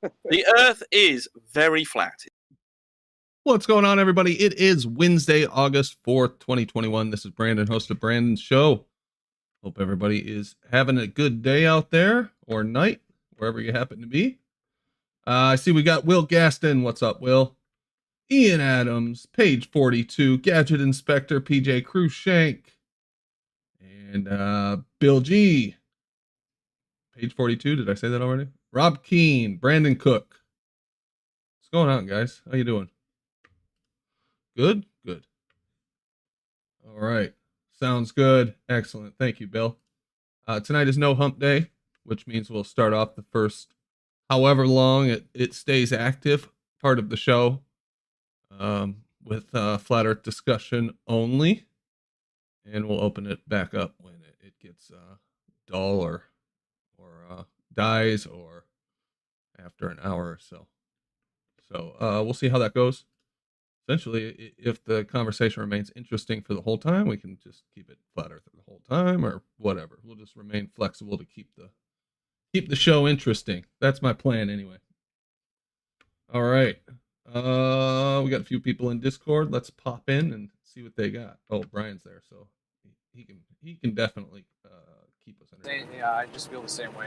The Earth is very flat. What's going on, everybody? It is Wednesday, August 4th, 2021. This is Brandon, host of Brandon's Show. Hope everybody is having a good day out there, or night, wherever you happen to be. I see we got Will Gaston. What's up, Will? Ian Adams, Page 42, Gadget Inspector, PJ Cruikshank, and Bill G. Page 42, did I say that already? Rob Keane, Brandon Cook. What's going on, guys? How you doing? Good? Good. All right. Sounds good. Excellent. Thank you, Bill. Tonight is no hump day, which means we'll start off the first however long it stays active part of the show with flat earth discussion only. And we'll open it back up when it gets dull or dies or after an hour or so. So we'll see how that goes. Essentially, if the conversation remains interesting for the whole time, we can just keep it flat earth the whole time or whatever. We'll just remain flexible to keep the show interesting. That's my plan anyway. All right. We got a few people in Discord. Let's pop in and see what they got. Oh, Brian's there, so he can definitely keep us entertained. Yeah, I just feel the same way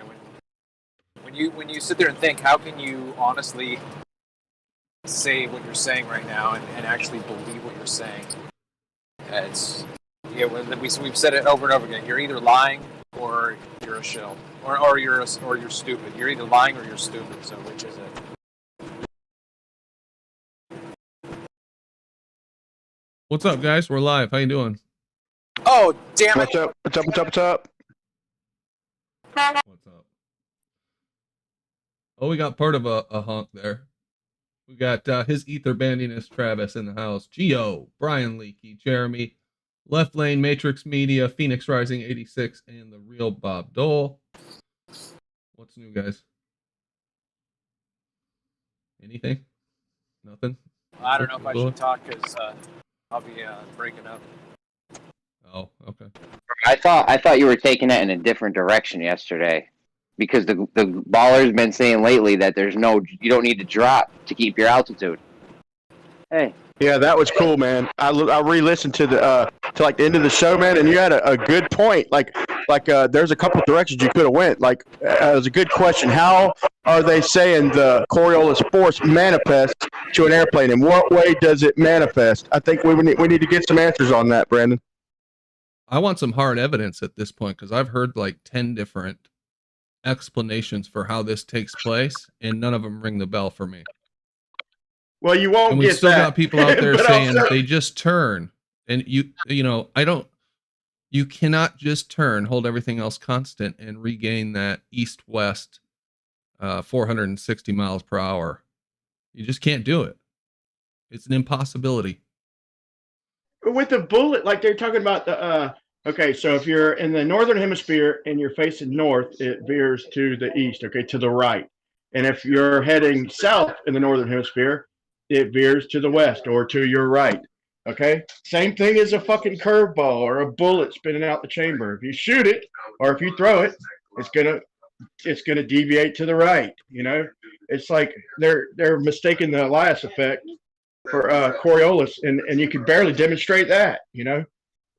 when you sit there and think, how can you honestly say what you're saying right now and actually believe what you're saying? We've said it over and over again. You're either lying or you're a shill, or you're stupid. You're either lying or you're stupid. So which is it? What's up, guys? We're live. How you doing? Oh, damn it! What's up? What's up? What's up? What's up? What's up? Oh, we got part of a honk there. We got his ether bandiness Travis in the house. Geo, Brian Leakey, Jeremy, Left Lane, Matrix Media, Phoenix Rising 86, and the real Bob Dole. What's new, guys? Anything? Nothing? I don't know if I should talk because I'll be breaking up. Oh, okay. I thought you were taking it in a different direction yesterday, because the baller's been saying lately that you don't need to drop to keep your altitude. Hey. Yeah, that was cool, man. I re-listened to the the end of the show, man, and you had a good point. Like there's a couple directions you could have went. It was a good question. How are they saying the Coriolis force manifests to an airplane? In what way does it manifest? I think we need to get some answers on that, Brandon. I want some hard evidence at this point, because I've heard like 10 different explanations for how this takes place, and none of them ring the bell for me. Well, you won't and get that. We still got people out there saying they just turn, and you cannot just turn, hold everything else constant, and regain that east-west 460 miles per hour. You just can't do it. It's an impossibility. With the bullet, like they're talking about the okay, so if you're in the northern hemisphere and you're facing north, it veers to the east, okay, to the right. And if you're heading south in the northern hemisphere, it veers to the west or to your right. Okay? Same thing as a fucking curveball or a bullet spinning out the chamber. If you shoot it or if you throw it, it's gonna deviate to the right. You know? It's like they're mistaking the Elias effect for Coriolis, and you could barely demonstrate that, you know?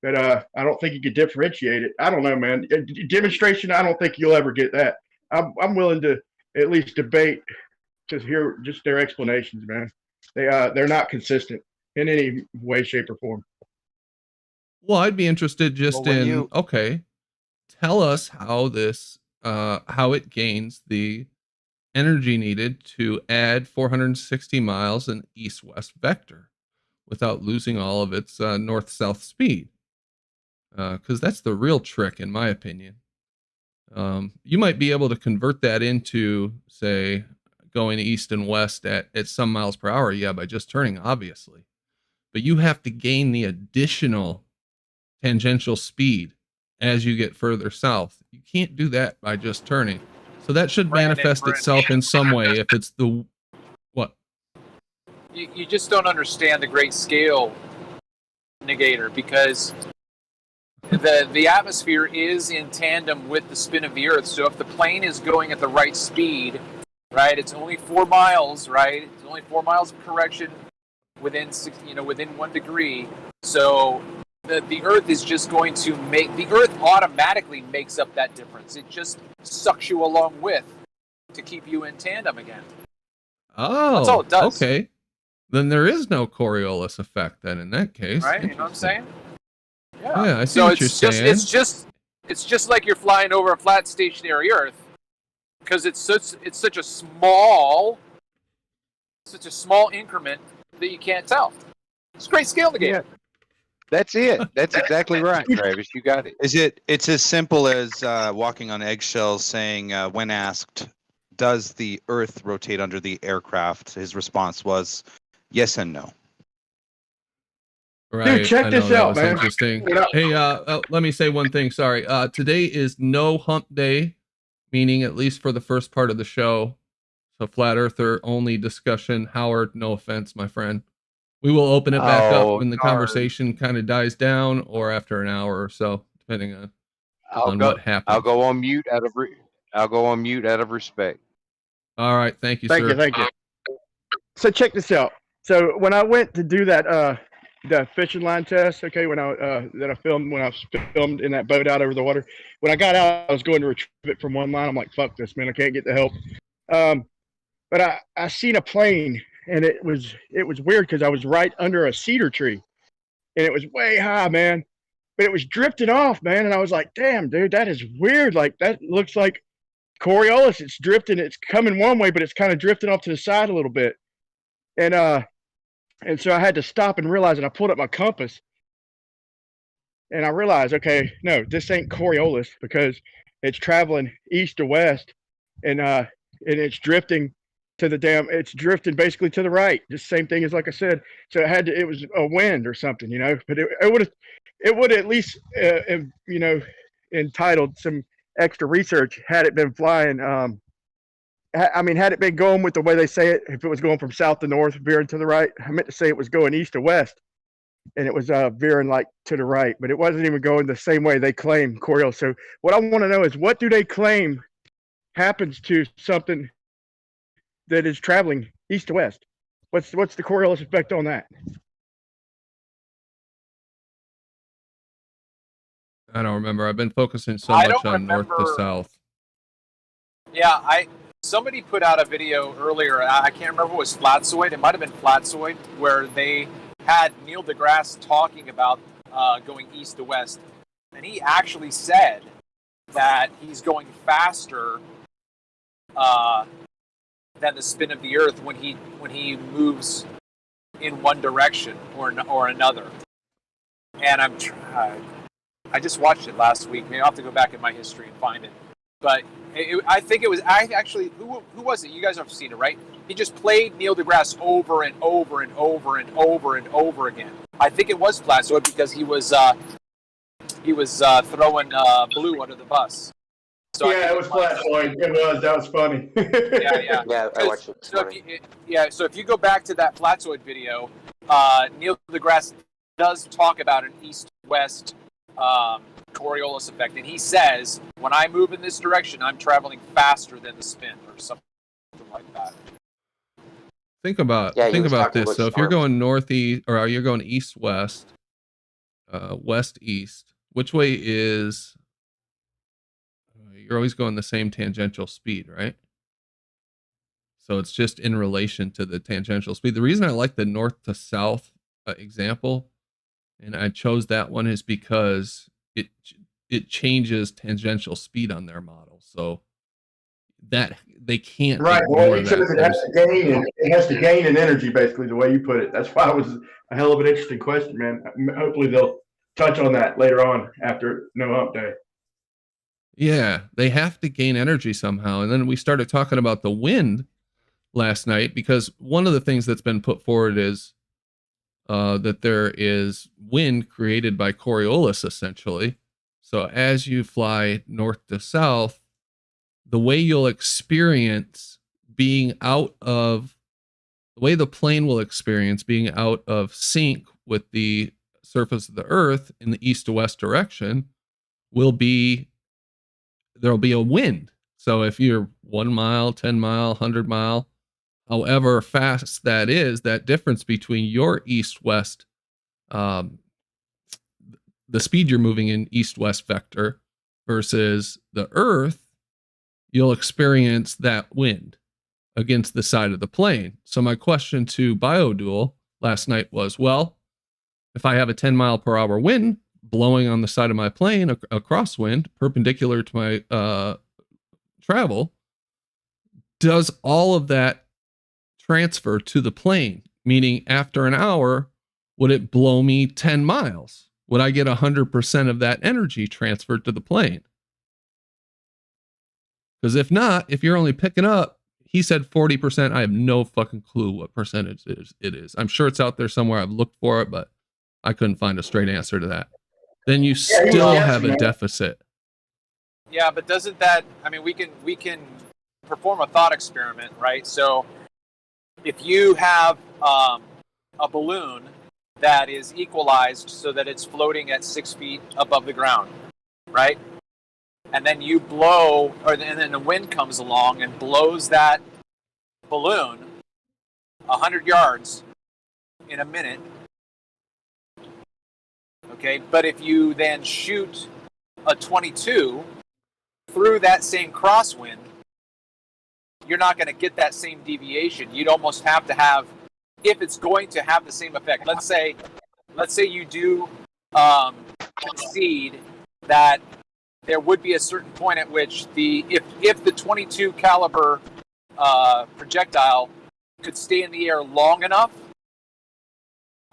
But I don't think you could differentiate it. I don't know, man. Demonstration, I don't think you'll ever get that. I'm willing to at least debate to hear just their explanations, man. They're not consistent in any way, shape, or form. Well, I'd be interested okay, tell us how this how it gains the energy needed to add 460 miles in east-west vector without losing all of its north-south speed. Because that's the real trick, in my opinion. You might be able to convert that into, say, going east and west at some miles per hour, by just turning, obviously. But you have to gain the additional tangential speed as you get further south. You can't do that by just turning. So that should manifest itself in some way if it's the... What? You just don't understand the great scale negator, because the atmosphere is in tandem with the spin of the Earth. So if the plane is going at the right speed right? It's only 4 miles, right? It's only 4 miles of correction within within 1 degree. So the Earth is just going to the Earth automatically makes up that difference. It just sucks you along with to keep you in tandem again. Oh, that's all it does. Okay. Then there is no Coriolis effect then in that case. Right? You know what I'm saying? Yeah, I see what you're saying. It's just like you're flying over a flat stationary Earth, because it's such a small increment that you can't tell. It's a great scale in the game. Yeah. That's it. That's exactly right, Travis. You got it. It's as simple as walking on eggshells, saying when asked, "Does the Earth rotate under the aircraft?" His response was, "Yes and no." Right. Dude, check I know, this that out, was man. Interesting. You know- Hey, let me say one thing. Sorry. Today is no hump day, meaning at least for the first part of the show. So flat earther only discussion. Howard, no offense, my friend. We will open it back up when the conversation kind of dies down, or after an hour or so, depending on what happens. I'll go on mute out of respect. All right, thank you, sir. Thank you. So check this out. So when I went to do that the fishing line test, okay, when I filmed in that boat out over the water, when I got out, I was going to retrieve it from one line. I'm like, fuck this, man, I can't get the help. But I seen a plane, and it was weird because I was right under a cedar tree, and it was way high, man. But it was drifting off, man, and I was like, damn, dude, that is weird. Like, that looks like Coriolis. It's drifting. It's coming one way, but it's kind of drifting off to the side a little bit. And so I had to stop and realize, and I pulled up my compass, and I realized, okay, no, this ain't Coriolis, because it's traveling east to west, and it's drifting to it's drifting basically to the right. Just same thing as, like I said. So it was a wind or something, you know. But it would at least entitled some extra research had it been flying. I mean, had it been going with the way they say it, if it was going from south to north, veering to the right. I meant to say it was going east to west, and it was veering like to the right, but it wasn't even going the same way they claim Coriolis. So what I want to know is, what do they claim happens to something that is traveling east to west? What's the Coriolis effect on that? I don't remember. I've been focusing so much on north to south. Yeah, somebody put out a video earlier. I can't remember if it was Flatsoid. It might have been Flatsoid, where they had Neil deGrasse talking about going east to west, and he actually said that he's going faster than the spin of the Earth when he moves in one direction or another. And I just watched it last week. Maybe I'll have to go back in my history and find it. But I think it was who was it? You guys have seen it, right? He just played Neil deGrasse over and over and over and over and over again. I think it was Flatsoid, because he was throwing Blue under the bus. So yeah, it was Flatsoid. It was. That was funny. Yeah. Yeah, I watched it. So if you go back to that Flatsoid video, Neil deGrasse does talk about an east-west Coriolis effect, and he says, when I move in this direction, I'm traveling faster than the spin, or something like that. Think about this. So if you're going northeast, or you're going east-west, west-east, which way is? You're always going the same tangential speed, right? So it's just in relation to the tangential speed. The reason I like the north to south example, and I chose that one, is because it changes tangential speed on their model. So that they can't ignore that. It has to gain in energy, basically, the way you put it. That's why it was a hell of an interesting question, man. Hopefully they'll touch on that later on after No Hump Day. Yeah, they have to gain energy somehow. And then we started talking about the wind last night, because one of the things that's been put forward is that there is wind created by Coriolis, essentially. So as you fly north to south, the way you'll experience being out of, the way the plane will experience being out of sync with the surface of the Earth in the east to west direction will be, there'll be a wind. So if you're 1 mile, 10 mile, 100 mile, however fast that is, that difference between your east-west, the speed you're moving in east-west vector versus the Earth, you'll experience that wind against the side of the plane. So my question to BioDuel last night was, well, if I have a 10 mile per hour wind blowing on the side of my plane, a crosswind perpendicular to my travel, does all of that transfer to the plane? Meaning after an hour, would it blow me 10 miles? Would I get 100% of that energy transferred to the plane? Because if not, if you're only picking up, he said 40%. I have no fucking clue what percentage it is. I'm sure it's out there somewhere. I've looked for it, but I couldn't find a straight answer to that. Then you still have a deficit. Yeah, but doesn't that? I mean, we can perform a thought experiment, right? So, if you have a balloon that is equalized so that it's floating at 6 feet above the ground, right? And then you blow, and then the wind comes along and blows that balloon 100 yards in a minute. Okay, but if you then shoot a 22 through that same crosswind, you're not going to get that same deviation. You'd almost have to have, if it's going to have the same effect. Let's say you do concede that there would be a certain point at which if the 22 caliber projectile could stay in the air long enough,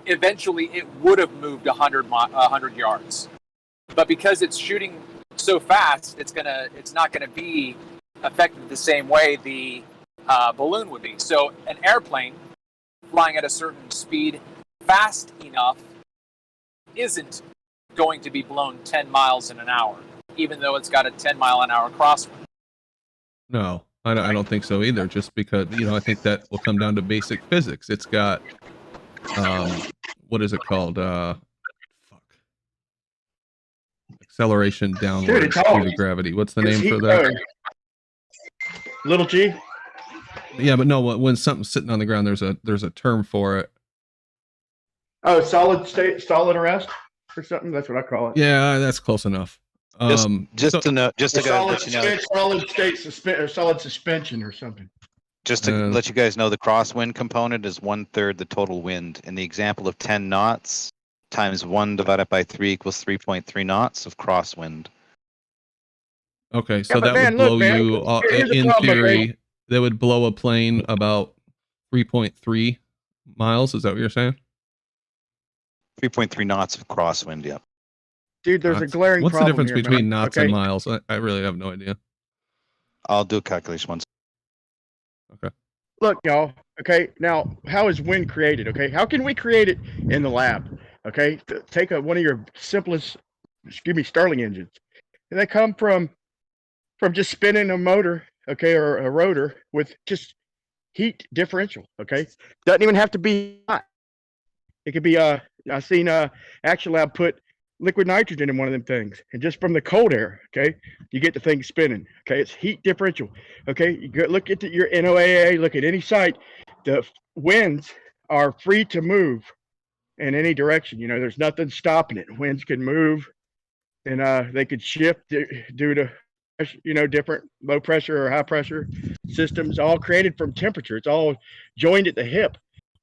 eventually it would have moved 100 yards. But because it's shooting so fast, it's not gonna be affected the same way the balloon would be. So an airplane flying at a certain speed fast enough isn't going to be blown 10 miles in an hour, even though it's got a 10 mile an hour crosswind. No, I don't think so either. Just because, I think that will come down to basic physics. It's got, what is it called? Acceleration downwards due to gravity. What's the name for that? Little g. Yeah, but no, when something's sitting on the ground, there's a term for it. Oh, solid arrest or something. That's what I call it. Yeah, that's close enough. Just to let you know, solid suspension or something. Just to let you guys know, the crosswind component is 1/3 the total wind. In the example of 10 knots times 1 divided by 3 equals 3.3 knots of crosswind. Okay, so that would blow you, in theory, that would blow a plane about 3.3 miles. Is that what you're saying? 3.3 knots of crosswind, yeah. Dude, there's a glaring What's problem. What's the difference between man? knots and miles? I really have no idea. I'll do a calculation once. Okay. Look, y'all. Okay, now how is wind created? Okay, how can we create it in the lab? Okay, take one of your simplest, Starling engines, and they come from just spinning a motor, okay, or a rotor with just heat differential. Okay, doesn't even have to be hot. It could be. I seen Action Lab put liquid nitrogen in one of them things, and just from the cold air, okay, you get the thing spinning. Okay, it's heat differential. Okay, you go, look at your NOAA, look at any site. The winds are free to move in any direction. There's nothing stopping it. Winds can move, and they could shift due to different low pressure or high pressure systems, all created from temperature. It's all joined at the hip.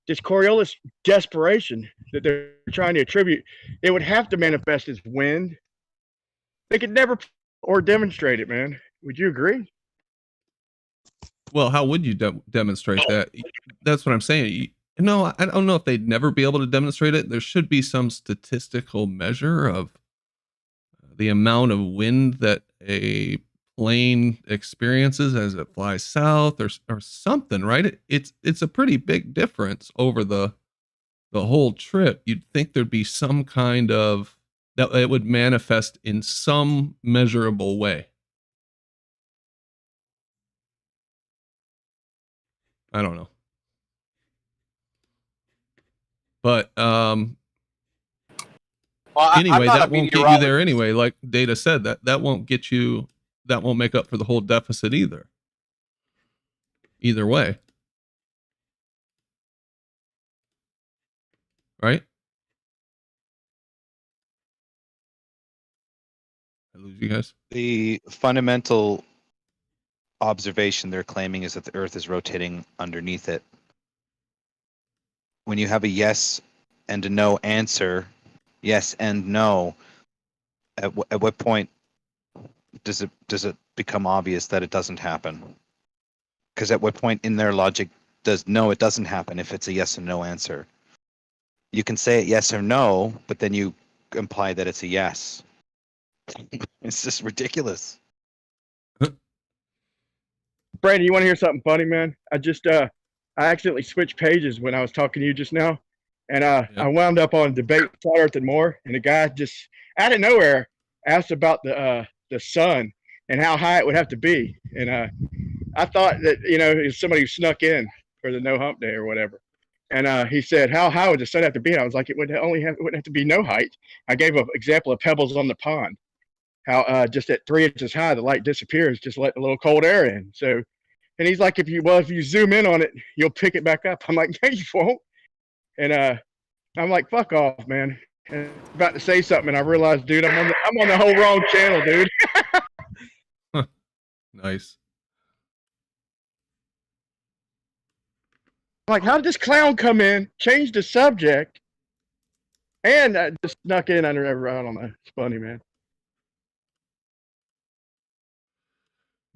This Coriolis desperation that they're trying to attribute, it would have to manifest as wind. They could never or demonstrate it, man. Would you agree? Well, how would you demonstrate that? That's what I'm saying. No, I don't know if they'd never be able to demonstrate it. There should be some statistical measure of the amount of wind that a plane experiences as it flies south or something, right? It's a pretty big difference over the whole trip. You'd think there'd be some kind of that it would manifest in some measurable way. I don't know. But well, anyway, that won't get you there anyway. Like Data said, that won't get you that won't make up for the whole deficit either. Either way. Right? I lose you guys? The fundamental observation they're claiming is that the Earth is rotating underneath it. When you have a yes and a no answer, yes and no, at what point does it become obvious that it doesn't happen? Because at what point in their logic does no, it doesn't happen if it's a yes and no answer? You can say it yes or no, but then you imply that it's a yes. It's just ridiculous. Brandon, you want to hear something funny, man? I accidentally switched pages when I was talking to you just now, and I wound up on debate Flat Earth and more, and the guy just out of nowhere asked about the sun and how high it would have to be, and I thought that it was somebody who snuck in for the no hump day or whatever, and he said, how high would the sun have to be? And I was like, it wouldn't have to be no height. I gave an example of pebbles on the pond, how just at 3 inches high the light disappears, just let a little cold air in. So, and he's like, if you zoom in on it, you'll pick it back up. I'm like, no, you won't. And I'm like, fuck off, man. And I'm about to say something, and I realized, dude, I'm on the whole wrong channel, dude. Nice. I'm like, how did this clown come in, change the subject, and just snuck in under every? I don't know. It's funny, man.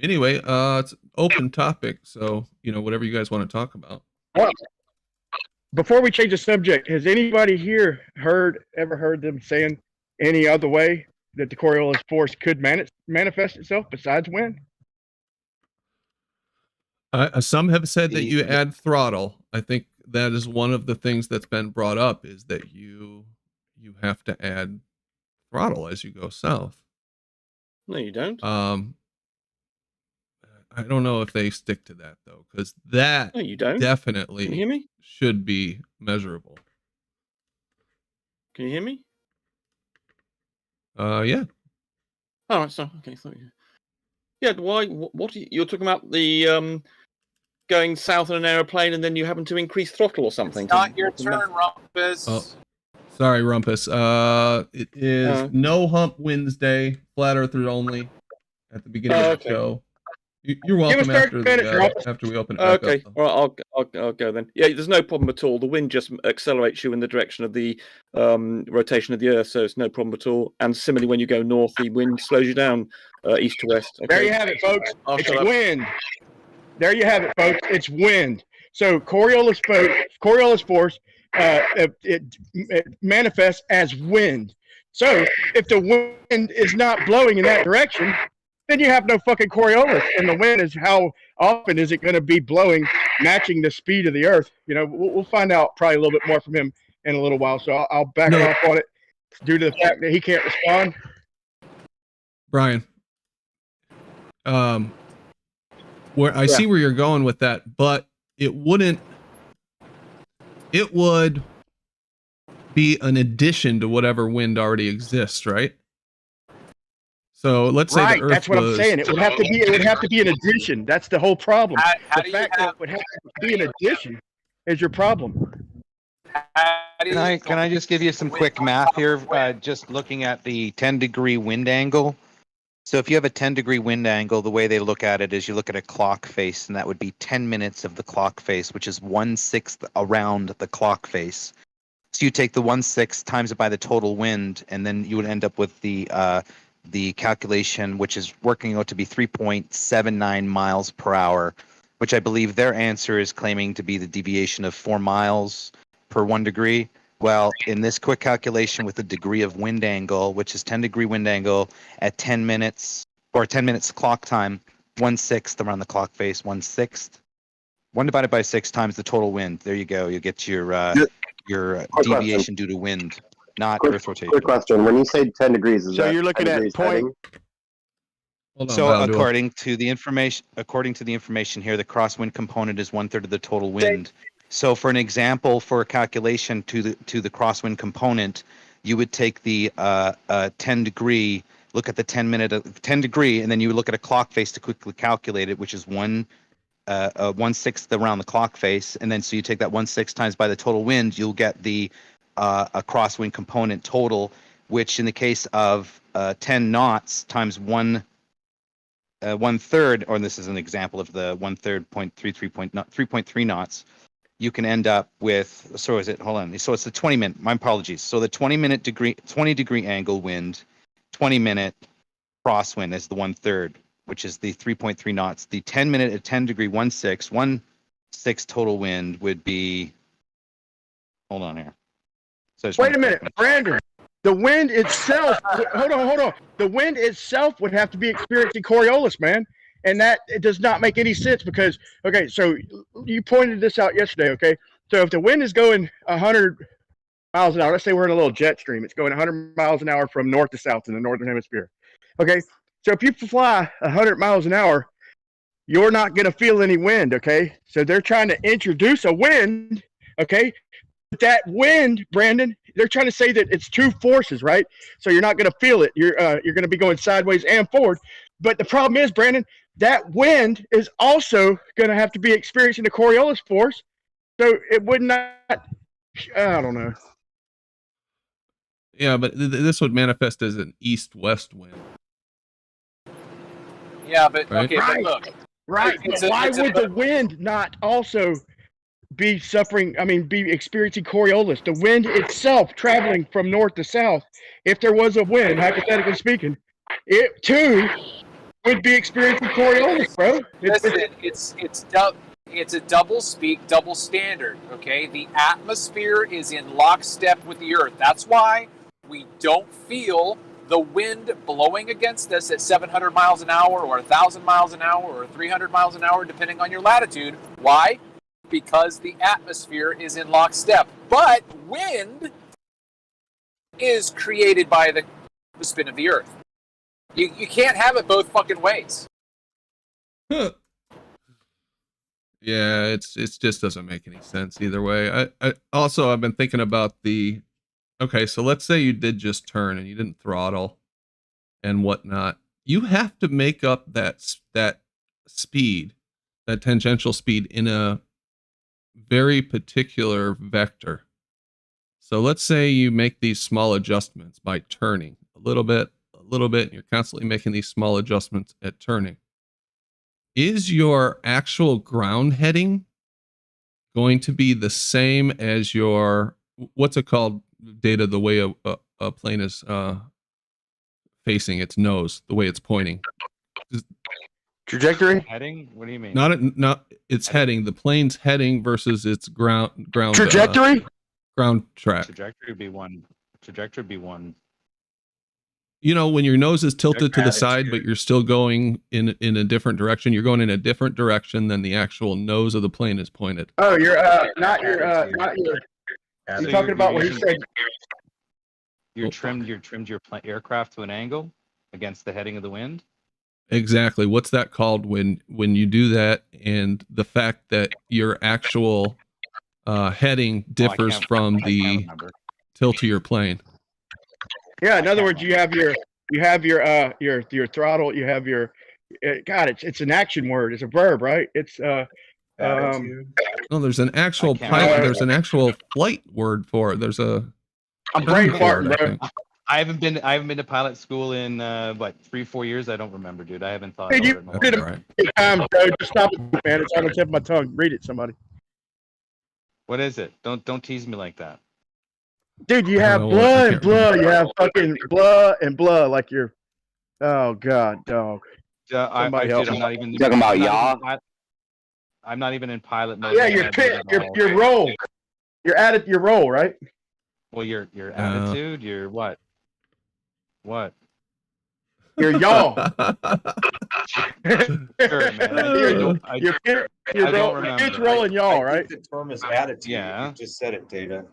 Anyway, it's an open topic, so whatever you guys want to talk about. Well, before we change the subject, has anybody here ever heard them saying any other way that the Coriolis force could manifest itself besides wind? Some have said that you add throttle. I think that is one of the things that's been brought up, is that you have to add throttle as you go south. No, you don't. I don't know if they stick to that though, because that No, you don't. definitely Can you hear me? should be measurable. Can you hear me? Yeah. Oh, so okay. So, yeah. Why? What? You're talking about the going south in an aeroplane, and then you happen to increase throttle or something? It's not your turn, Rumpus. Oh, sorry, Rumpus. It is no hump Wednesday, flat earthers only at the beginning of the show. You're welcome after we open it back okay. up. Well, I'll go then. Yeah, there's no problem at all. The wind just accelerates you in the direction of the rotation of the Earth, so it's no problem at all. And similarly, when you go north, the wind slows you down east to west. Okay. There you have it, folks. It's wind. There you have it, folks. It's wind. So Coriolis force, it manifests as wind. So if the wind is not blowing in that direction, then you have no fucking Coriolis. And the wind is how often is it going to be blowing, matching the speed of the Earth? We'll find out probably a little bit more from him in a little while. So I'll back off on it due to the fact that he can't respond. Brian, where I see where you're going with that, but it would be an addition to whatever wind already exists, right? So let's say the Earth that's what I'm saying. It would have to be an addition. That's the whole problem. The fact that it would have to be an addition is your problem. Can I just give you some quick math here? Just looking at the 10-degree wind angle. So if you have a 10-degree wind angle, the way they look at it is you look at a clock face, and that would be 10 minutes of the clock face, which is 1/6 around the clock face. So you take the 1/6 times it by the total wind, and then you would end up with the calculation, which is working out to be 3.79 miles per hour, which I believe their answer is claiming to be the deviation of 4 miles per 1 degree. Well, in this quick calculation with the degree of wind angle, which is 10-degree wind angle at 10 minutes or 10 minutes clock time, 1/6 around the clock face, 1/6. 1 divided by 6 times the total wind. There you go. You get your deviation due to wind. Not Earth rotation. Quick question. When you say 10 degrees, is So that you're looking 10 at degrees point. heading? So according to the information here, the crosswind component is 1/3 of the total wind. So for an example, for a calculation to the crosswind component, you would take the 10-degree look at the 10 degree, and then you look at a clock face to quickly calculate it, which is 1/6 around the clock face, and then so you take that 1/6 times by the total wind, you'll get the a crosswind component total, which in the case of 10 knots times 1/3, or this is an example of the 1/3 3.3 knots, you can end up with, so is it, hold on, so it's the 20-minute, my apologies, so the 20-degree angle wind, 20-minute crosswind is the 1/3, which is the 3.3 knots. The 10-minute at 10 degree 1/6 total wind would be, hold on here. So wait a minute, Brandon. The wind itself, hold on. The wind itself would have to be experiencing Coriolis, man. And that it does not make any sense because, okay, so you pointed this out yesterday, okay? So if the wind is going 100 miles an hour, let's say we're in a little jet stream, it's going 100 miles an hour from north to south in the northern hemisphere. Okay, so if you fly 100 miles an hour, you're not going to feel any wind, okay? So they're trying to introduce a wind, okay? That wind, Brandon, they're trying to say that it's two forces, right? So you're not going to feel it. You're going to be going sideways and forward. But the problem is, Brandon, that wind is also going to have to be experiencing the Coriolis force. So it would not, I don't know. Yeah, but this would manifest as an east-west wind. Yeah, but right? okay, but look. Right. But why would the wind not also be suffering, be experiencing Coriolis? The wind itself traveling from north to south, if there was a wind, hypothetically speaking, it too would be experiencing Coriolis, bro. Listen, it's a double speak, double standard, okay? The atmosphere is in lockstep with the Earth. That's why we don't feel the wind blowing against us at 700 miles an hour or 1,000 miles an hour or 300 miles an hour, depending on your latitude. Why? Because the atmosphere is in lockstep. But wind is created by the spin of the Earth. You can't have it both fucking ways. Yeah, it just doesn't make any sense either way. I've been thinking about okay, so let's say you did just turn and you didn't throttle and whatnot. You have to make up that speed, that tangential speed, in a very particular vector. So let's say you make these small adjustments by turning a little bit, and you're constantly making these small adjustments at turning. Is your actual ground heading going to be the same as your, what's it called, Data, the way a plane is facing its nose, the way it's pointing? Trajectory? Heading? What do you mean? Not its heading, the plane's heading versus its ground Trajectory? Ground track. Trajectory would be one. You know, when your nose is tilted to the side, but you're still going in a different direction, you're going in a different direction than the actual nose of the plane is pointed. Oh, you're you're talking about what he said. You trimmed your aircraft to an angle against the heading of the wind. Exactly. What's that called when you do that, and the fact that your actual heading differs from the tilt of your plane? Yeah, in other words, you have your throttle, you have your God, it's an action word, it's a verb, right? It's no, there's an actual pilot, there's an actual flight word for it. There's a I'm brain farting, bro. I haven't been to pilot school in 3-4 years. I don't remember, dude. I haven't thought Hey, about you it. did it 8 times, bro. Just stop it, man. It's on the tip of my tongue. Read it, somebody. What is it? Don't tease me like that. Dude, you have blah and blah. You have fucking blah and blah, like you're. Oh God, dog. Somebody else. I'm not even talking about y'all. I'm not even in pilot mode. Yeah, your roll. Your roll, right? Well, your attitude. Your what? What? Your y'all. Sure, man. It's rolling y'all, right? The term is attitude. Yeah. You just said it, Data.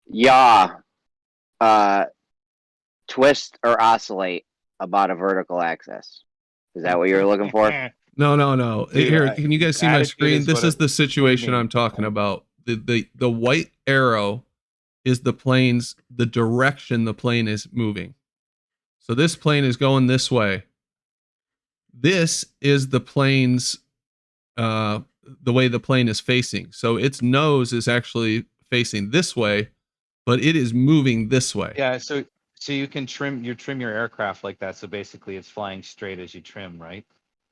Yaw. Twist or oscillate about a vertical axis. Is that what you were looking for? No. Here, can you guys see my screen? This is the situation mean? I'm talking about. The white arrow is the direction the plane is moving. So this plane is going this way. This is the plane's, the way the plane is facing. So its nose is actually facing this way, but it is moving this way. Yeah, so you can trim your aircraft like that. So basically it's flying straight as you trim, right?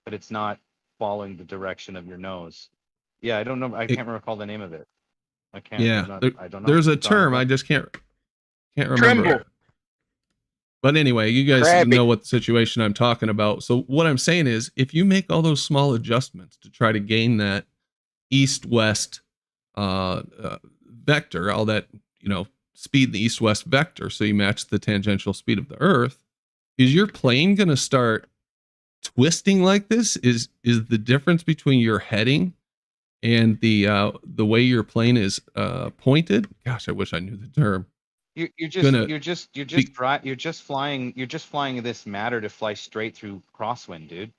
But it's not following the direction of your nose. Yeah, I don't know. I can't recall the name of it. I can't. Yeah, I don't know. there's a term. I just can't remember. Tremble. But anyway, you guys Crabby. know what the situation I'm talking about. So what I'm saying is, if you make all those small adjustments to try to gain that east-west vector, all that, speed in the east-west vector, so you match the tangential speed of the Earth, is your plane going to start twisting like this? Is the difference between your heading and the way your plane is pointed? Gosh, I wish I knew the term. You're just flying this matter to fly straight through crosswind, dude.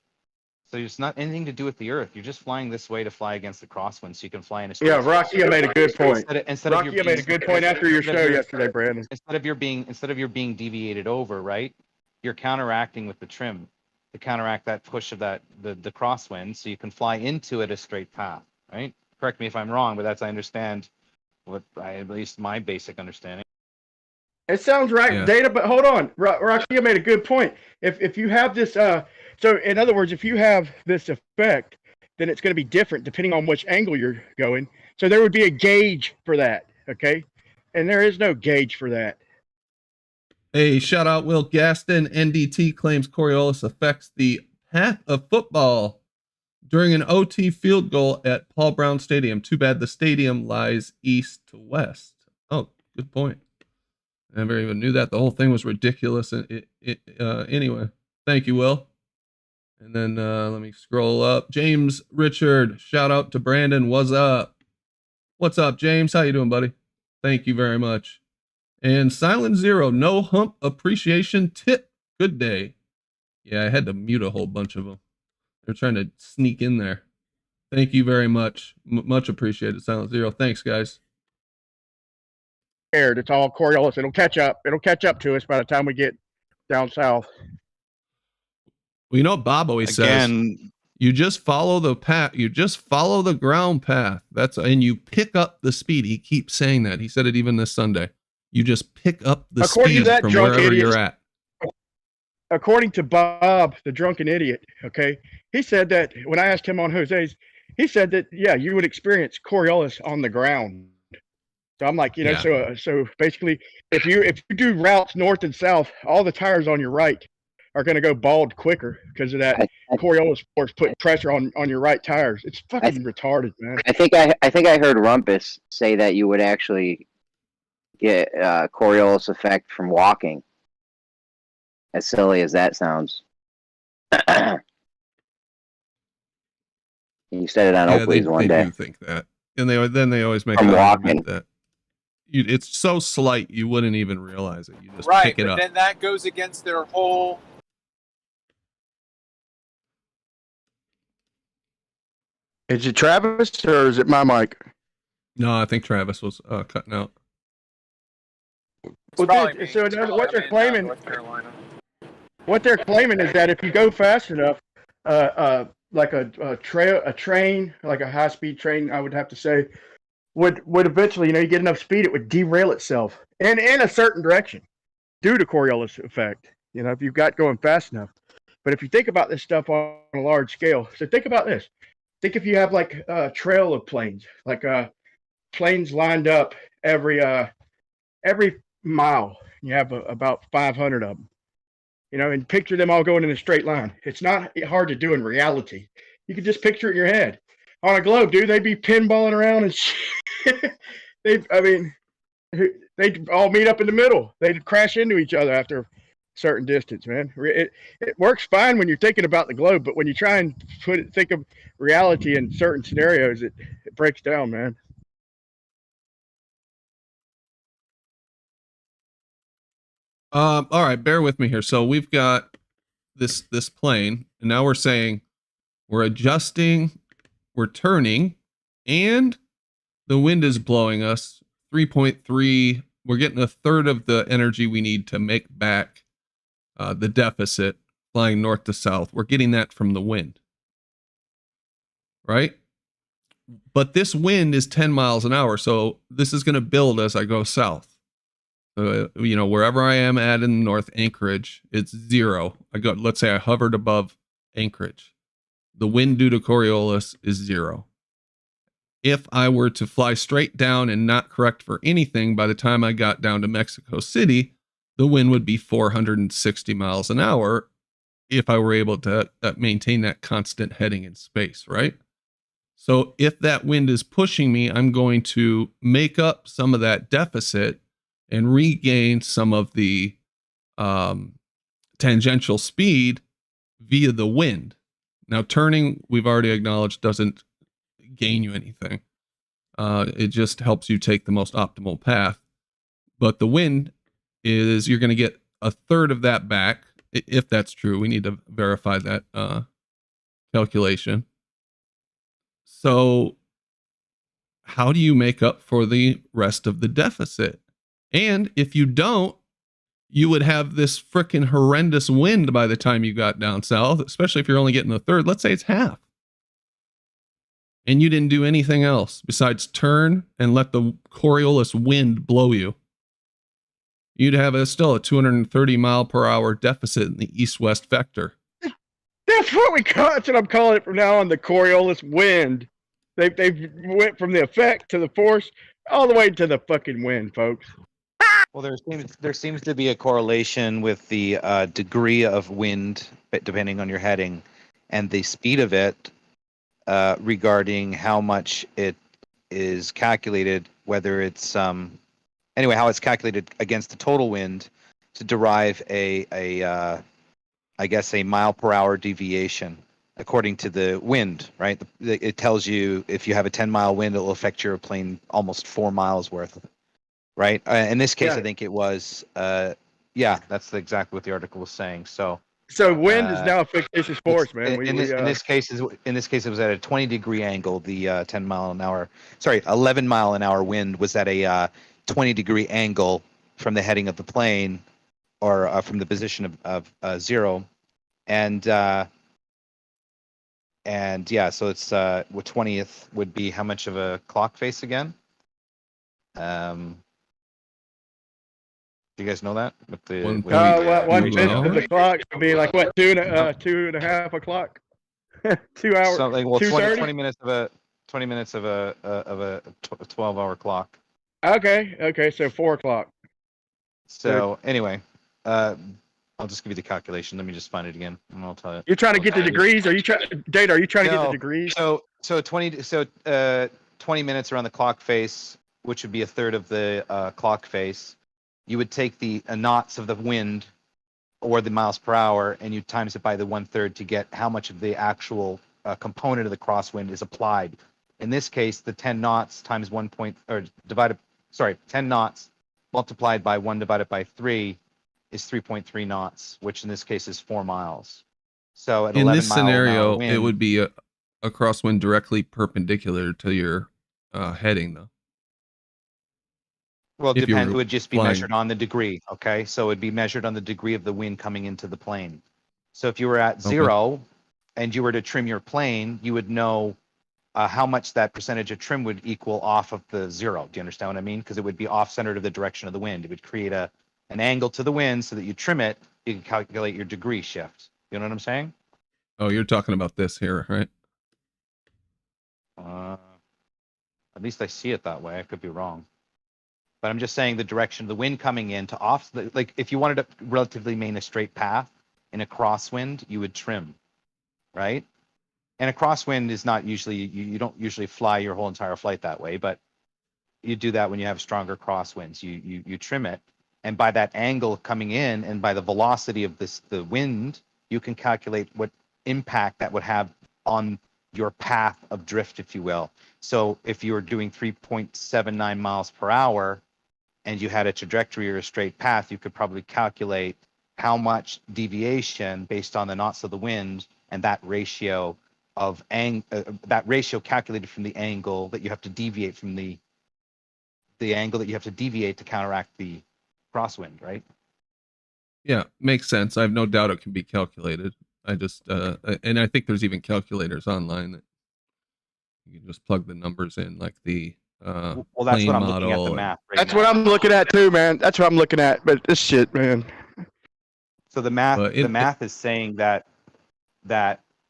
So it's not anything to do with the Earth. You're just flying this way to fly against the crosswind, so you can fly in a straight. Yeah, Rocky made a good point. Rocky made a good point after your show yesterday, Brandon. Instead of your being deviated over, right? You're counteracting with the trim to counteract that push of the crosswind, so you can fly into it a straight path, right? Correct me if I'm wrong, but that's I understand at least my basic understanding. It sounds right, Yeah. Data, but hold on. Rocky made a good point. If you have this, so in other words, if you have this effect, then it's going to be different depending on which angle you're going. So there would be a gauge for that, okay? And there is no gauge for that. Hey, shout out Will Gaston. NDT claims Coriolis affects the path of football during an OT field goal at Paul Brown Stadium. Too bad the stadium lies east to west. Oh, good point. I never even knew that. The whole thing was ridiculous. Anyway, thank you, Will. And then let me scroll up. James Richard, shout out to Brandon. What's up? What's up, James? How you doing, buddy? Thank you very much. And Silent Zero, no hump appreciation tip. Good day. Yeah, I had to mute a whole bunch of them. They're trying to sneak in there. Thank you very much. Much appreciated, Silent Zero. Thanks, guys. It's all Coriolis. It'll catch up. It'll catch up to us by the time we get down south. Well, you know what Bob always says? You just follow the path. You just follow the ground path. And you pick up the speed. He keeps saying that. He said it even this Sunday. You just pick up the speed from wherever you're at. According to Bob, the drunken idiot, okay, he said that when I asked him on Jose's, he said that, yeah, you would experience Coriolis on the ground. So I'm like, so basically, if you do routes north and south, all the tires on your right are going to go bald quicker because of that Coriolis force putting pressure on your right tires. It's fucking retarded, man. I think I heard Rumpus say that you would actually get Coriolis effect from walking. As silly as that sounds. He said it on Oakley's one day. They do think that, and they always make I'm an walking. argument that it's so slight you wouldn't even realize it. You just Right, pick it but up. then that goes against their whole. Is it Travis or is it my mic? No, I think Travis was cutting out. It's probably me. So It's probably what they're in, claiming, North Carolina. what they're claiming is that if you go fast enough, like a train, like a high-speed train, I would have to say, would eventually, you get enough speed, it would derail itself in a certain direction due to Coriolis effect. If you've got going fast enough. But if you think about this stuff on a large scale, so think about this. Think if you have like a trail of planes, like planes lined up every mile. You have about 500 of them. And picture them all going in a straight line. It's not hard to do in reality. You can just picture it in your head. On a globe, dude, they'd be pinballing around and shit. They'd all meet up in the middle. They'd crash into each other after a certain distance, man. It works fine when you're thinking about the globe, but when you try and think of reality in certain scenarios, it breaks down, man. All right, bear with me here. So we've got this plane, and now we're saying we're adjusting, we're turning, and the wind is blowing us 3.3. We're getting a third of the energy we need to make back the deficit flying north to south. We're getting that from the wind, right? But this wind is 10 miles an hour, so this is going to build as I go south. Wherever I am at in the north, Anchorage, it's 0. Let's say I hovered above Anchorage. The wind due to Coriolis is 0. If I were to fly straight down and not correct for anything, by the time I got down to Mexico City, the wind would be 460 miles an hour if I were able to maintain that constant heading in space, right? So if that wind is pushing me, I'm going to make up some of that deficit and regain some of the tangential speed via the wind. Now, turning, we've already acknowledged, doesn't gain you anything. It just helps you take the most optimal path. But the wind is, you're going to get a third of that back. If that's true, we need to verify that calculation. So how do you make up for the rest of the deficit? And if you don't, you would have this freaking horrendous wind by the time you got down south, especially if you're only getting a third. Let's say it's half. And you didn't do anything else besides turn and let the Coriolis wind blow you. You'd have still a 230 mile per hour deficit in the east-west vector. That's what I'm calling it from now on, the Coriolis wind. They went from the effect to the force all the way to the fucking wind, folks. Well, there seems to be a correlation with the degree of wind, depending on your heading, and the speed of it, regarding how much it is calculated, whether it's how it's calculated against the total wind to derive a mile per hour deviation according to the wind, right? It tells you if you have a 10-mile wind, it will affect your plane almost 4 miles worth, right? In this case, I think it was, that's exactly what the article was saying. So wind is now a fictitious force, man. In this case, it was at a 20-degree angle. The 11 mile an hour wind was at a 20-degree angle from the heading of the plane, or from the position of 0, so it's what 20th would be how much of a clock face again? Do you guys know that? With the 1/5 of the clock would be like what, 2.5 o'clock, 2 hours, something. Well, 2:30? 20 minutes of a 12-hour clock. Okay, so 4 o'clock. So anyway, I'll just give you the calculation. Let me just find it again, and I'll tell you. You're trying to get the degrees? Are you trying to get the degrees? So 20 minutes around the clock face, which would be a third of the clock face. You would take the knots of the wind or the miles per hour, and you times it by the 1/3 to get how much of the actual component of the crosswind is applied. In this case, the 10 knots times 10 knots multiplied by 1 divided by 3 is 3.3 knots, which in this case is 4 miles. So at in this scenario, wind, it would be a crosswind directly perpendicular to your heading, though. Well, it depends. It would just be measured on the degree. Okay, so it would be measured on the degree of the wind coming into the plane. So if you were at 0 and you were to trim your plane, you would know how much that percentage of trim would equal off of the 0. Do you understand what I mean? Because it would be off-centered of the direction of the wind. It would create an angle to the wind so that you trim it. You can calculate your degree shift. You know what I'm saying? Oh, you're talking about this here, right? At least I see it that way. I could be wrong. But I'm just saying the direction of the wind coming in to off, like if you wanted to relatively maintain a straight path in a crosswind, you would trim, right? And a crosswind is not usually, you don't usually fly your whole entire flight that way, but you do that when you have stronger crosswinds. You trim it, and by that angle coming in and by the velocity of the wind, you can calculate what impact that would have on your path of drift, if you will. So if you were doing 3.79 miles per hour and you had a trajectory or a straight path, you could probably calculate how much deviation based on the knots of the wind and that ratio of that ratio calculated from the angle that you have to deviate from the angle that you have to deviate to counteract the crosswind, right? Yeah, makes sense. I have no doubt it can be calculated. I just and I think there's even calculators online that you can just plug the numbers in, like the Well, that's plane what I'm looking at the model. math right That's now. what I'm looking at too, man. That's what I'm looking at. But this shit, man. So the math, But the math is saying that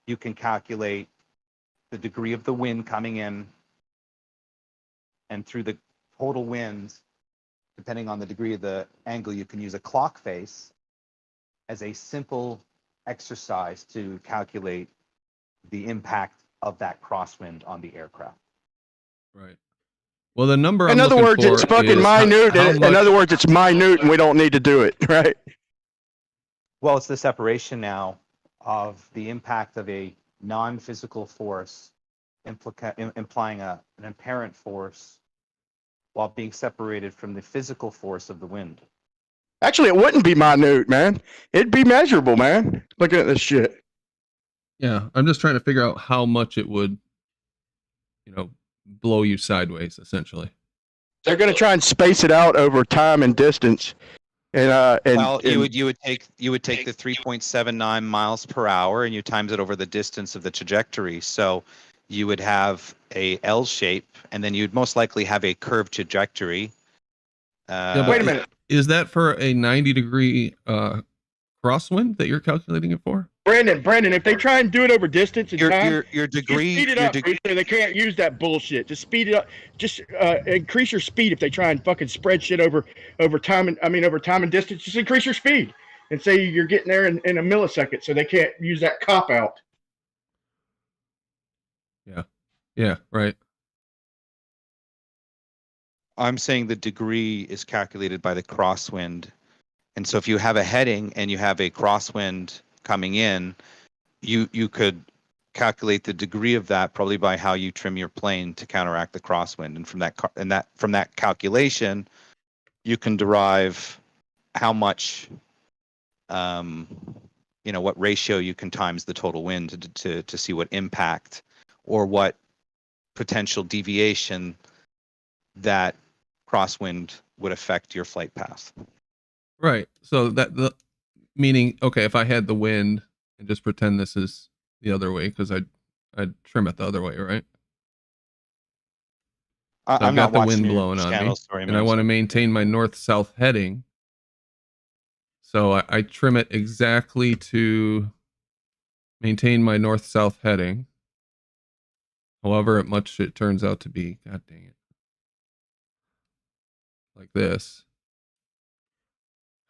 you can calculate the degree of the wind coming in, and through the total winds, depending on the degree of the angle, you can use a clock face as a simple exercise to calculate the impact of that crosswind on the aircraft. Right. Well, the number In I'm other looking words, for it's fucking is minute. how In much- other words, it's minute, and we don't need to do it, right? Well, it's the separation now of the impact of a non-physical force implying an apparent force while being separated from the physical force of the wind. Actually, it wouldn't be minute, man. It'd be measurable, man. Looking at this shit. Yeah, I'm just trying to figure out how much it would, blow you sideways, essentially. They're going to try and space it out over time and distance. And You would take the 3.79 miles per hour and you times it over the distance of the trajectory. So you would have a L shape, and then you'd most likely have a curved trajectory. Wait a minute. Is that for a 90-degree crosswind that you're calculating it for? Brandon, if they try and do it over distance and time, your degree, just speed it up. So they can't use that bullshit. Just speed it up. Just increase your speed if they try and fucking spread shit over time and distance. Just increase your speed and say you're getting there in a millisecond, so they can't use that cop out. Yeah, right. I'm saying the degree is calculated by the crosswind. And so if you have a heading and you have a crosswind coming in, you could calculate the degree of that probably by how you trim your plane to counteract the crosswind. And from that calculation, you can derive how much, what ratio you can times the total wind to see what impact or what potential deviation that crosswind would affect your flight path. Right. So meaning, okay, if I had the wind and just pretend this is the other way, because I'd trim it the other way, right? So I've got the wind blowing on me, and I want to maintain my north-south heading. So I trim it exactly to maintain my north-south heading. However much it turns out to be. God dang it. Like this.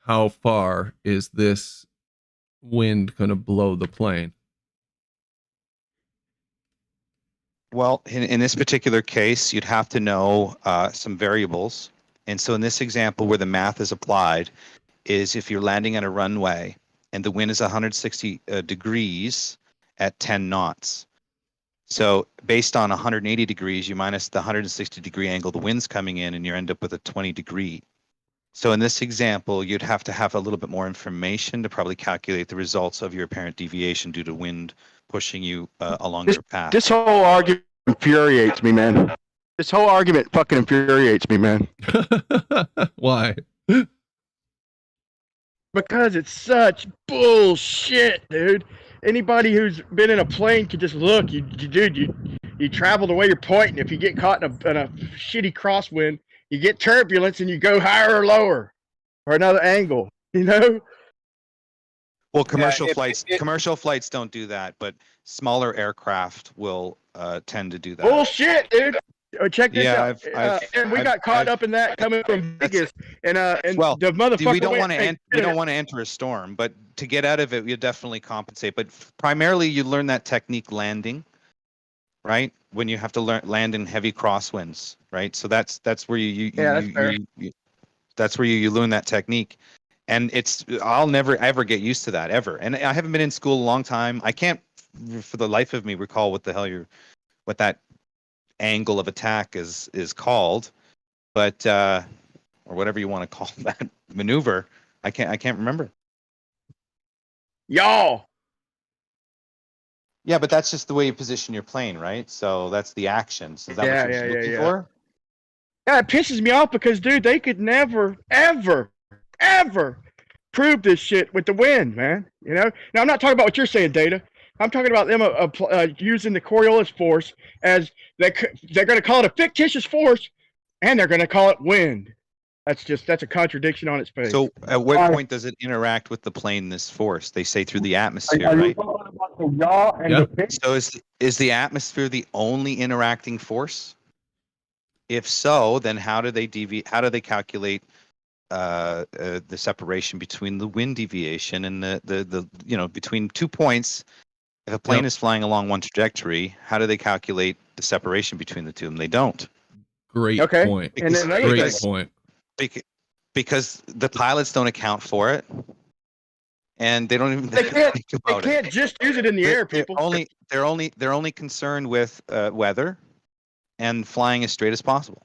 How far is this wind going to blow the plane? Well, in this particular case, you'd have to know some variables. And so in this example where the math is applied is if you're landing on a runway and the wind is 160 degrees at 10 knots. So based on 180 degrees, you minus the 160 degree angle the wind's coming in, and you end up with a 20 degree. So in this example, you'd have to have a little bit more information to probably calculate the results of your apparent deviation due to wind pushing you along your path. This whole argument infuriates me, man. This whole argument fucking infuriates me, man. Why? Because it's such bullshit, dude. Anybody who's been in a plane can just look. You travel the way you're pointing. If you get caught in a shitty crosswind, you get turbulence and you go higher or lower, or another angle. You know. Well, commercial flights don't do that, but smaller aircraft will tend to do that. Bullshit, dude. Check this out. And we got caught up in that coming from Vegas, and well, the motherfucker. We don't want to enter a storm, but to get out of it, we definitely compensate. But primarily, you learn that technique landing, right? When you have to land in heavy crosswinds, right? So that's where that's where you learn that technique. And I'll never ever get used to that ever. And I haven't been in school a long time. I can't, for the life of me, recall what that angle of attack is called, but or whatever you want to call that maneuver. I can't remember. Y'all. Yeah, but that's just the way you position your plane, right? So that's the action. So is that what you're looking for? Yeah, it pisses me off because, dude, they could never, ever prove this shit with the wind, man. You know. Now I'm not talking about what you're saying, Data. I'm talking about them using the Coriolis force as they're going to call it a fictitious force, and they're going to call it wind. That's a contradiction on its face. So at what point does it interact with the plane, this force? They say through the atmosphere, right? Yeah. So is the atmosphere the only interacting force? If so, then how do they calculate the separation between the wind deviation and the between 2 points? If a plane is flying along one trajectory, how do they calculate the separation between the two? And they don't. Great point. And then Great point. Because the pilots don't account for it, and they don't even They can't. think about They can't just use it in the air, people. They're only concerned with weather and flying as straight as possible.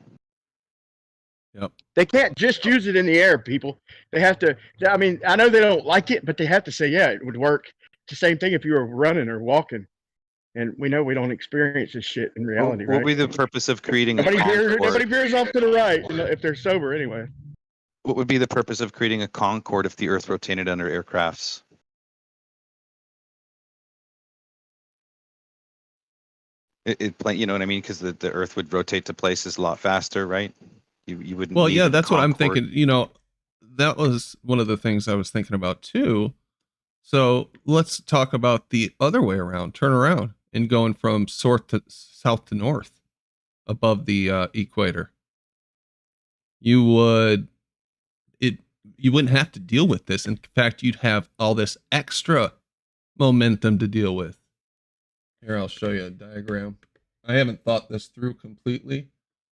Yep. They can't just use it in the air, people. They have to. I mean, I know they don't like it, but they have to say, yeah, it would work. It's the same thing if you were running or walking. And we know we don't experience this shit in reality, What right? would be the purpose of creating Nobody Concorde? veers off to the right if they're sober, anyway. What would be the purpose of creating a Concorde if the Earth rotated under aircrafts? You know what I mean? Because the Earth would rotate to places a lot faster, right? You wouldn't. Well, need yeah, a that's what I'm Concorde. thinking. You know, that was one of the things I was thinking about too. So let's talk about the other way around. Turn around and going from south to north above the equator. You wouldn't have to deal with this. In fact, you'd have all this extra momentum to deal with. Here, I'll show you a diagram. I haven't thought this through completely,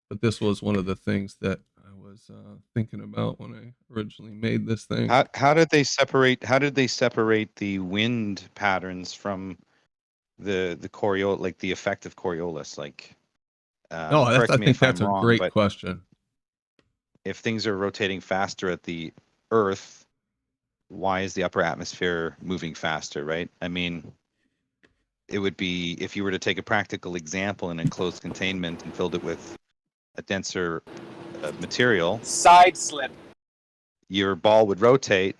but this was one of the things that I was thinking about when I originally made this thing. How did they separate? How did they separate the wind patterns from the Coriolis, like the effect of Coriolis? Like, I think that's a great question. If things are rotating faster at the Earth, why is the upper atmosphere moving faster? Right? I mean, it would be if you were to take a practical example in enclosed containment and filled it with a denser material. Side slip. Your ball would rotate,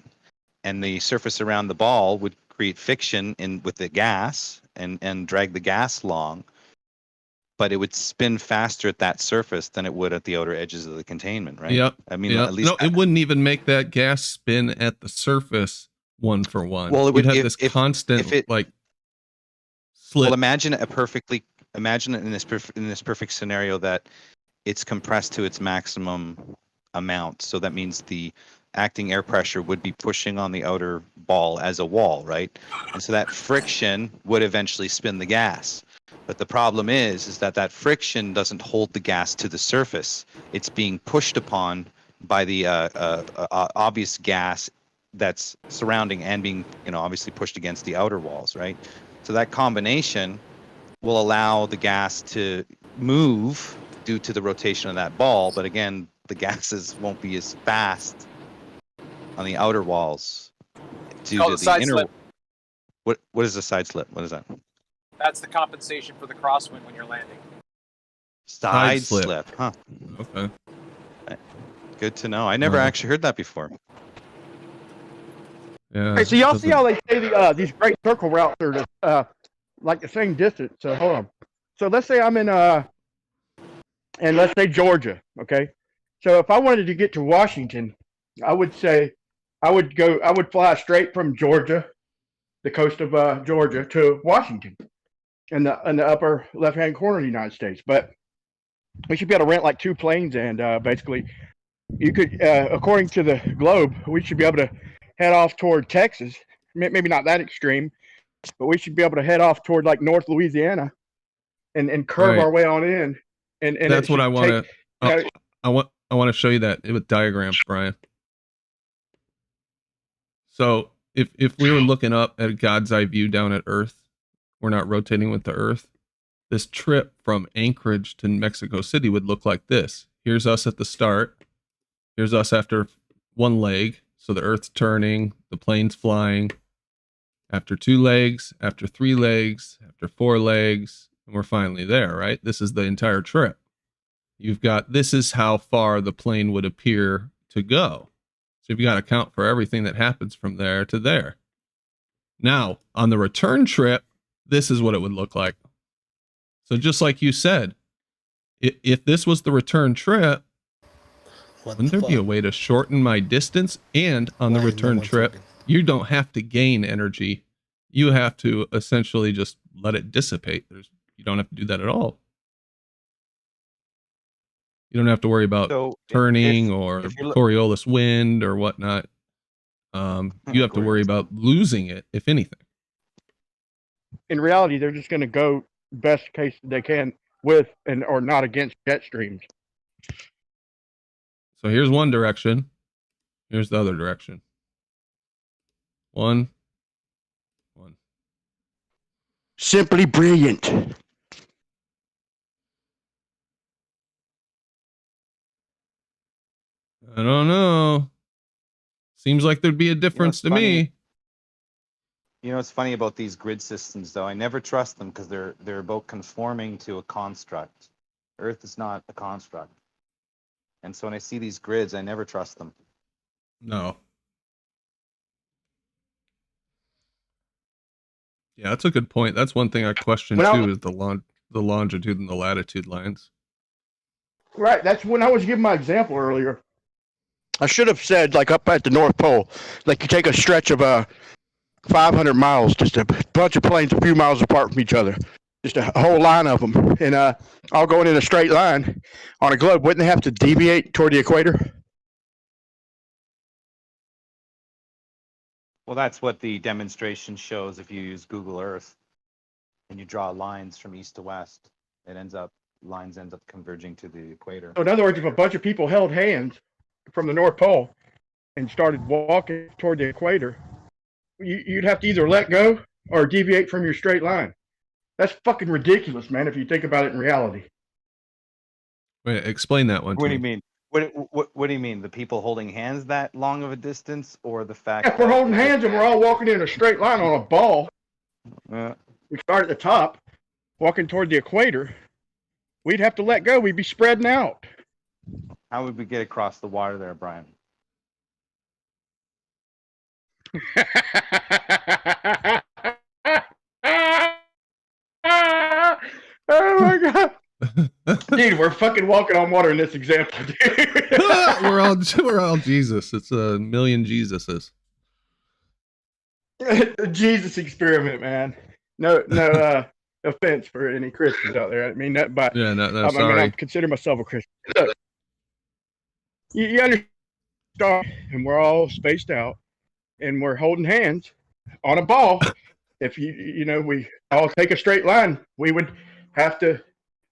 and the surface around the ball would create friction with the gas and drag the gas along. But it would spin faster at that surface than it would at the outer edges of the containment, right? Yep. I mean, yep. at least it wouldn't even make that gas spin at the surface one for one. Well, it would have this constant slip. Well, imagine it in this perfect scenario that it's compressed to its maximum amount. So that means the acting air pressure would be pushing on the outer ball as a wall, right? And so that friction would eventually spin the gas. But the problem is that friction doesn't hold the gas to the surface. It's being pushed upon by the obvious gas that's surrounding and being, obviously pushed against the outer walls, right? So that combination will allow the gas to move due to the rotation of that ball. But again, the gases won't be as fast on the outer walls due to the inner. Slip. What is a side slip? What is that? That's the compensation for the crosswind when you're landing. Side slip. Huh. Okay. Good to know. I never actually heard that before. Yeah. Hey, so y'all see how they say these great circle routes are like the same distance. So hold on. So let's say I'm in and let's say Georgia, okay? So if I wanted to get to Washington, I would fly straight from Georgia, the coast of Georgia, to Washington in the upper left-hand corner of the United States. But we should be able to rent like 2 planes, and basically you could, according to the globe, we should be able to head off toward Texas. Maybe not that extreme, but we should be able to head off toward like North Louisiana and curve our way on in. And that's what I want to. I want to show you that with diagrams, Brian. So if we were looking up at God's eye view down at Earth, we're not rotating with the Earth. This trip from Anchorage to Mexico City would look like this. Here's us at the start. Here's us after 1 leg. So the Earth's turning, the plane's flying. After 2 legs, after 3 legs, after 4 legs, and we're finally there, right? This is the entire trip. This is how far the plane would appear to go. So you've got to account for everything that happens from there to there. Now, on the return trip, this is what it would look like. So just like you said, if this was the return trip, wouldn't there be a way to shorten my distance? And on the return trip, you don't have to gain energy. You have to essentially just let it dissipate. You don't have to do that at all. You don't have to worry about turning or Coriolis wind or whatnot. You have to worry about losing it, if anything. In reality, they're just going to go best case they can with or not against jet streams. So here's one direction. Here's the other direction. One. Simply brilliant. I don't know. Seems like there'd be a difference to me. You know what's funny about these grid systems, though? I never trust them because they're about conforming to a construct. Earth is not a construct. And so when I see these grids, I never trust them. No. Yeah, that's a good point. That's one thing I question too, is the longitude and the latitude lines. Right. That's when I was giving my example earlier. I should have said, like, up at the North Pole, like you take a stretch of 500 miles, just a bunch of planes a few miles apart from each other, just a whole line of them, and all going in a straight line on a globe. Wouldn't they have to deviate toward the equator? Well, that's what the demonstration shows if you use Google Earth and you draw lines from east to west. Lines end up converging to the equator. So in other words, if a bunch of people held hands from the North Pole and started walking toward the equator, you'd have to either let go or deviate from your straight line. That's fucking ridiculous, man, if you think about it in reality. Wait, explain that one to me. What do you mean? What do you mean? The people holding hands that long of a distance, or the fact if we're holding hands and we're all walking in a straight line on a ball, we start at the top, walking toward the equator, we'd have to let go. We'd be spreading out. How would we get across the water there, Brian? Oh my god. Dude, we're fucking walking on water in this example, dude. we're all Jesus. It's a million Jesuses. The Jesus experiment, man. No offense for any Christians out there. I mean that, but yeah, no, sorry. I consider myself a Christian. Look, you understand, and we're all spaced out, and we're holding hands on a ball. If we all take a straight line, we would have to.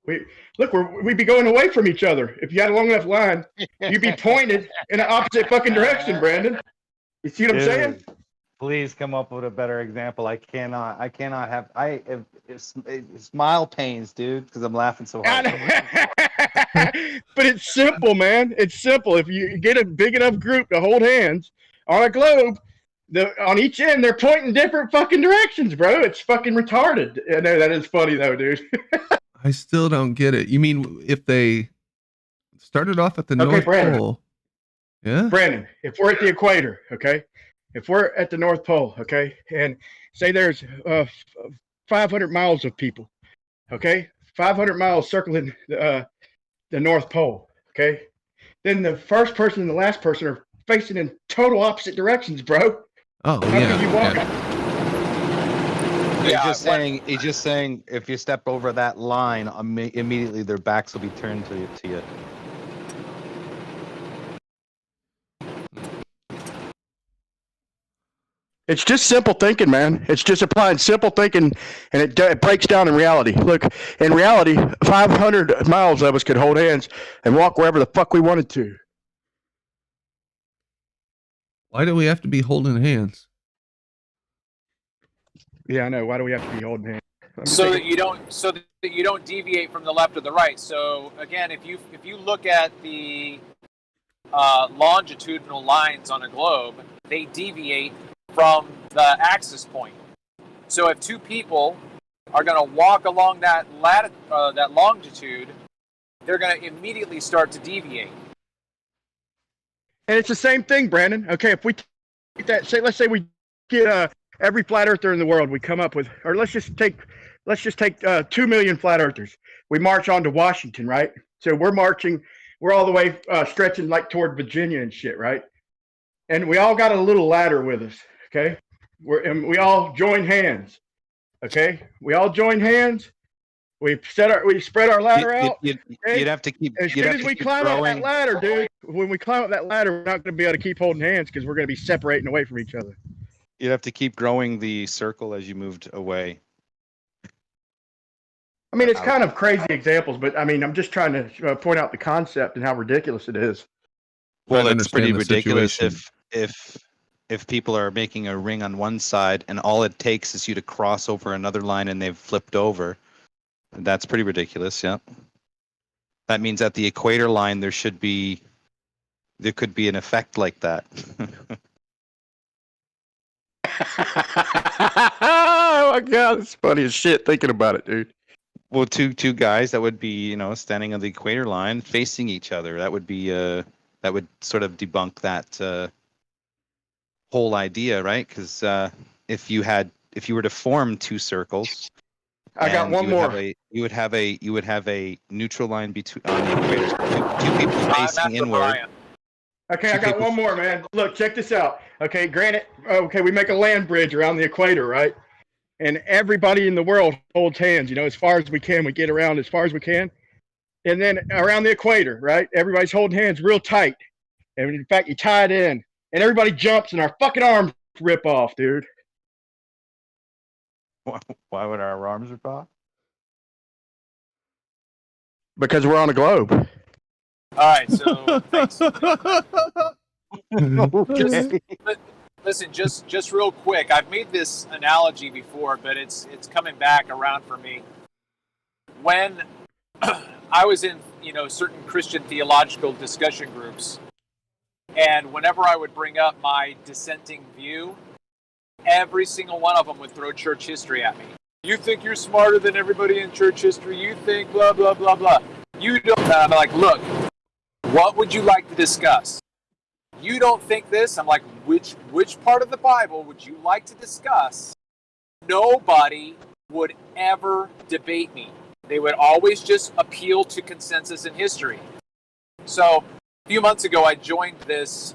We'd be going away from each other. If you had a long enough line, you'd be pointed in the opposite fucking direction, Brandon. You see what I'm saying? Please come up with a better example. I cannot have. It's smile pains, dude, because I'm laughing so hard. But it's simple, man. It's simple. If you get a big enough group to hold hands on a globe, on each end, they're pointing different fucking directions, bro. It's fucking retarded. I know that is funny though, dude. I still don't get it. You mean if they started off at the North Pole? Yeah. Brandon, if we're at the equator, okay? If we're at the North Pole, okay, and say there's 500 miles of people, okay, 500 miles circling the North Pole, okay, then the first person and the last person are facing in total opposite directions, bro. Oh, how can you walk? He's just saying if you step over that line, immediately their backs will be turned to you. It's just simple thinking, man. It's just applying simple thinking, and it breaks down in reality. Look, in reality, 500 miles of us could hold hands and walk wherever the fuck we wanted to. Why do we have to be holding hands? Yeah, I know. Why do we have to be holding hands? So that you don't deviate from the left or the right. So again, if you look at the longitudinal lines on a globe, they deviate from the axis point. So if two people are going to walk along that longitude, they're going to immediately start to deviate. And it's the same thing, Brandon. Okay, if we take that, let's say we get every flat earther in the world, we come up with, or let's just take 2 million flat earthers. We march on to Washington, right? So we're marching, we're all the way stretching like toward Virginia and shit, right? And we all got a little ladder with us, okay? And we all join hands, okay? We all join hands. We spread our ladder out. You'd have to keep. As You'd soon have as to we keep climb up growing. that ladder, dude, when we climb up that ladder, we're not going to be able to keep holding hands because we're going to be separating away from each other. You'd have to keep growing the circle as you moved away. I mean, it's kind of crazy examples, but I mean, I'm just trying to point out the concept and how ridiculous it is. Well, Trying to it's pretty understand the ridiculous situation. if people are making a ring on one side and all it takes is you to cross over another line and they've flipped over. That's pretty ridiculous, yeah. That means at the equator line there could be an effect like that. Oh my god, it's funny as shit thinking about it, dude. Well, two guys that would be, standing on the equator line facing each other. That would be that would sort of debunk that whole idea, right? Because if you were to form two circles, I got one more. You would have a neutral line between on the equator. Two people facing inward. Okay, I got one more, man. Look, check this out. Okay, granted, we make a land bridge around the equator, right? And everybody in the world holds hands, as far as we can. We get around as far as we can. And then around the equator, right? Everybody's holding hands real tight. And in fact, you tie it in. And everybody jumps and our fucking arms rip off, dude. Why would our arms rip off? Because we're on a globe. All right, so thanks. Okay. Listen, just real quick. I've made this analogy before, but it's coming back around for me. When I was in certain Christian theological discussion groups, and whenever I would bring up my dissenting view, every single one of them would throw church history at me. You think you're smarter than everybody in church history? You think blah blah blah blah. You don't. I'm like, look, what would you like to discuss? You don't think this? I'm like, which part of the Bible would you like to discuss? Nobody would ever debate me. They would always just appeal to consensus in history. So a few months ago, I joined this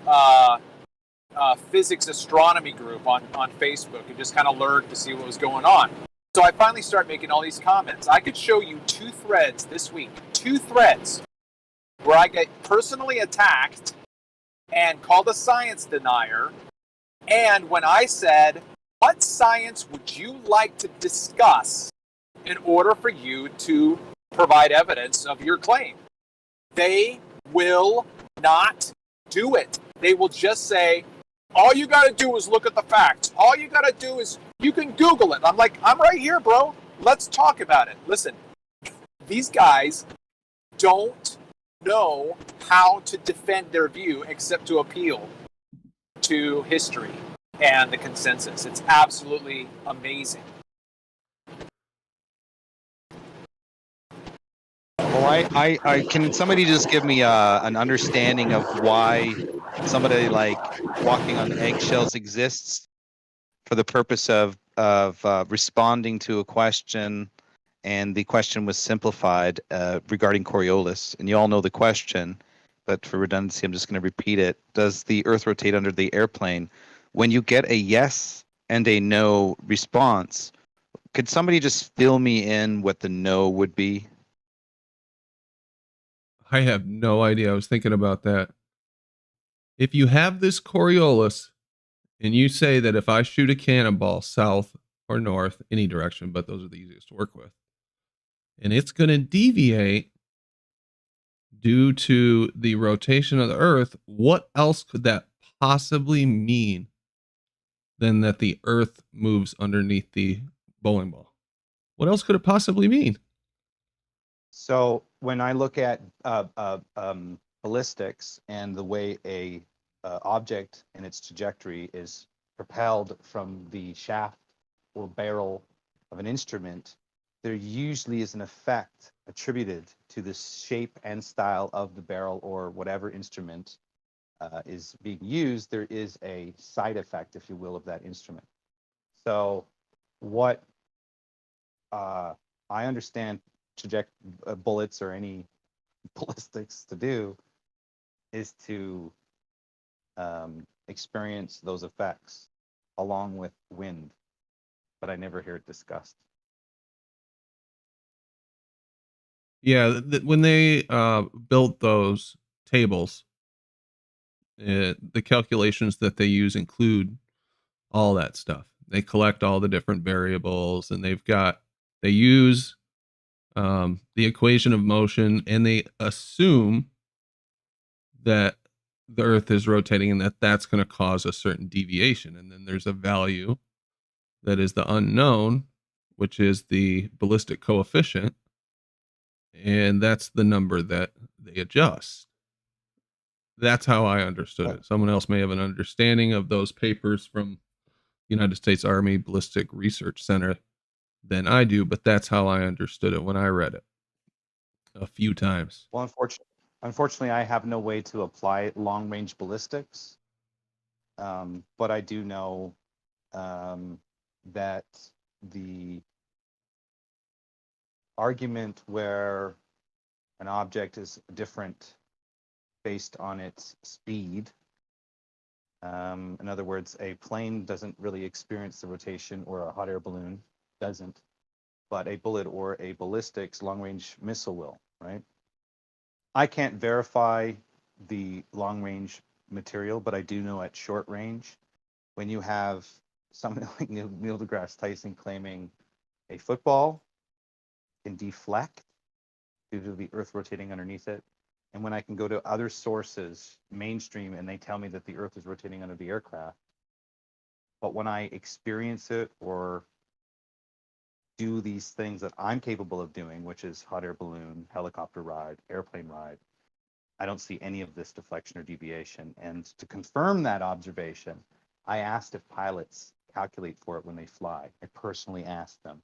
physics astronomy group on Facebook and just kind of lurked to see what was going on. So I finally started making all these comments. I could show you 2 threads this week, 2 threads where I get personally attacked and called a science denier. And when I said, what science would you like to discuss in order for you to provide evidence of your claim? They will not do it. They will just say, all you got to do is look at the facts. All you got to do is, you can Google it. I'm like, I'm right here, bro. Let's talk about it. Listen, these guys don't know how to defend their view except to appeal to history and the consensus. It's absolutely amazing. Well, I can somebody just give me an understanding of why somebody like walking on eggshells exists for the purpose of responding to a question, and the question was simplified regarding Coriolis, and you all know the question, but for redundancy, I'm just going to repeat it. Does the Earth rotate under the airplane? When you get a yes and a no response, could somebody just fill me in what the no would be? I have no idea. I was thinking about that. If you have this Coriolis and you say that if I shoot a cannonball south or north, any direction, but those are the easiest to work with, and it's going to deviate due to the rotation of the Earth, what else could that possibly mean than that the Earth moves underneath the bowling ball? What else could it possibly mean? So when I look at ballistics and the way a object and its trajectory is propelled from the shaft or barrel of an instrument, there usually is an effect attributed to the shape and style of the barrel or whatever instrument is being used, there is a side effect, if you will, of that instrument. So what I understand bullets or any ballistics to do is to experience those effects along with wind, but I never hear it discussed. Yeah, when they built those tables, the calculations that they use include all that stuff. They collect all the different variables, and they use the equation of motion, and they assume that the Earth is rotating and that's going to cause a certain deviation. And then there's a value that is the unknown, which is the ballistic coefficient. And that's the number that they adjust. That's how I understood it. Someone else may have an understanding of those papers from United States Army Ballistic Research Center than I do, but that's how I understood it when I read it a few times. Well, unfortunately, I have no way to apply long-range ballistics, but I do know that the argument where an object is different based on its speed, in other words, a plane doesn't really experience the rotation, or a hot air balloon doesn't, but a bullet or a ballistics long-range missile will, right? I can't verify the long-range material, but I do know at short range, when you have someone like Neil deGrasse Tyson claiming a football can deflect due to the Earth rotating underneath it, and when I can go to other sources, mainstream, and they tell me that the Earth is rotating under the aircraft, but when I experience it or do these things that I'm capable of doing, which is hot air balloon, helicopter ride, airplane ride, I don't see any of this deflection or deviation. And to confirm that observation, I asked if pilots calculate for it when they fly. I personally asked them,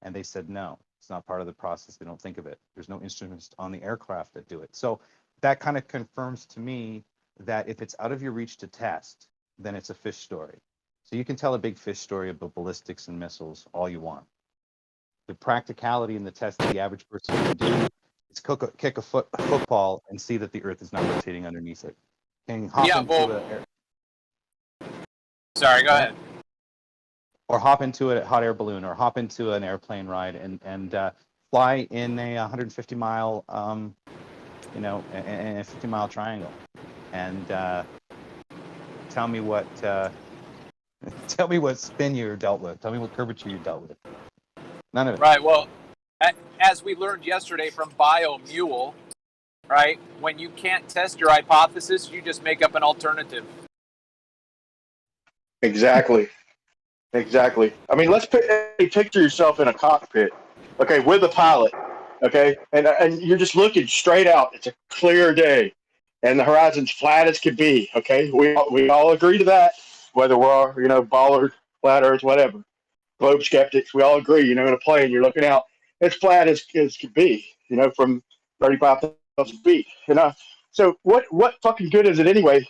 and they said no, it's not part of the process. They don't think of it. There's no instruments on the aircraft that do it. So that kind of confirms to me that if it's out of your reach to test, then it's a fish story. So you can tell a big fish story about ballistics and missiles all you want. The practicality in the test that the average person can do is kick a football and see that the Earth is not rotating underneath it. Can hop Sorry, go ahead. Or hop into a hot air balloon, or hop into an airplane ride and fly in a 150 mile, in a 50 mile triangle, and tell me what spin you dealt with. Tell me what curvature you dealt with. None of it. Right. Well, as we learned yesterday from BioMule, right? When you can't test your hypothesis, you just make up an alternative. Exactly. I mean, picture yourself in a cockpit, okay, with a pilot, okay, and you're just looking straight out. It's a clear day, and the horizon's flat as could be. Okay, we all agree to that, whether we're bollard, flat Earth, whatever, globe skeptics. We all agree. In a plane, you're looking out, it's flat as could be. From 35,000 feet. So what fucking good is it anyway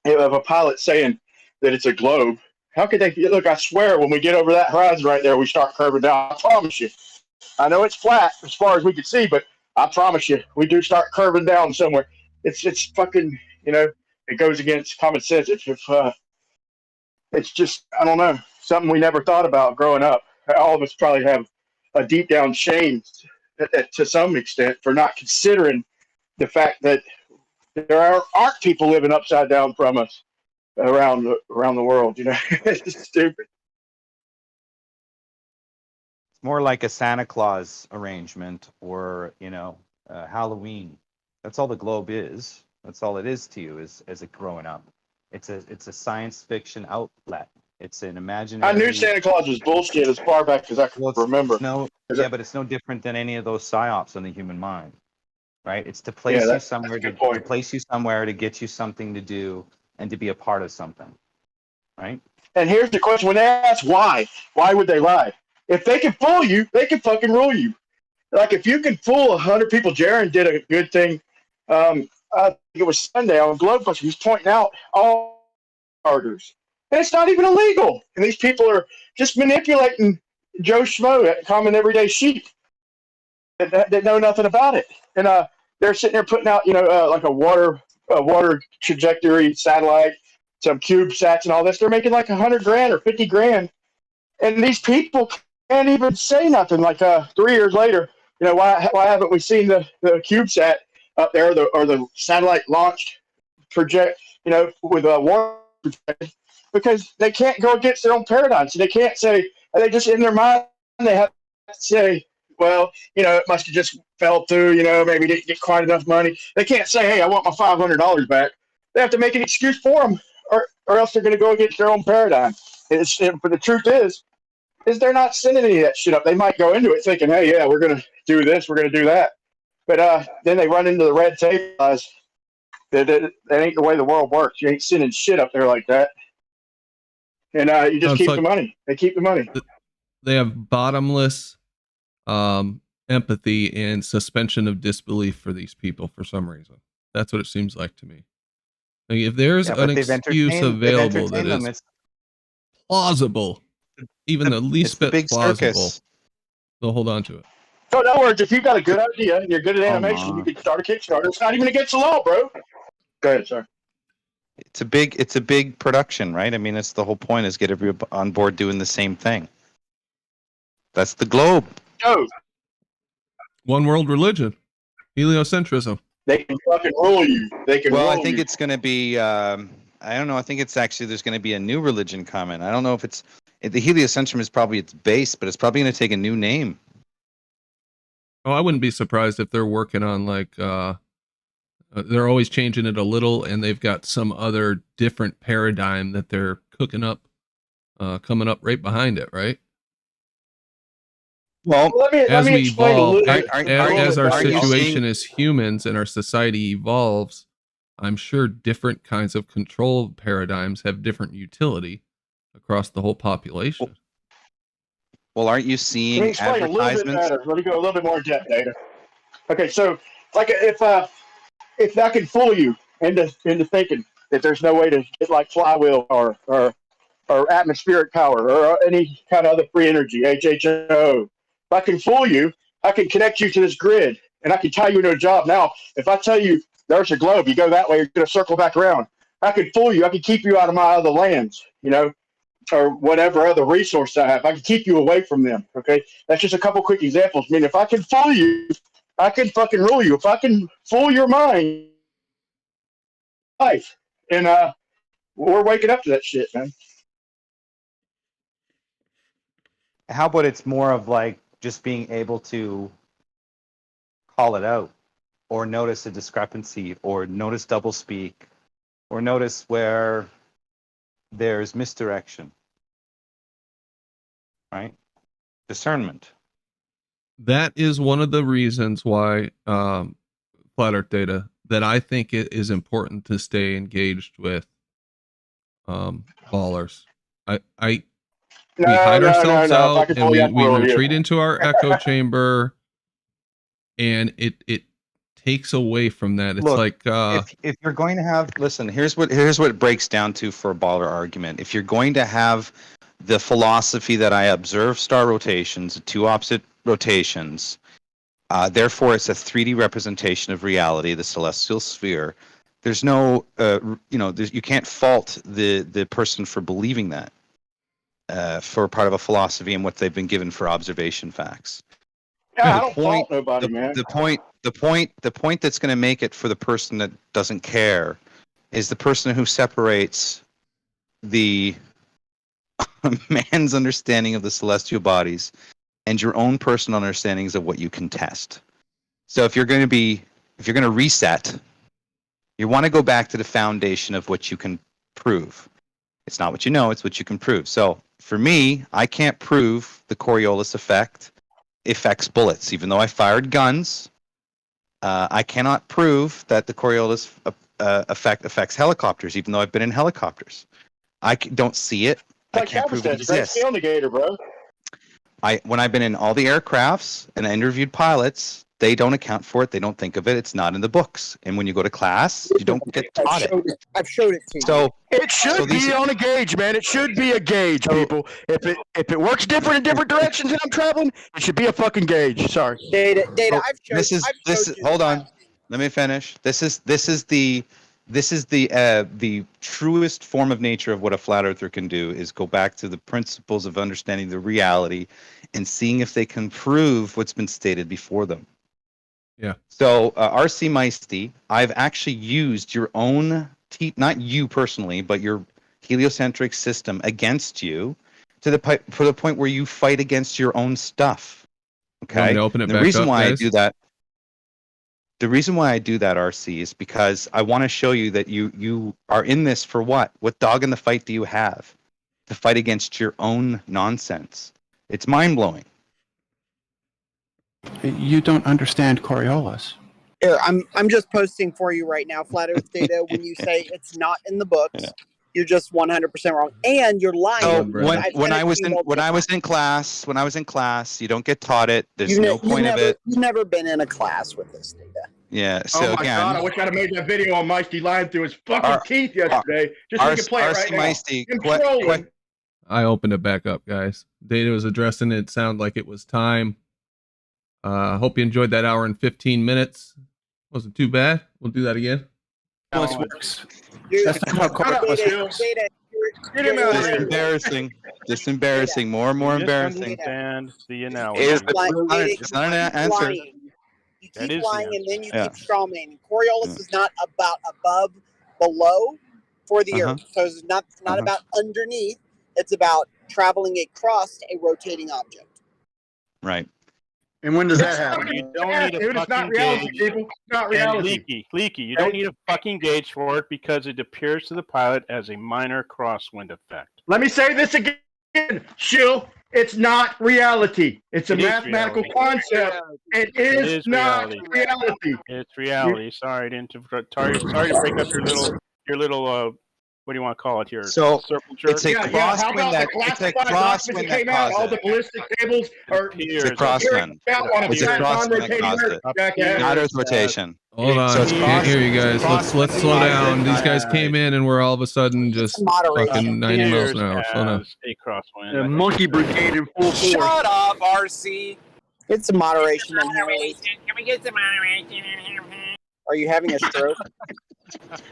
of a pilot saying that it's a globe? How could they look? I swear, when we get over that horizon right there, we start curving down. I promise you. I know it's flat as far as we can see, but I promise you, we do start curving down somewhere. It's fucking, it goes against common sense. It's just, I don't know, something we never thought about growing up. All of us probably have a deep down shame to some extent for not considering the fact that there aren't people living upside down from us around the world. It's just stupid. It's more like a Santa Claus arrangement, or Halloween. That's all the globe is. That's all it is to you as it growing up. It's a science fiction outlet. It's an imaginary. I knew Santa Claus was bullshit as far back as I can remember. But it's no different than any of those psyops on the human mind, right? It's to place you somewhere to place you somewhere to get you something to do and to be a part of something, right? And here's the question: when they ask why would they lie? If they can fool you, they can fucking rule you. Like if you can fool 100 people, Jaron did a good thing I think it was Sunday on Globebuster. He was pointing out all starters, and it's not even illegal. And these people are just manipulating Joe Schmo, common everyday sheep that know nothing about it. And they're sitting there putting out, like a water trajectory satellite, some CubeSats and all this. They're making like $100,000 or $50,000, and these people can't even say nothing. Like 3 years later, why haven't we seen the CubeSat up there, or the satellite launched project, with a water projection? Because they can't go against their own paradigms. So they can't say, they just in their mind they have to say, well, it must have just fell through, maybe didn't get quite enough money. They can't say, hey, I want my $500 back. They have to make an excuse for them, or else they're going to go against their own paradigm. But the truth is they're not sending any of that shit up. They might go into it thinking, hey, yeah, we're going to do this, we're going to do that. But then they run into the red tape. That ain't the way the world works. You ain't sending shit up there like that. And you just keep the money. They keep the money. They have bottomless empathy and suspension of disbelief for these people for some reason. That's what it seems like to me. Like, if there's an excuse available that is plausible, even the least bit plausible, they'll hold on to it. So in other words, if you've got a good idea and you're good at animation, you can start a Kickstarter. It's not even against the law, bro. Go ahead, sir. It's a big production, right? I mean, that's the whole point, is get everyone on board doing the same thing. That's the globe. Go. One world religion. Heliocentrism. They can fucking rule you. They can Well, rule I think you. it's going to be, I don't know. I think it's actually, there's going to be a new religion coming. I don't know if the heliocentrism is probably its base, but it's probably going to take a new name. Oh, I wouldn't be surprised if they're working on they're always changing it a little, and they've got some other different paradigm that they're cooking up, coming up right behind it, right? Well, let me we evolve, Are as our you situation seeing- as humans and our society evolves, I'm sure different kinds of control paradigms have different utility across the whole population. Well, aren't you Let me seeing explain a little bit advertisements? better. Let me go a little bit more in depth, Data. Okay, so like if I can fool you into thinking that there's no way to get like flywheel or atmospheric power or any kind of other free energy, HHO. If I can fool you, I can connect you to this grid, and I can tie you into a job. Now, if I tell you there's a globe, you go that way, you're going to circle back around. I can fool you. I can keep you out of my other lands, or whatever other resource I have. I can keep you away from them, okay? That's just a couple quick examples. I mean, if I can fool you, I can fucking rule you. If I can fool your mind, life. And we're waking up to that shit, man. How about it's more of like just being able to call it out, or notice a discrepancy, or notice doublespeak, or notice where there's misdirection, right? Discernment. That is one of the reasons why Flat Earth Data, that I think it is important to stay engaged with ballers. We hide ourselves out, and we retreat into our echo chamber, and it takes away from that. It's Look, if you're going to have, listen, here's what it breaks down to for a baller argument. If you're going to have the philosophy that I observe star rotations, two opposite rotations, therefore it's a 3D representation of reality, the celestial sphere. There's no, you can't fault the person for believing that, for part of a philosophy and what they've been given for observation facts. Yeah, I don't fault nobody, man. The point that's going to make it for the person that doesn't care is the person who separates the man's understanding of the celestial bodies and your own personal understandings of what you can test. So if you're going to reset, you want to go back to the foundation of what you can prove. It's not what you know, it's what you can prove. So for me, I can't prove the Coriolis effect affects bullets, even though I fired guns. I cannot prove that the Coriolis effect affects helicopters, even though I've been in helicopters. I don't see it. I can't prove it exists. Great scale negator, bro. When I've been in all the aircrafts and I interviewed pilots, They don't account for it. They don't think of it. It's not in the books. And when you go to class, you don't get taught it. I've showed it to you. So it should be on a gauge, man. It should be a gauge, people. If it works different in different directions and I'm traveling, it should be a fucking gauge. Sorry. Data. I've showed. This is. Hold on. Let me finish. This is the truest form of nature of what a flat earther can do is go back to the principles of understanding the reality and seeing if they can prove what's been stated before them. Yeah. So RC Meisty, I've actually used your own, not you personally, but your heliocentric system against you for the point where you fight against your own stuff. Okay. Open it the back reason up, why guys? I do that. The reason why I do that, RC, is because I want to show you that you are in this for what? What dog in the fight do you have to fight against your own nonsense? It's mind-blowing. You don't understand Coriolis. Here, I'm just posting for you right now, Flat Earth Data. When you say it's not in the books, you're just 100% wrong, and you're lying. So when I was in class, you don't get taught it. There's no point of it. You've never been in a class with this data. Yeah. So oh my God! I wish I'd have made that video on Meisty lying through his fucking teeth yesterday. Just so we can play it right now. Him trolling. I opened it back up, guys. Data was addressing it. It sounded like it was time. Hope you enjoyed that hour and 15 minutes. Wasn't too bad. We'll do that again. Works. Dude, That's not how Coriolis works. This embarrassing. This embarrassing. More and more embarrassing. And the analogy. It's not an answer. You keep lying and then you keep strawmanning. Coriolis is not about above, below for the Earth. So it's not about underneath. It's about traveling across a rotating object. Right. And when does that happen? You don't need a It's fucking not reality, gauge. people. It's not reality. Leaky. You don't need a fucking gauge for it because it appears to the pilot as a minor crosswind effect. Let me say this again, Shill. It's not reality. It's a mathematical concept. It is not reality. It's reality. Sorry to interrupt. Sorry to break up your little what do you want to call it here? So circle jerk. It's a crosswind that came out. All the ballistic tables are. It's a crosswind. It's a crosswind that caused it. Not Earth rotation. Hold on, So can't hear you guys. Let's slow down. These guys came in and we're all of a sudden just fucking 90 miles an hour. Slow down. A crosswind. The monkey brigade in full force. Shut up, RC. It's some moderation in here. Can we get some moderation in here? Are you having a stroke?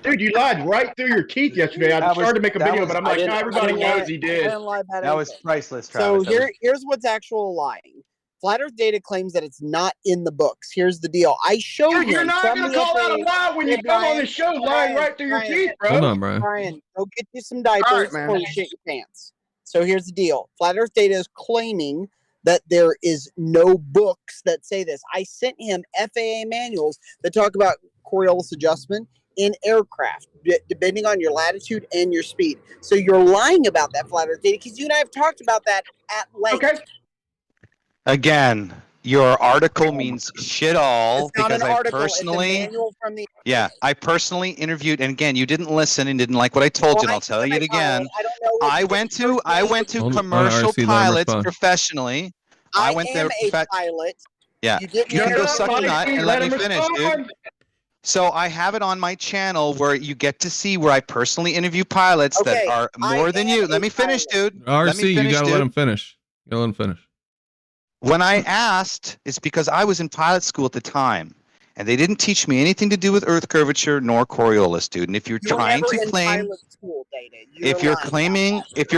Dude, you lied right through your teeth yesterday. I started to make a video, but I'm like, everybody knows he did. That was priceless, So Travis. here's what's actual lying. Flat Earth Data claims that it's not in the books. Here's the deal. I showed Dude, you're him not from going the to call that a FAA. lie when you come on the show lying right through your teeth, bro. Hold on, Brian. Brian, go get you some diapers before you shit your pants. So here's the deal. Flat Earth Data is claiming that there is no books that say this. I sent him FAA manuals that talk about Coriolis adjustment in aircraft, depending on your latitude and your speed. So you're lying about that, Flat Earth Data, because you and I have talked about that at length. Okay. Again, your article means shit all It's not because an I article, personally, it's a manual from the I personally interviewed, and again, you didn't listen and didn't like what I told you, and I'll tell you it again. I went to commercial RC, let him pilots respond. professionally. I went there. a pilot. Yeah, You you didn't can know go that, suck a Mike. nut and let me finish, dude. So I have it on my channel where you get to see where I personally interview pilots that are more than you. Let me finish, dude. Let me RC, you finish, gotta dude. let him finish. You gotta let him finish. When I asked, it's because I was in pilot school at the time, and they didn't teach me anything to do with Earth curvature nor Coriolis, dude. And if you're trying to claim, if you're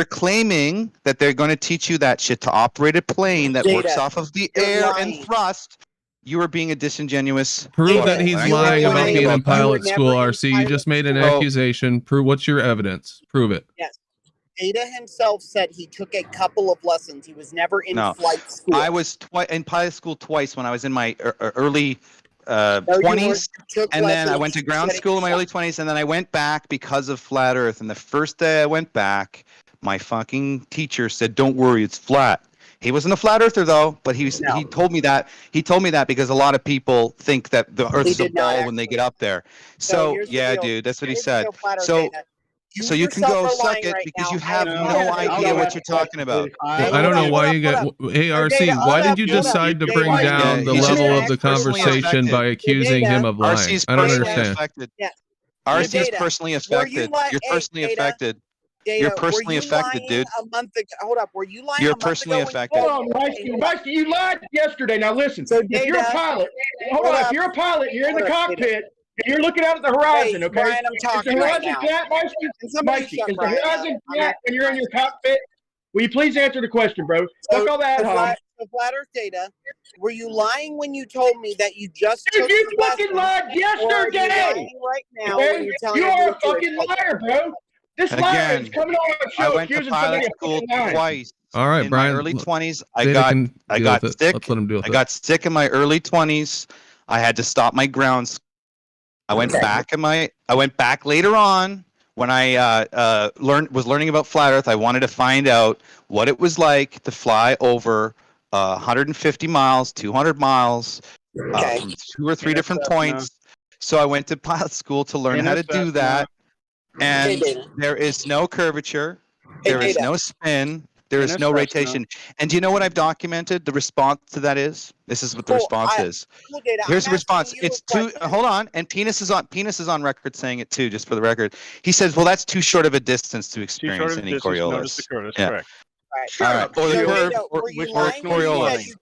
claiming that they're going to teach you that shit to operate a plane that works off of the air and thrust, you are being a disingenuous. Prove that he's lying about being in pilot school, RC. You just made an accusation. Prove what's your evidence? Prove it. Yes. Data himself said he took a couple of lessons. He was never in flight school. I was in pilot school twice when I was in my early 20s, and then I went to ground school in my early 20s, and then I went back because of flat Earth. And the first day I went back, my fucking teacher said, "Don't worry, it's flat." He wasn't a flat earther though, but he told me that. He told me that because a lot of people think that the Earth is a ball when they get up there. So yeah, dude, that's what he said. So So you can go suck it because you have no idea what you're talking about. I don't know why you get. Hey, RC, why did you decide to bring down the level of the conversation by accusing him of lying? I don't understand. RC is personally affected. You're personally affected. You're personally affected, dude. A month ago. Hold up. Were you lying? You're personally affected. Hold on, Mikey, you lied yesterday. Now listen. So if you're a pilot, hold on. If you're a pilot, you're in the cockpit and you're looking out at the horizon. Okay. Brian, I'm talking right now. Mikey, is the horizon flat when you're in your cockpit? Will you please answer the question, bro? Fuck all that. So flat Earth data. Were you lying when you told me that you just? Dude, you fucking lied yesterday. Right now, okay? when you're telling you are a fucking liar, bro. This liar is coming on our show I went to accusing pilot somebody school of lying. twice. All right, in Brian. my early 20s, I Data got can deal with it. sick. Let's let him deal with I got sick in my early 20s. I had to stop my grounds. I went back later on when I was learning about flat Earth. I wanted to find out what it was like to fly over 150 miles, 200 miles, from 2 or 3 different points. So I went to pilot school to learn how to do that. And there is no curvature, there is no spin, there is no rotation. And do you know what I've documented? The response to that is, this is what the response is. Here's the response. It's too. Hold on. And Penis is on record saying it too, just for the record. He says, "Well, that's too short of a distance to experience any Coriolis." Yeah. All right. Or the curve, or Coriolis.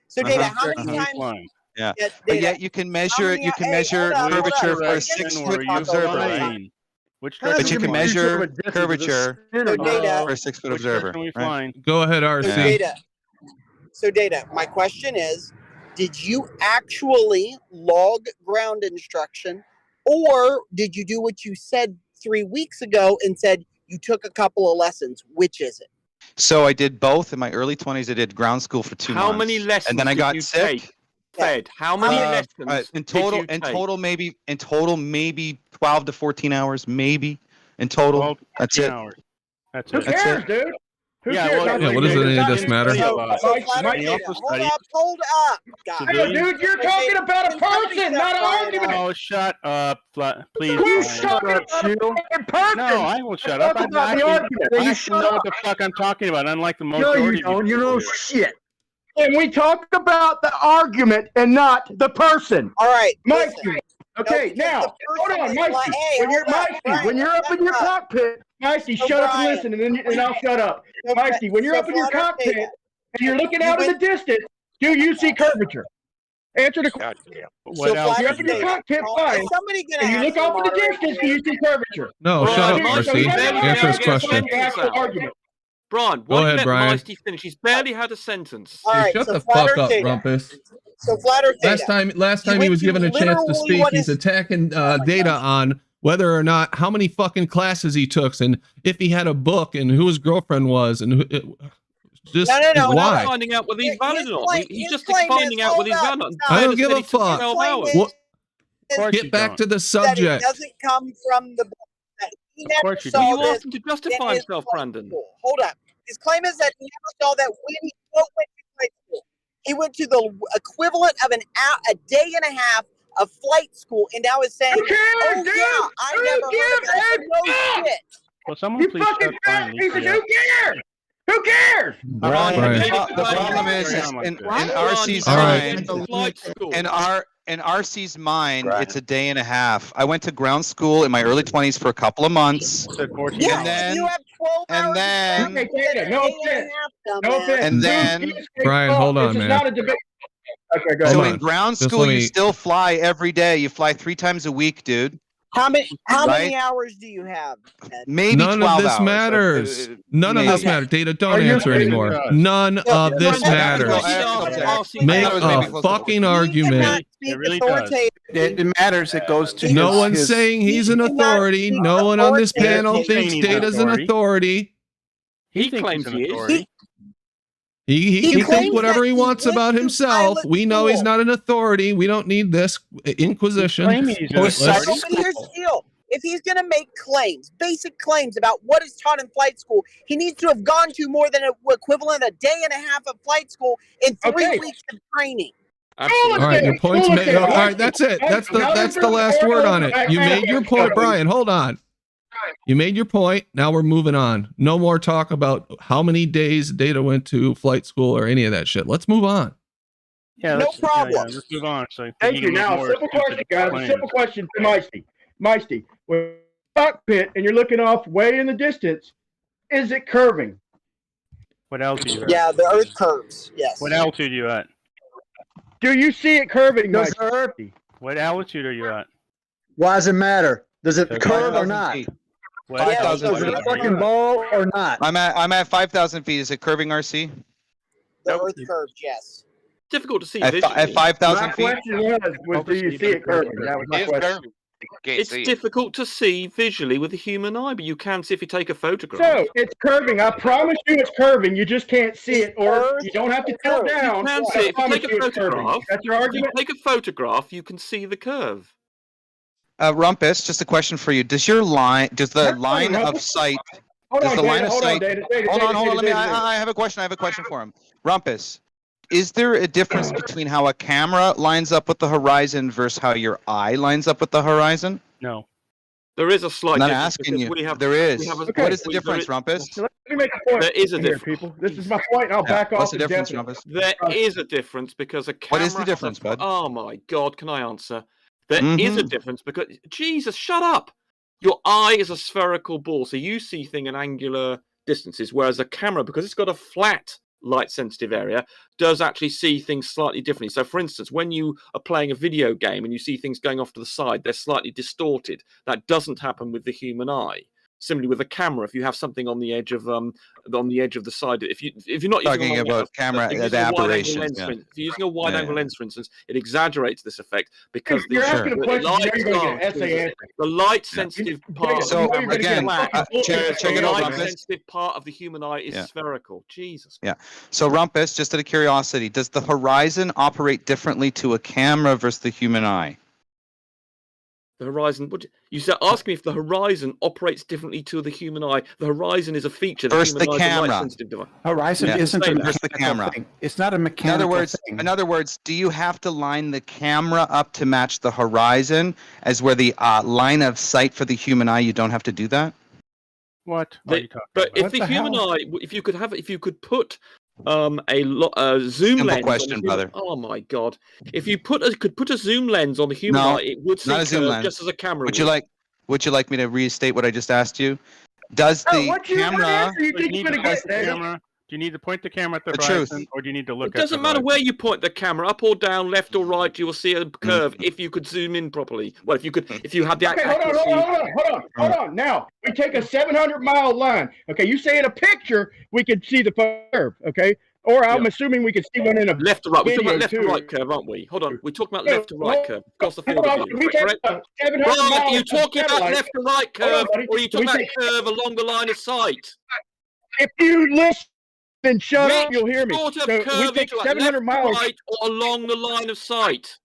So, Data, how many times? Yeah. But yet you can measure. You can measure curvature for a 6-foot observer, right? But you can measure curvature for a 6-foot observer. Right? Go ahead, RC. So Data, my question is, did you actually log ground instruction, or did you do what you said 3 weeks ago and said you took a couple of lessons? Which is it? So I did both. In my early 20s, I did ground school for 2 months. How many lessons? And then I got sick. Take? Fed. How many lessons? In total, maybe 12 to 14 hours, maybe in total. That's it. Hours. That's Who it. cares, dude? Who cares? What does any of this matter? Hold up, guys. Hey, dude, you're talking about a person, not an argument. Oh, shut up, please. Who's talking about a person? No, I won't shut up. I actually know what the fuck I'm talking about, unlike the majority. No, you know shit. And we talk about the argument and not the person. All right, Mikey. Okay, now, hold on, Mikey. When you're up in your cockpit, Mikey, shut up and listen, and I'll shut up. Mikey, when you're up in your cockpit and you're looking out in the distance, do you see curvature? Answer the question. What else? You're up in your cockpit flying, and you look off in the distance, do you see curvature? No, shut up, RC. Answer his question. Brian, go ahead, Brian. Finish. He's barely had a sentence. Hey, shut the fuck up, Rumpus. So flat Earth data. Last time he was given a chance to speak, he's attacking data on whether or not how many fucking classes he took and if he had a book and who his girlfriend was and just no, why. Finding out whether he's valid or not. He's just finding out whether he's valid. I don't give a fuck. Get back to the subject. It doesn't come from the book. He never You saw this asked him to justify himself, Brandon. Hold up. His claim is that he never saw that when he went to flight school. He went to the equivalent of a day and a half of flight school, and now is saying, Who cares, "Oh dude? yeah, I Who never heard of that." gives No a shit. Well, someone You please fucking shut fat Brian. piece of who cares? Who cares? Brian. The problem is in RC's mind, in RC's mind, it's a day and a half. I went to ground school in my early 20s for a couple of months. Yeah, you have 12 hours. And then Brian, hold on, man. Okay, go so ahead. in ground school, you still fly every day. You fly 3 times a week, dude. How many hours do you have? Maybe none 12 of this hours. matters. None of this matters. Data, don't answer anymore. None of this matters. Make a fucking argument. It really does. It matters. It goes to No one's saying he's an authority. No one on this panel thinks Data's an authority. He claims he is. He can think whatever he wants about himself. We know he's not an authority. We don't need this inquisition. But here's the deal. If he's going to make claims, basic claims about what is taught in flight school, he needs to have gone to more than an equivalent of a day and a half of flight school in 3 weeks of training. Absolutely. All right, your point's made. All right, that's it. That's the last word on it. You made your point, Brian. Hold on. You made your point. Now we're moving on. No more talk about how many days data went to flight school or any of that shit. Let's move on. Yeah, No problem. let's move on. So Thank you. Now, simple question, guys. A simple question to Meisty. Meisty, when you're in the cockpit and you're looking off way in the distance, is it curving? What altitude? Yeah, the Earth curves. Yes. What altitude are you at? Do you see it curving, Does Meisty? What altitude are you at? Why does it matter? Does it Okay. curve or 5,000 not? feet. What 5,000 Does altitude it are you fucking at? ball or not? I'm at 5,000 feet. Is it curving, RC? The Earth curves. Yes. Difficult to see At visually. 5,000 My feet? question was do you see it curving? That was my question. It's difficult to see visually with the human eye, but you can see if you take a photograph. So it's curving. I promise you it's curving. You just can't see it, or you don't have to tilt down. You can see I it. If you promise take a you it's curving. photograph, That's your if you argument? take a photograph, you can see the curve. Rumpus, just a question for you. Does the line Rumpus. of sight, Hold does on, the line of Hold on, sight, Data. hold on, let me, I have a question for him. Rumpus, is there a difference between how a camera lines up with the horizon versus how your eye lines up with the horizon? No. There is a slight I'm not difference asking because you. we have, There is. we have a, What is the there difference, is- Rumpus? So let me make a point. There is a here, difference. people. This is my point, and I'll back off. What's the difference, indefinitely. Rumpus? There is a difference because a camera. What is the has difference, a, bud? Oh my God! Can I answer? There is a Mhm. difference because Jesus, shut up! Your eye is a spherical ball, so you see things in angular distances, whereas a camera, because it's got a flat light-sensitive area, does actually see things slightly differently. So, for instance, when you are playing a video game and you see things going off to the side, they're slightly distorted. That doesn't happen with the human eye. Similarly, with a camera, if you have something on the edge of the side, if you're not Talking using about camera, if you're the using a wide-angle aberrations, lens, yeah. if you're using a wide-angle Yeah. lens, for instance, it exaggerates this effect because You're the asking a question. You know you're going to get an essay answer. the light-sensitive part. So, of the camera again, is flat, check the it out, Rumpus. light-sensitive part of the human eye is Yeah. spherical. Jesus. Yeah. So, Rumpus, just out of curiosity, does the horizon operate differently to a camera versus the human eye? The horizon. You said, ask me if the horizon operates differently to the human eye. The horizon is a feature. Versus human the eye is a camera. light-sensitive device. Horizon Yeah. isn't a Versus the mechanical camera. thing. It's not a In mechanical thing. other words, do you have to line the camera up to match the horizon as where the line of sight for the human eye? You don't have to do that. What are you talking But about? if What the the human hell? eye, if you could put a zoom Simple lens. question, on the brother. Oh my God! If you could put a zoom lens on the human No, eye, it would see not a zoom curve lens. just as a camera Would would. you like me to restate what I just asked you? Does Oh, the what camera? answer you Do you think need you're to going to point get, the Data? camera? Do you need to point the camera at the The horizon, truth. or do you need to look It at doesn't the matter horizon? where you point the camera, up or down, left or right. You will see a curve if you could zoom in properly. Well, if you had the Okay, accuracy. hold on. Now, we take a 700-mile line. Okay, you say in a picture we could see the curve, okay? Or I'm assuming we could see one in a Left to right. We're talking video about left to too. right curve, aren't we? Hold on. We're talking about No, left to right curve across the field hold of on. view. We take Correct? a 700 Brian, miles are you of talking about satellite. left to right Hold on, curve, buddy. or are you talking We about take- curve along the line of sight? If you listen and shut up, Which you'll hear me. sort of So we curve take you talking about, 700 left to miles. right or along the line of sight?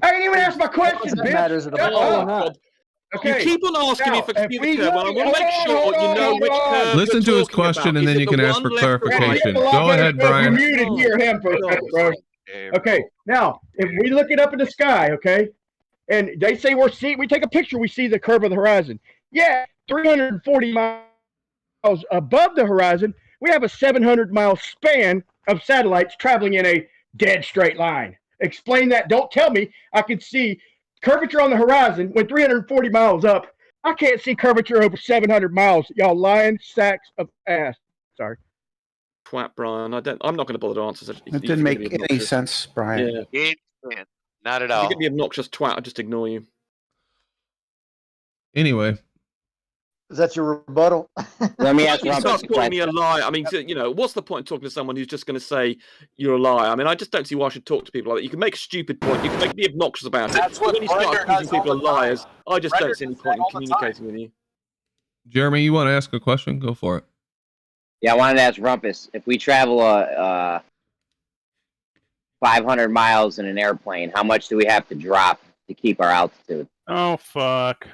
I didn't even ask my question, That bitch. matters at Shut all or up. not. Okay. You keep on asking me Now, if I can if see we the curve, and I look- want to make hold sure on, you know hold which on. curve Listen you're to his talking question, about. and Is then it you the can ask one for left or right? clarification. You have a lot Go better ahead, stuff. You're Brian. muted here, him for a second, bro. Okay, now if we look it up in the sky, okay, and they say we take a picture, we see the curve of the horizon. Yeah, 340 miles above the horizon, we have a 700-mile span of satellites traveling in a dead straight line. Explain that. Don't tell me I can see curvature on the horizon when 340 miles up. I can't see curvature over 700 miles. Y'all lying sacks of ass. Sorry. Twat, Brian. I'm not going to bother to answer such. It didn't make any sense, Brian. Yeah. Not at If all. you get me obnoxious twat, I'll just ignore you. Anyway, Is that your rebuttal? Let me ask You Rumpus start a calling me a question. liar. I mean, what's the point in talking to someone who's just going to say you're a liar? I mean, I just don't see why I should talk to people like that. You can make a stupid point. You can make me obnoxious about it. That's But what when you start Brender accusing does all people of the time. liars, I just Brender don't see any does point in that all the time. communicating with you. Jeremy, you want to ask a question? Go for it. Yeah, I wanted to ask Rumpus, if we travel 500 miles in an airplane, how much do we have to drop to keep our altitude? Oh fuck!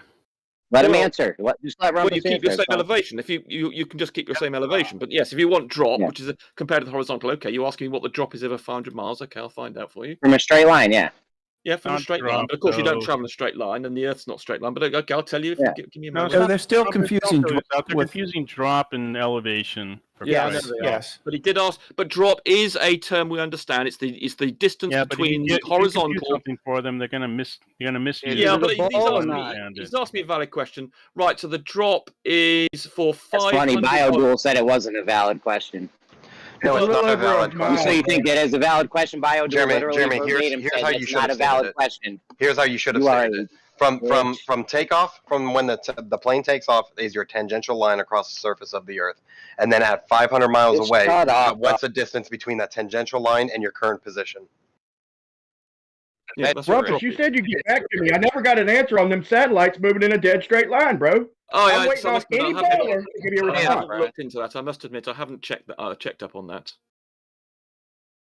Let him Well, answer. Just let Well, Rumpus you keep answer. your it's same fine. elevation. If you can just keep your same elevation. But yes, if you want drop, Yeah. which is compared to the horizontal, okay, you ask me what the drop is over 500 miles. Okay, I'll find out for you. From a straight line, yeah. Yeah, from a Not straight line. drop, But of course, you don't though. travel in a straight line, and the Earth's not a straight line. But okay, I'll tell you if Yeah. you give me a No, moment. So they're still drop confusing is out. They're with confusing drop and elevation. For Yeah, I know Christ's they sake. are. But he did ask. But drop is a term we understand. It's the distance Yeah, but if between you the confuse horizontal. something for them, they're gonna misuse Yeah, it but a he's ball or asked not? me. He's asked me a valid question. Right. So the drop is for That's 500. funny. BioDuel said it wasn't a valid question. No, it's not a valid You question. say you think that is a valid question, BioDuel Jeremy, verbatim here's said how you it's should not have a valid stated it. question. Here's how you should have You are stated it. From takeoff, from when the plane takes off, is your tangential line across the surface of the Earth, and then at 500 miles Just away, shut up, what's the distance between that tangential line and your current position? Yeah, that's what Rumpus, drop you is. said you'd get back to me. I never got an answer on them satellites moving in a dead straight line, bro. Oh, yeah, I'm waiting so on listen, any I haven't- baller to give you a I response. haven't looked into that. I must admit, I haven't checked up on that.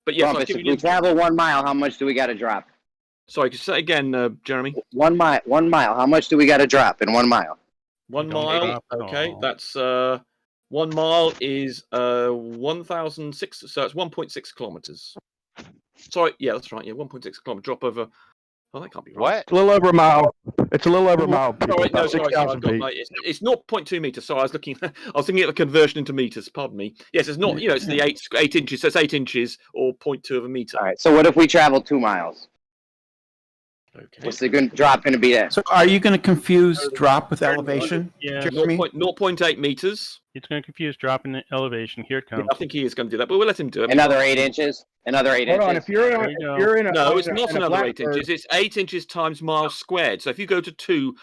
But yes, I'll Rumpus, give if you. we travel 1 mile, how much do we got to drop? Sorry, could you say again, Jeremy? 1 mile. 1 mile. How much do we got to drop in 1 mile? 1 Don't mile. drop at Okay, all. that's 1 mile is 1,006. So it's 1.6 kilometers. Sorry, yeah, that's right. Yeah, 1.6 kilometer drop over. Oh, that can't be right. What? It's a little over a mile. It's a little over a mile. People, Sorry, no, about sorry, I've 6,000 got feet. my, it's 0.2 meters. Sorry, I was looking. I was thinking of the conversion into meters. Pardon me. Yes, it's not. It's the 8 inches. So it's 8 inches or 0.2 of a meter. All right. So what if we travel 2 miles? Okay. What's the drop going to be there? So are you going to confuse drop with elevation? Yeah, Jeremy? 0.8 meters. it's gonna confuse drop in the elevation. Here it Yeah, comes. I think he is going to do that, but we'll let him do it. Another 8 inches. Another 8 Hold inches. on, if you're There you go. in a No, it's in a- not in a another 8 Blackbird- inches. It's 8 inches times miles squared. So if you go to 2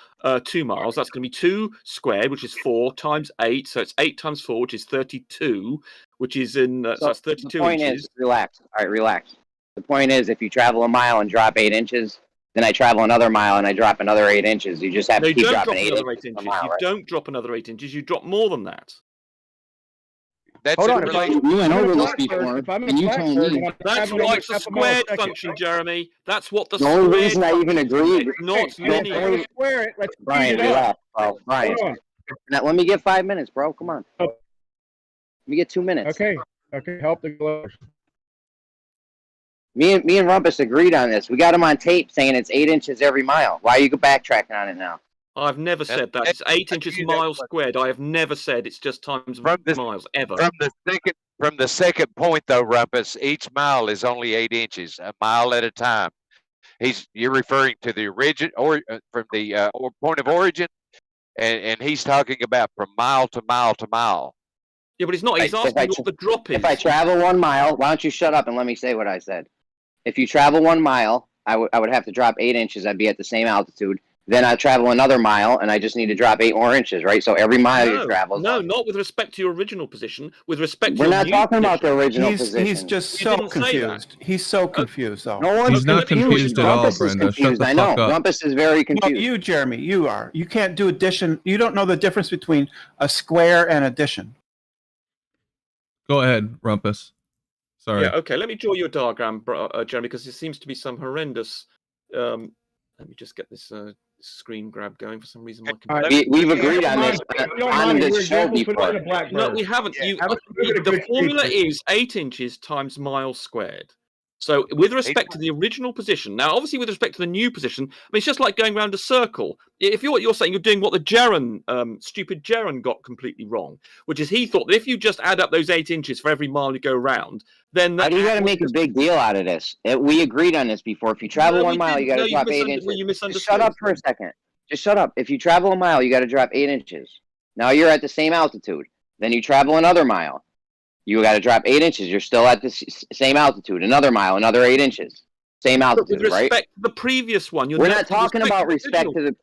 miles, that's going to be 2 squared, which is 4 times 8. So it's 8 times 4, which is 32, which is in so that's 32 the point inches. is, relax. All right, relax. The point is, if you travel a mile and drop 8 inches, then I travel another mile and I drop another 8 inches. You just have No, to you keep don't dropping drop 8 another 8 inches. per inches. mile, You right? don't drop another 8 inches. You drop more than that. That's Hold in on, if relation. You went I'm in over a this Blackbird, before, if I'm in and a you told Blackbird, me. and I'm That's traveling why over it's a half a mile a squared second, function, Jeremy. That's what the The only squared reason I even function agreed. is. It's not Okay, and if linear. we're gonna square it, let's Brian, speed it up. relax, bro. Brian, Hold on. now, let me get 5 minutes, bro. Come on. Oh. Let me get 2 minutes. Okay, help the glowers. Me and Rumpus agreed on this. We got him on tape saying it's 8 inches every mile. Why are you backtracking on it now? I've never said that. It's 8 inches miles squared. I have never said it's just times miles ever. From the second point though, Rumpus, each mile is only 8 inches, a mile at a time. You're referring to the origin or from the point of origin, and he's talking about from mile to mile to mile. Yeah, but he's not. He's asking what the drop is. If I travel 1 mile, why don't you shut up and let me say what I said? If you travel 1 mile, I would have to drop 8 inches. I'd be at the same altitude. Then I travel another mile, and I just need to drop 8 more inches, right? So every mile you travel. No, not with respect to your original position. With respect to We're your not new talking about the position. original He's position. just You so didn't say that. confused. He's so confused, though. No one's He's not confused at all, Rumpus is Brenda. Shut confused. the I know. fuck up. Rumpus is very No, confused. you, Jeremy, you are. You can't do addition. You don't know the difference between a square and addition. Go ahead, Rumpus. Sorry. Yeah, okay. Let me draw you a diagram, Jeremy, because there seems to be some horrendous. Let me just get this screen grab going for some reason. We've agreed on this on this show before. No, we haven't. The formula is 8 inches times miles squared. So with respect to the original position, now obviously with respect to the new position, I mean, it's just like going around a circle. If you're saying you're doing what the stupid Jaron got completely wrong, which is he thought that if you just add up those 8 inches for every mile you go around, then Why do you got to make a big deal out of this? We agreed on this before. If you travel 1 mile, you got to drop 8 inches. Just shut up for a second. Just shut up. If you travel a mile, you got to drop 8 inches. Now you're at the same altitude. Then you travel another mile. You got to drop 8 inches. You're still at the same altitude. Another mile, another 8 inches. Same altitude, with respect right? to the previous one, We're not talking about respect to the.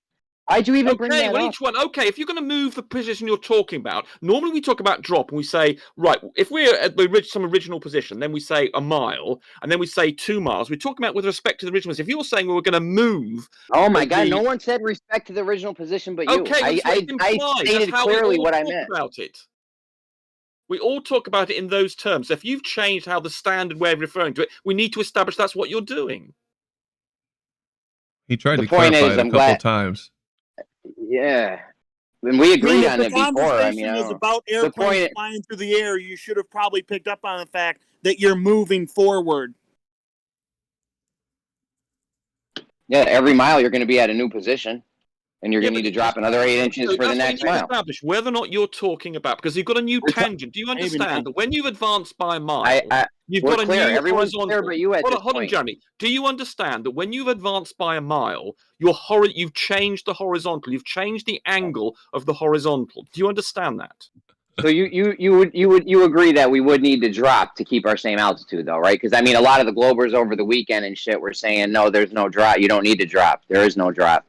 Why'd you even bring that up? Each one. Okay, if you're going to move the position you're talking about, normally we talk about drop and we say, right, if we're at some original position, then we say a mile, and then we say 2 miles. We're talking about with respect to the original. If you're saying we're going to move. Oh my God! No one said respect to the original position, but you. Okay, I stated clearly what I meant about it. We all talk about it in those terms. So if you've changed how the standard way of referring to it, we need to establish that's what you're doing. He tried to clarify it a couple times. Yeah. And we agreed on it before. I mean, was about airplanes flying through the air. You should have probably picked up on the fact that you're moving forward. Yeah, every mile you're going to be at a new position, and you're going to need to drop another 8 inches for the next mile. Establish whether or not you're talking about, because you've got a new tangent. Do you understand that when you've advanced by a mile, you've got a new horizontal? Clear but you at this Hold on, point. Jeremy. Do you understand that when you've advanced by a mile, you've changed the horizontal, you've changed the angle of the horizontal? Do you understand that? So you agree that we would need to drop to keep our same altitude, though, right? Because I mean, a lot of the Globers over the weekend and shit were saying, no, there's no drop. You don't need to drop. There is no drop.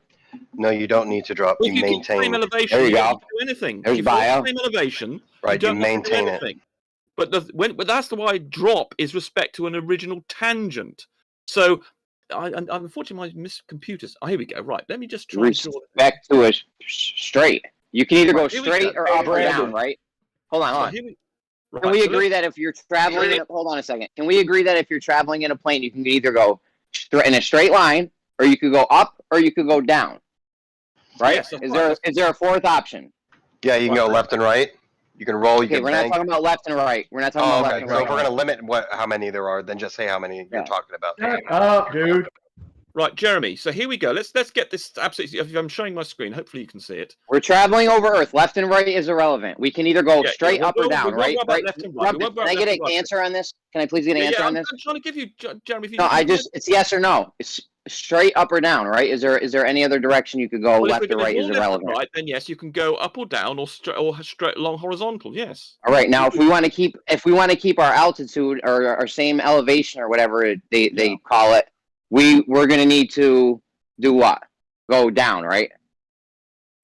No, you don't need to drop. Well, you maintain. Same elevation, there you go. Don't do anything. There's bio. Same elevation, right? You maintain it. But that's why drop is respect to an original tangent. So, unfortunately, my computers. Oh, here we go. Right, let me just try. Respect to a straight. You can either go straight or up or down, right? Hold on. Can we agree that if you're traveling, hold on a second. Can we agree that if you're traveling in a plane, you can either go in a straight line, or you could go up, or you could go down, right? Yes, is there a fourth option? Yeah, you can go left and right. You can roll. Okay, we're not talking about left and right. We're not talking about left and right. So if we're going to limit how many there are, then just say how many you're talking about. Shut up, dude. Right, Jeremy. So here we go. Let's get this absolutely. If I'm showing my screen, hopefully you can see it. We're traveling over Earth. Left and right is irrelevant. We can either go straight up or down, right? Can I get an answer on this? Can I please get an answer on this? I'm trying to give you, Jeremy. No, it's yes or no. It's straight up or down, right? Is there any other direction you could go? Well, left or right is irrelevant. Right, then yes, you can go up or down or straight along horizontal. Yes. All right. Now, if we want to keep our altitude or our same elevation or whatever they call it, we're going to need to do what? Go down, right?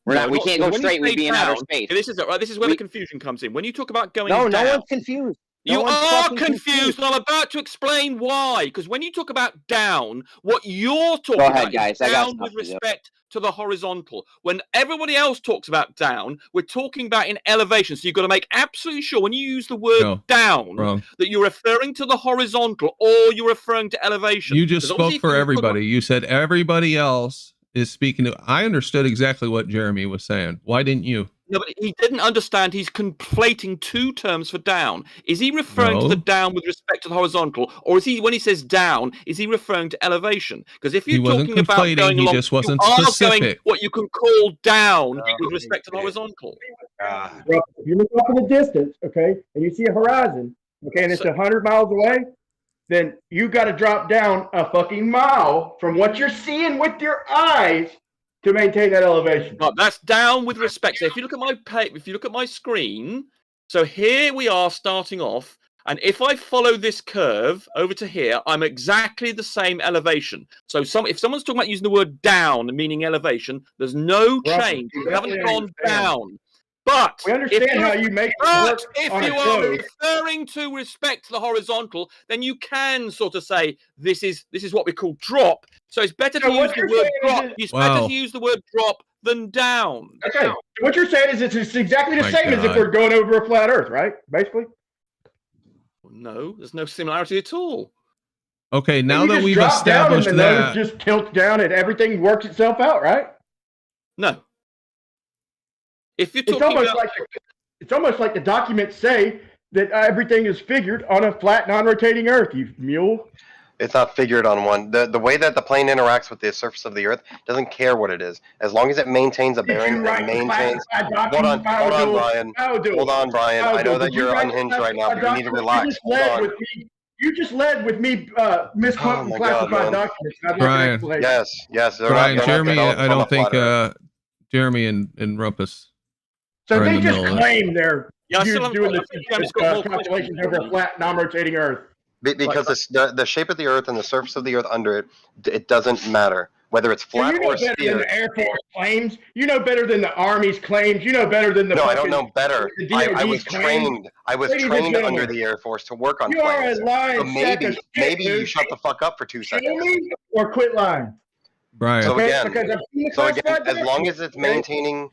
We can't go straight. We'd be in outer space. This is where the confusion comes in. When you talk about going down, no one's confused. You are confused, and I'm about to explain why. Because when you talk about down, what you're talking about is down with respect to the horizontal. When everybody else talks about down, we're talking about in elevation. So you've got to make absolutely sure when you use the word down that you're referring to the horizontal or you're referring to elevation. You just spoke for everybody. You said everybody else is speaking to. I understood exactly what Jeremy was saying. Why didn't you? No, but he didn't understand. He's conflating two terms for down. Is he referring to the down with respect to the horizontal, or is he, when he says down, is he referring to elevation? Because if you're talking about going along, just wasn't you specific. Are going what you can call down with respect to the horizontal. If you look up in the distance, okay, and you see a horizon, okay, and it's 100 miles away, then you got to drop down a fucking mile from what you're seeing with your eyes to maintain that elevation. Right, that's down with respect. So if you look at my screen, so here we are starting off, and if I follow this curve over to here, I'm exactly the same elevation. So if someone's talking about using the word down, meaning elevation, there's no change. We haven't gone down. But we understand how you make it work. If you are referring to respect to the horizontal, then you can sort of say this is what we call drop. So it's better to use the word drop. It's better to use the word drop than down. Okay. What you're saying is it's exactly the same as if we're going over a flat Earth, right? Basically. No, there's no similarity at all. Okay, now that we've established that, just tilt down and everything works itself out, right? No. If you're talking it's almost like the documents say that everything is figured on a flat, non-rotating Earth. You mule. It's not figured on one. The way that the plane interacts with the surface of the Earth doesn't care what it is, as long as it maintains a bearing. It maintains. Hold on, Brian. Hold on, Brian. I know that you're unhinged right now, but you need to relax. You just led with me misquoting classified documents. Brian. Yes. Brian, Jeremy, I don't think Jeremy and Rumpus. So they just claim they're doing the calculations over a flat, non-rotating Earth. Because the shape of the Earth and the surface of the Earth under it, it doesn't matter whether it's flat or sphere. You know better than the Air Force claims. You know better than the Army's claims. You know better than the. No, I don't know better. I was trained. I was trained under the Air Force to work on planes. You are a lying so maybe you shut the fuck up for 2 seconds. Or quit lying. Brian. So again, as long as it's maintaining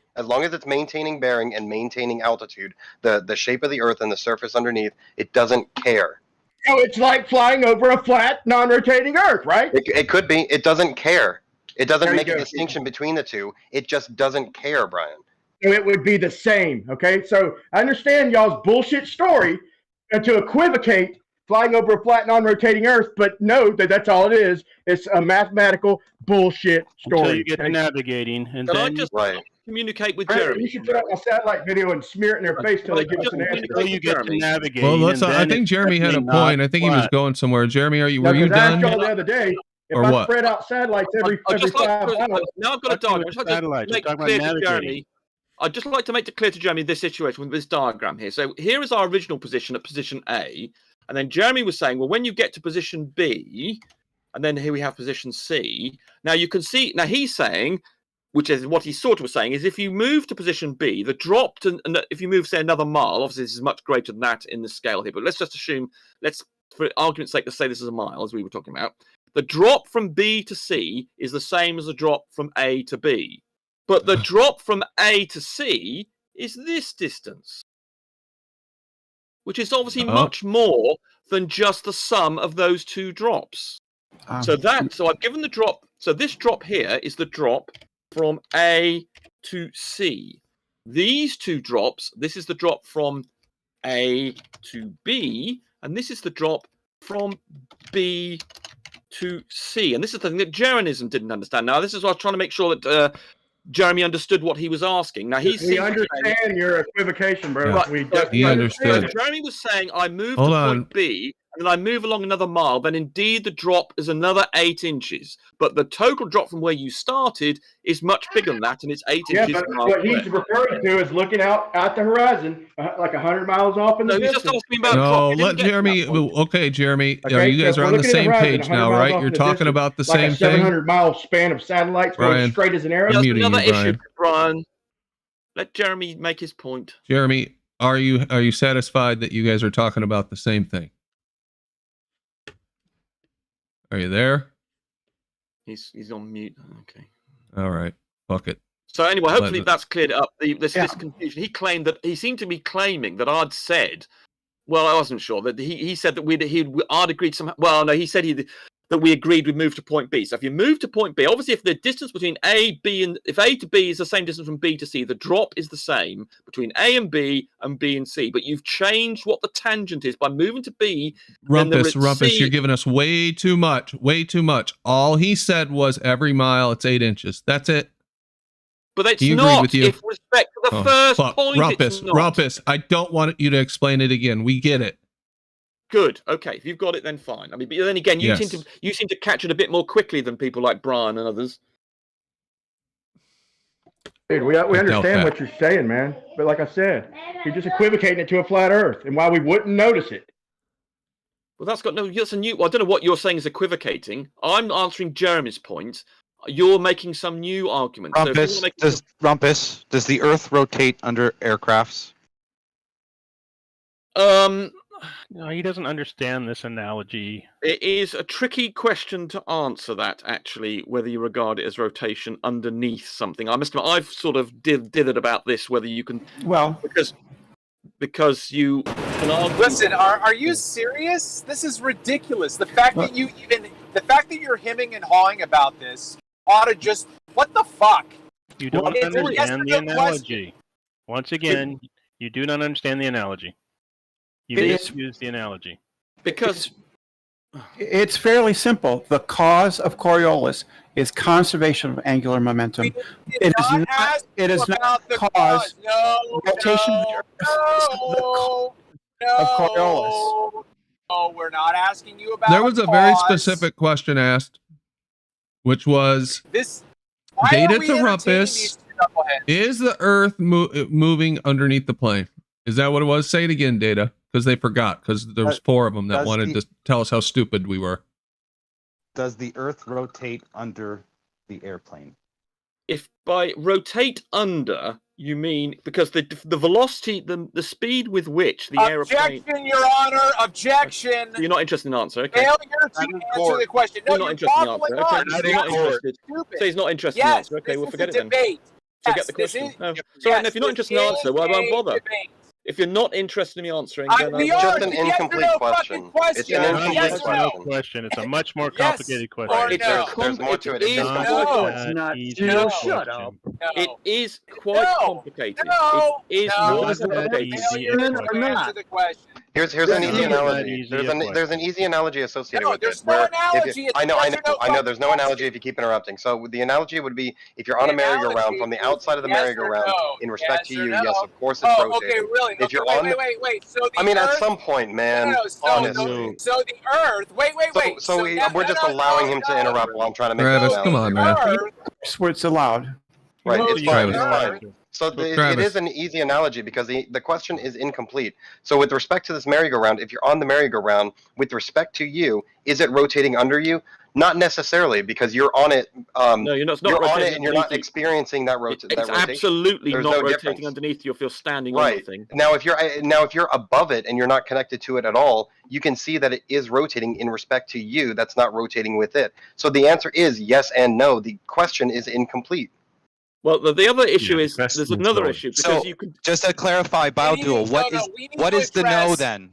bearing and maintaining altitude, the shape of the Earth and the surface underneath, it doesn't care. So it's like flying over a flat, non-rotating Earth, right? It could be. It doesn't care. It doesn't make a distinction between the two. It just doesn't care, Brian. So it would be the same, okay? So I understand y'all's bullshit story, and to equivocate flying over a flat, non-rotating Earth, but know that that's all it is. It's a mathematical bullshit story. Until you get to navigating, and Can then I just communicate with Brandon, Jeremy? you should put up a satellite video and smear it in their face till they give us an answer. until you get to navigate. Well, let's. I think Jeremy had a point. I think he was going somewhere. Jeremy, were you done? I asked y'all the other day if or I what? spread out satellites every 5 miles. Now I've got a diagram. I'd just like to make it clear to Jeremy this situation with this diagram here. So here is our original position at position A, and then Jeremy was saying, well, when you get to position B, and then here we have position C. Now you can see. Now he's saying, which is what he sort of was saying, is if you move to position B, the drop to, and if you move, say, another mile, obviously this is much greater than that in the scale here, but let's just assume, for argument's sake, let's say this is a mile, as we were talking about. The drop from B to C is the same as the drop from A to B. But the drop from A to C is this distance, which is obviously much more than just the sum of those two drops. So I've given the drop, so this drop here is the drop from A to C. These two drops, this is the drop from A to B, and this is the drop from B to C. And this is the thing that Jeranism didn't understand. Now, this is what I was trying to make sure that Jeremy understood what he was asking. Now, we understand your equivocation, bro. Right, he understood. Jeremy was saying, I moved Hold to on. point B, and then I move along another mile, then indeed the drop is another 8 inches. But the total drop from where you started is much bigger than that, and it's 8 inches. Yeah, but what he's referring to is looking out at the horizon, like 100 miles off in the distance. He's just asking about no, let Jeremy. Okay, Jeremy. Okay, you guys are on the same page now, right? You're talking about the same thing. 700-mile span of satellites going straight as an arrow. That's another issue, Brian. Let Jeremy make his point. Jeremy, are you satisfied that you guys are talking about the same thing? Are you there? He's on mute. Okay. All right. Fuck it. So anyway, hopefully that's cleared up this confusion. He seemed to be claiming that I'd said. Well, I wasn't sure that he said that I'd agreed somehow. Well, no, he said that we agreed we'd move to point B. So if you move to point B, obviously if the distance between A, B, and if A to B is the same distance from B to C, the drop is the same between A and B and C. But you've changed what the tangent is by moving to B. Rumpus, you're giving us way too much. Way too much. All he said was every mile it's 8 inches. That's it. But it's not. With with respect to the first point, Rumpus, I don't want you to explain it again. We get it. Good. Okay. If you've got it, then fine. I mean, but then again, you seem to catch it a bit more quickly than people like Brian and others. Dude, we understand what you're saying, man. But like I said, you're just equivocating it to a flat Earth, and why we wouldn't notice it. Well, that's a new. I don't know what you're saying is equivocating. I'm answering Jeremy's point. You're making some new argument. Rumpus, does the Earth rotate under aircrafts? No, he doesn't understand this analogy. It is a tricky question to answer that, actually, whether you regard it as rotation underneath something. I must admit, I've sort of dithered about this, whether you can... Well... Because you can argue... Listen, are you serious? This is ridiculous. The fact that you're hemming and hawing about this ought to just... What the fuck? You don't understand the analogy. Once again, you do not understand the analogy. You use the analogy. Because it's fairly simple. The cause of Coriolis is conservation of angular momentum. It is not cause rotation of the Earth of Coriolis. No, we're not asking you about. There was a very specific question asked, which was data to Rumpus. Is the Earth moving underneath the plane? Is that what it was? Say it again, Data. Because they forgot, because there was 4 of them that wanted to tell us how stupid we were. Does the Earth rotate under the airplane? If by rotate under, you mean because the velocity, the speed with which the airplane... Objection, Your Honor! Objection! You're not interested in the answer, okay? Failure to answer the question. No, you're not interested in the answer, okay? You're not interested. So he's not interested in the answer, okay? We'll forget it then. Forget the question. Sorry, if you're not interested in the answer, well, I won't bother. If you're not interested in me answering, then it's just an incomplete question. It's an incomplete question. It's a much more complicated question. There's more to it. It's not easy. Shut up. It is quite complicated. It is more complicated. Here's Here's an easy analogy. There's an easy analogy associated with it. No analogy. I know. There's no analogy if you keep interrupting. So the analogy would be if you're on a merry-go-round from the outside of the merry-go-round in respect to you. Yes, of course it's rotating. Okay, really? If you're wait. So the I mean, Earth, at some point, man. Honestly. So the Earth. Wait. So we're just allowing him to interrupt while I'm trying to make Travis, an come on, man. That's where it's allowed. Right, it's fine. It's Travis. fine. So it is an easy analogy because the question is incomplete. So with respect to this merry-go-round, if you're on the merry-go-round, with respect to you, is it rotating under you? Not necessarily, because you're on it. No, you're not. You're on it, and you're not experiencing that rotation. It's absolutely There's not no rotating difference. underneath you if you're standing on the thing. Now, if you're above it and you're not connected to it at all, you can see that it is rotating in respect to you. That's not rotating with it. So the answer is yes and no. The question is incomplete. Well, the other issue is there's another issue because you can just to clarify, Biodual, what is the no then?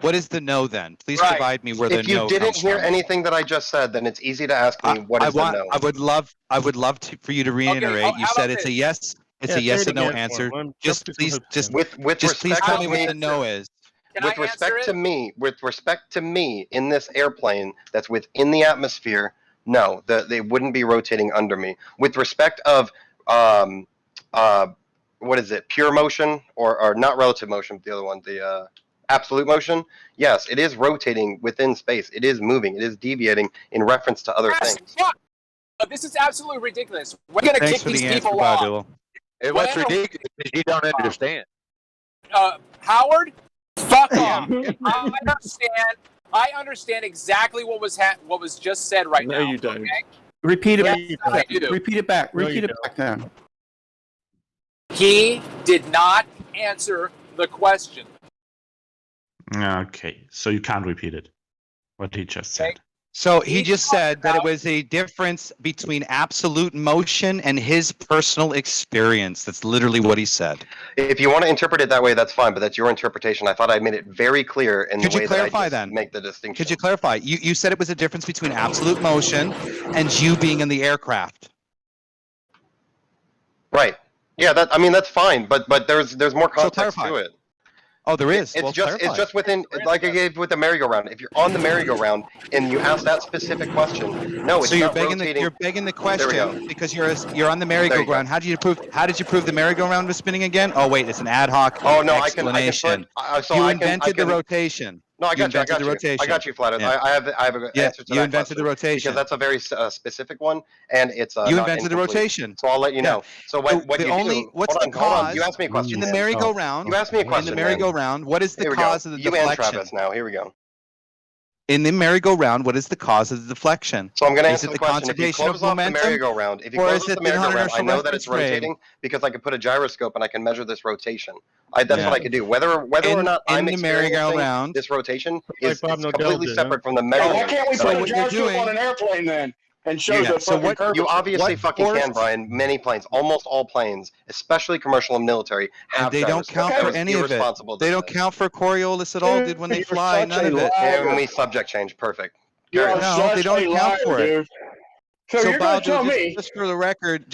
What is the no then? Please provide me where the no comes from. If you didn't hear anything that I just said, then it's easy to ask me what is the no. I would love for you to reiterate. You said it's a yes. It's a yes or no answer. Just please please tell me what the no is. With respect to me in this airplane that's within the atmosphere, no, they wouldn't be rotating under me. With respect of what is it? Pure motion or not relative motion, but the other one, the absolute motion. Yes, it is rotating within space. It is moving. It is deviating in reference to other things. This is absolutely ridiculous. We're gonna kick these people off. What's ridiculous is you don't understand. Howard, fuck off. I understand exactly what was just said right now. No, you don't. Okay? Repeat it Yes, back. I do. Repeat it back. Repeat it back then. He did not answer the question. Okay, so you can't repeat it. What he just said. So he just said that it was a difference between absolute motion and his personal experience. That's literally what he said. If you want to interpret it that way, that's fine, but that's your interpretation. I thought I made it very clear in the way that I just make the distinction. Could you clarify? You said it was a difference between absolute motion and you being in the aircraft. Right. Yeah, that's fine, but there's more context to it. Oh, there is. It's just within, like I gave with the merry-go-round. If you're on the merry-go-round and you ask that specific question, no, it's not rotating. You're begging the question because you're on the merry-go-round. How did you prove the merry-go-round was spinning again? Oh wait, it's an ad hoc explanation. You invented the rotation. No, I got you. I got you, Flathead. Yeah. I have an answer to that. You invented the rotation because that's a very specific one, and it's you invented the rotation. So I'll let you know. So what you do? What's the cause? Hold on. You asked me a question In the merry-go-round. You asked me a question. In the merry-go-round, what is the cause of the deflection? You and Travis now. Here we go. In the merry-go-round, what is the cause of the deflection? So I'm going to answer the question. If you close off the merry-go-round, I know that it's rotating because I can put a gyroscope and I can measure this rotation. That's what I can do. Whether or not I'm experiencing this rotation is completely separate from the merry-go-round. Why can't we put a gyroscope on an airplane then? And show the fucking curvature. You obviously fucking can, Brian. Many planes, almost all planes, especially commercial and military, have they don't count for any of it. They don't count for Coriolis at all, dude. When they fly, none of it. And we subject change, perfect. No, they don't count for it. So you're going to tell me. Just for the record,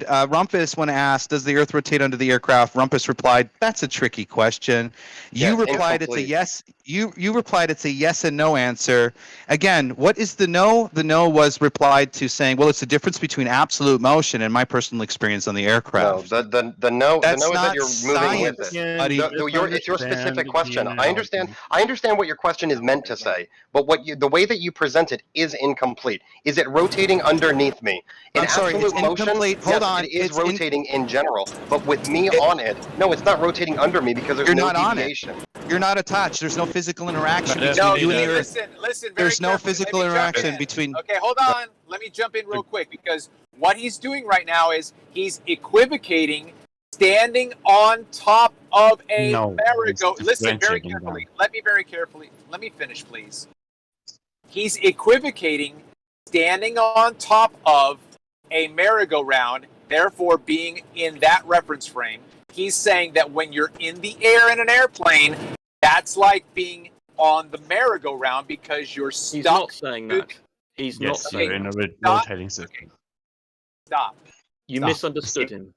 Rumpus, when asked, does the Earth rotate under the aircraft? Rumpus replied, that's a tricky question. You replied it's a yes. You replied it's a yes and no answer. Again, what is the no? The no was replied to saying, well, it's the difference between absolute motion and my personal experience on the aircraft. No, the no is that you're moving with it. It's your specific question. I understand what your question is meant to say, but the way that you present it is incomplete. Is it rotating underneath me? I'm sorry, it's incomplete. Hold on. It is rotating in general, but with me on it, no, it's not rotating under me because there's no deviation. You're not attached. There's no physical interaction between you and the Earth. Listen. There's no physical interaction between. Okay, hold on. Let me jump in real quick because what he's doing right now is he's equivocating, standing on top of a merry-go. Listen very carefully. Let me finish, please. He's equivocating, standing on top of a merry-go-round, therefore being in that reference frame. He's saying that when you're in the air in an airplane, that's like being on the merry-go-round because you're stuck. He's not saying that. He's not saying in a rotating system. Stop. You misunderstood him.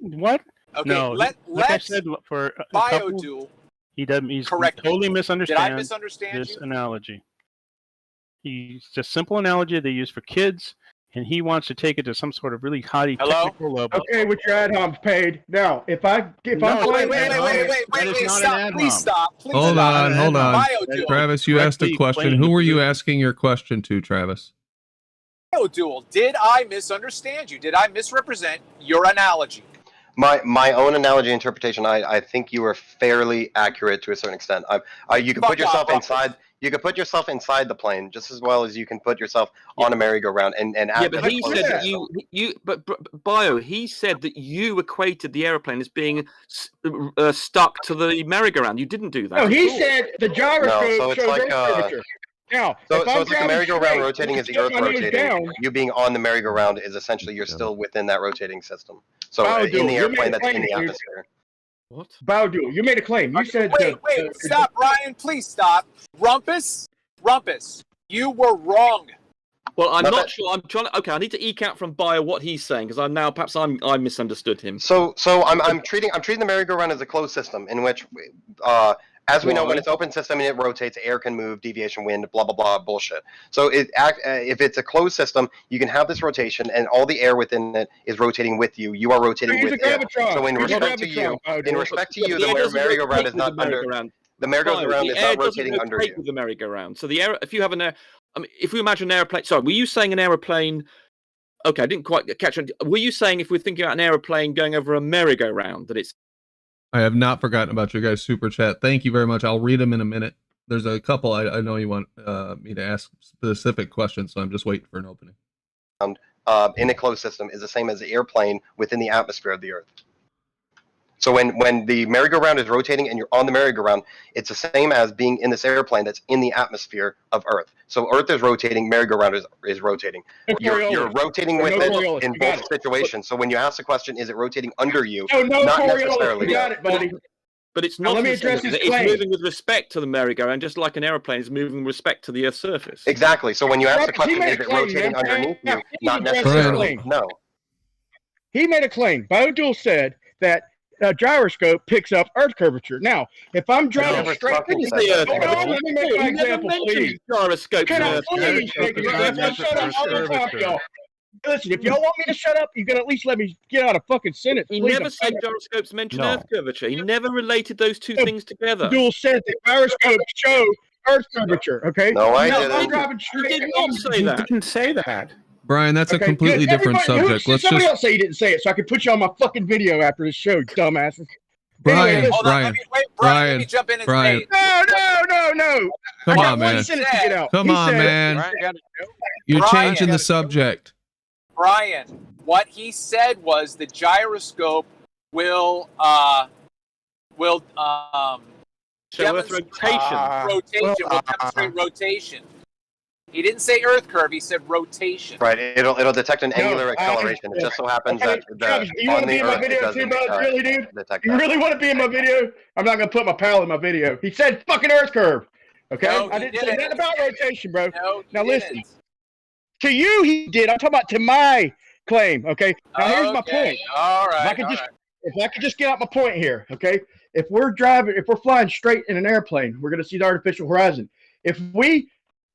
What? Okay, no, let's like I said, for Biodual. He's Correct. totally misunderstands Did I misunderstand this you? analogy. He's just simple analogy they use for kids, and he wants to take it to some sort of really hotty technical level. Okay, with your ad homs paid. Now, if I'm wait, stop, please stop. Please Hold stop. on. Biodual. Travis, you asked a question. Who were you asking your question to, Travis? Biodual, did I misunderstand you? Did I misrepresent your analogy? My own analogy interpretation, I think you were fairly accurate to a certain extent. You can put yourself inside. You can put yourself inside the plane just as well as you can put yourself on a merry-go-round and yeah, but he said that Bio, he said that you equated the airplane as being stuck to the merry-go-round. You didn't do that. No, he said the gyroscope it's shows like, Earth curvature. Now, so if it's like the merry-go-round rotating as the Earth my nose rotating. down- You being on the merry-go-round is essentially you're still within that rotating system. So Biodual, in the you airplane made a that's claim, in the dude. atmosphere. What? Biodual, you made a claim. You said Wait, stop, Ryan, please stop. Rumpus, you were wrong. Well, I'm not sure. I'm trying to. Okay, I need to eke out from Bio what he's saying because I misunderstood him. So I'm treating the merry-go-round as a closed system in which, as we know, when it's open system and it rotates, air can move, deviation, wind, blah blah blah, bullshit. So if it's a closed system, you can have this rotation, and all the air within it is rotating with you. You are rotating with it. So in respect to you, the merry-go-round is not under. The merry-go-round is not rotating under you. With the merry-go-round. So the air, if you have if we imagine an airplane. Sorry, were you saying an aeroplane? Okay, I didn't quite catch it. Were you saying if we're thinking about an aeroplane going over a merry-go-round that it's? I have not forgotten about your guys' super chat. Thank you very much. I'll read them in a minute. There's a couple I know you want me to ask specific questions, so I'm just waiting for an opening. In a closed system is the same as the airplane within the atmosphere of the Earth. So when the merry-go-round is rotating and you're on the merry-go-round, it's the same as being in this airplane that's in the atmosphere of Earth. So Earth is rotating, merry-go-round is rotating. You're rotating with it in both situations. So when you ask the question, is it rotating under you? Not necessarily. You got it, buddy. But it's not. Let me address this it's claim. moving with respect to the merry-go-round, just like an airplane is moving with respect to the Earth's surface. Exactly. So when you ask the question, is it rotating underneath you? Not necessarily. No. He made a claim. Biodual said that a gyroscope picks up Earth curvature. Now, if I'm driving straight into the Earth, let me make my example, please. Gyroscope. Can I please take shut up all the time, y'all? Listen, if y'all want me to shut up, you can at least let me get out a fucking sentence. He never said gyroscopes mention Earth curvature. He never related those two things together. Biodual said that gyroscopes show Earth curvature. Okay. No, I didn't. I'm driving straight. He did not say that. He didn't say that. Brian, that's a completely different subject. Somebody else say he didn't say it, so I can put you on my fucking video after this show, dumbasses. Brian, Anyway, Brian, let me jump in and say. No. Come on, man. Come on, man. You're changing the subject. Brian, what he said was the gyroscope will show Earth rotation. Will demonstrate rotation. He didn't say Earth curve. He said rotation. Right. It'll detect an angular acceleration. It just so happens that you want to be in my video too, bud? Really, dude? You really want to be in my video? I'm not gonna put my pal in my video. He said fucking Earth curve. Okay. No, I didn't say nothing about rotation, bro. No, now listen. To you, he did. I'm talking about to my claim. Okay. Now here's my point. All right. If I could just get out my point here, okay? If we're flying straight in an airplane, we're gonna see the artificial horizon. If we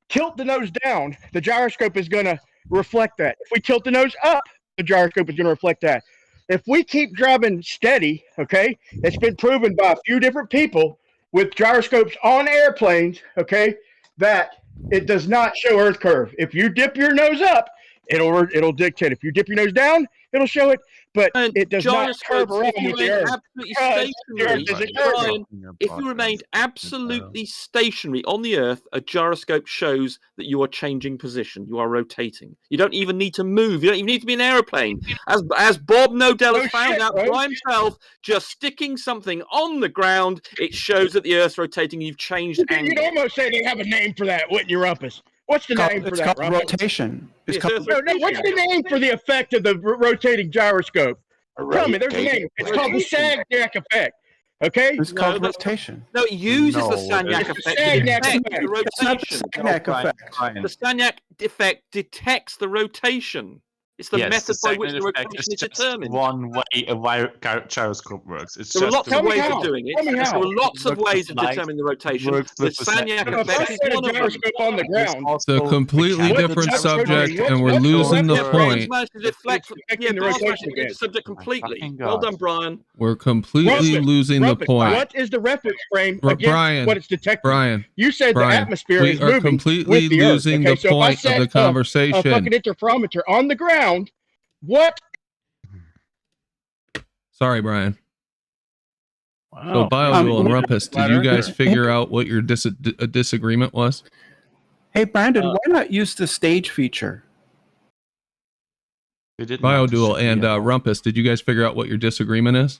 tilt the nose down, the gyroscope is going to reflect that. If we tilt the nose up, the gyroscope is going to reflect that. If we keep driving steady, okay, it's been proven by a few different people with gyroscopes on airplanes, okay, that it does not show Earth curve. If you dip your nose up, it'll dictate. If you dip your nose down, it'll show it, but it does not curve around with the Earth. Brian, if you remained absolutely stationary on the Earth, a gyroscope shows that you are changing position. You are rotating. You don't even need to move. You don't even need to be an airplane. As Bob Nodell has found out by himself, just sticking something on the ground, it shows that the Earth's rotating. You've changed angle. You'd almost say they have a name for that, wouldn't you, Rumpus? What's the name for that? It's called rotation. What's the name for the effect of the rotating gyroscope? Tell me, there's a name. It's called the Sagnac effect. Okay? It's called rotation. No, it uses the Sagnac effect to detect the rotation. Sagnac effect. The Sagnac effect detects the rotation. It's the method by which the rotation is determined. One way a gyroscope works. It's there are just lots of ways of doing it. There are lots of ways of determining the rotation. The Sagnac effect is one of them. On the ground. It's a completely different subject, and we're losing the point. The subject completely. Well done, Brian. We're completely losing the point. What is the reference frame against Brian, what it's detecting? Brian, you said the atmosphere is moving. We are completely losing the point of the conversation. A fucking interferometer on the ground. What? Sorry, Brian. Wow. So, Biodual and Rumpus, did you guys figure out what your disagreement was? Hey, Brandon, why not use the stage feature? Biodual and Rumpus, did you guys figure out what your disagreement is?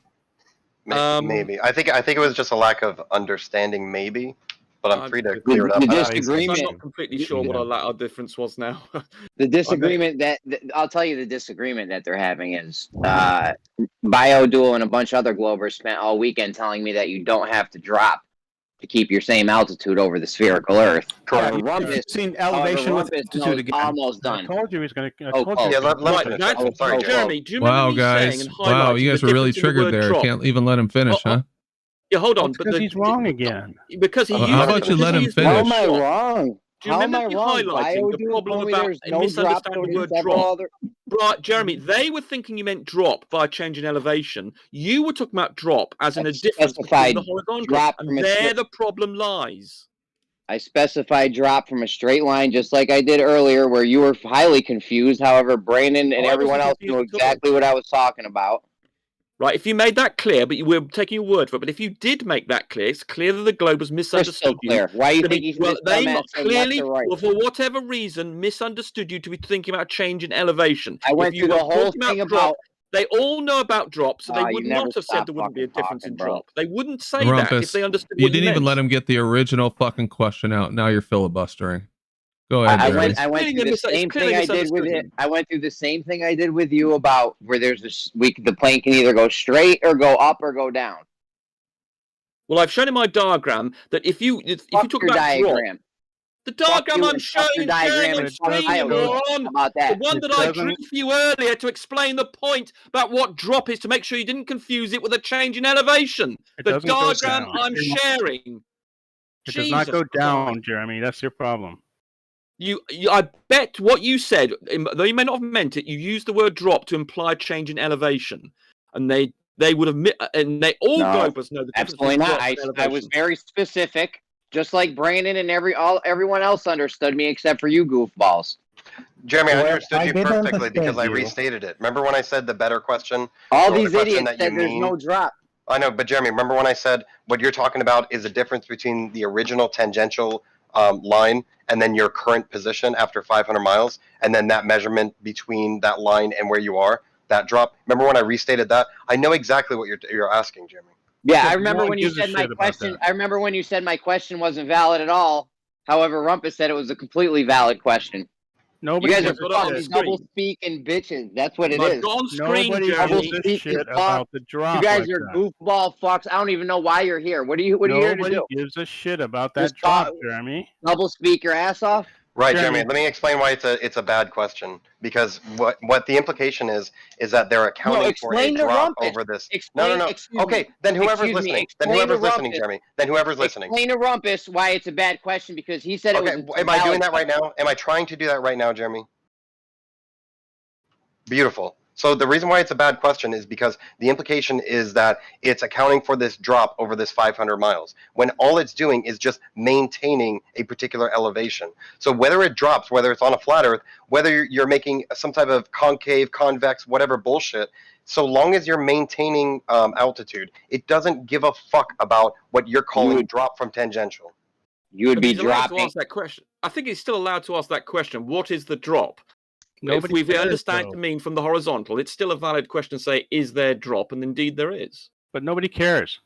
Maybe. I think it was just a lack of understanding, maybe. But I'm free to clear it up. The disagreement. I'm not completely sure what our difference was now. The disagreement that I'll tell you, the disagreement that they're having is Biodual and a bunch of other Globers spent all weekend telling me that you don't have to drop to keep your same altitude over the spherical Earth. Correct. You've seen elevation with altitude again. Almost done. I told you he's going to. Jeremy, do you remember wow, guys. Wow, you guys were really triggered there. Drop? Can't even let him finish, huh? Yeah, hold on. Because he's wrong again. Because he how about you let him finish? How am I wrong? Do you remember me highlighting the problem about misunderstanding the word drop? Jeremy, they were thinking you meant drop by changing elevation. You were talking about drop as in a difference between the horizontal, and there the problem lies. I specified drop from a straight line, just like I did earlier, where you were highly confused. However, Brandon and everyone else knew exactly what I was talking about. Right, if you made that clear, but you were taking your word for it. But if you did make that clear, it's clear that the Globers misunderstood you. Why do you think he's they clearly, well, for whatever reason, misunderstood you to be thinking about change in elevation. I went through the whole thing about. They all know about drop, so they would not have said there wouldn't be a difference in drop. They wouldn't say that if they understood. You didn't even let him get the original fucking question out. Now you're filibustering. Go ahead. I went through the same thing I did with it. I went through the same thing I did with you about where there's this. The plane can either go straight or go up or go down. Well, I've shown in my diagram that if you talk about diagram. Drop, the diagram I'm showing on screen, moron, the one that I drew for you earlier to explain the point about what drop is, to make sure you didn't confuse it with a change in elevation. The diagram I'm sharing. It does not go down, Jeremy. That's your problem. I bet what you said, though you may not have meant it, you used the word drop to imply change in elevation, and they would have, and they all Globers know the difference. Absolutely not. I was very specific, just like Brandon and everyone else understood me except for you goofballs. Jeremy, I understood you perfectly because I restated it. Remember when I said the better question? All these idiots said there's no drop. I know, but Jeremy, remember when I said what you're talking about is the difference between the original tangential line and then your current position after 500 miles, and then that measurement between that line and where you are, that drop. Remember when I restated that? I know exactly what you're asking, Jeremy. Yeah, I remember when you said my question. I remember when you said my question wasn't valid at all. However, Rumpus said it was a completely valid question. Nobody you guys are fucking double speaking bitches. That's what it is. On screen, Nobody gives a shit about the drop. You guys are goofball fucks. I don't even know why you're here. What are you here to do? Nobody gives a shit about that drop, Jeremy. Double speak your ass off. Right, Jeremy. Let me explain why it's a bad question. Because what the implication is that they're accounting for a drop over this. No. Okay, then whoever's listening. Jeremy. Then whoever's listening. Explain to Rumpus why it's a bad question, because he said it was. Am I doing that right now? Am I trying to do that right now, Jeremy? Beautiful. So the reason why it's a bad question is because the implication is that it's accounting for this drop over this 500 miles, when all it's doing is just maintaining a particular elevation. So whether it drops, whether it's on a flat Earth, whether you're making some type of concave, convex, whatever bullshit, so long as you're maintaining altitude, it doesn't give a fuck about what you're calling drop from tangential. You would be dropping. To ask that question. I think he's still allowed to ask that question. What is the drop? If we understand it to mean from the horizontal, it's still a valid question to say, is there drop? And indeed there is. But nobody cares.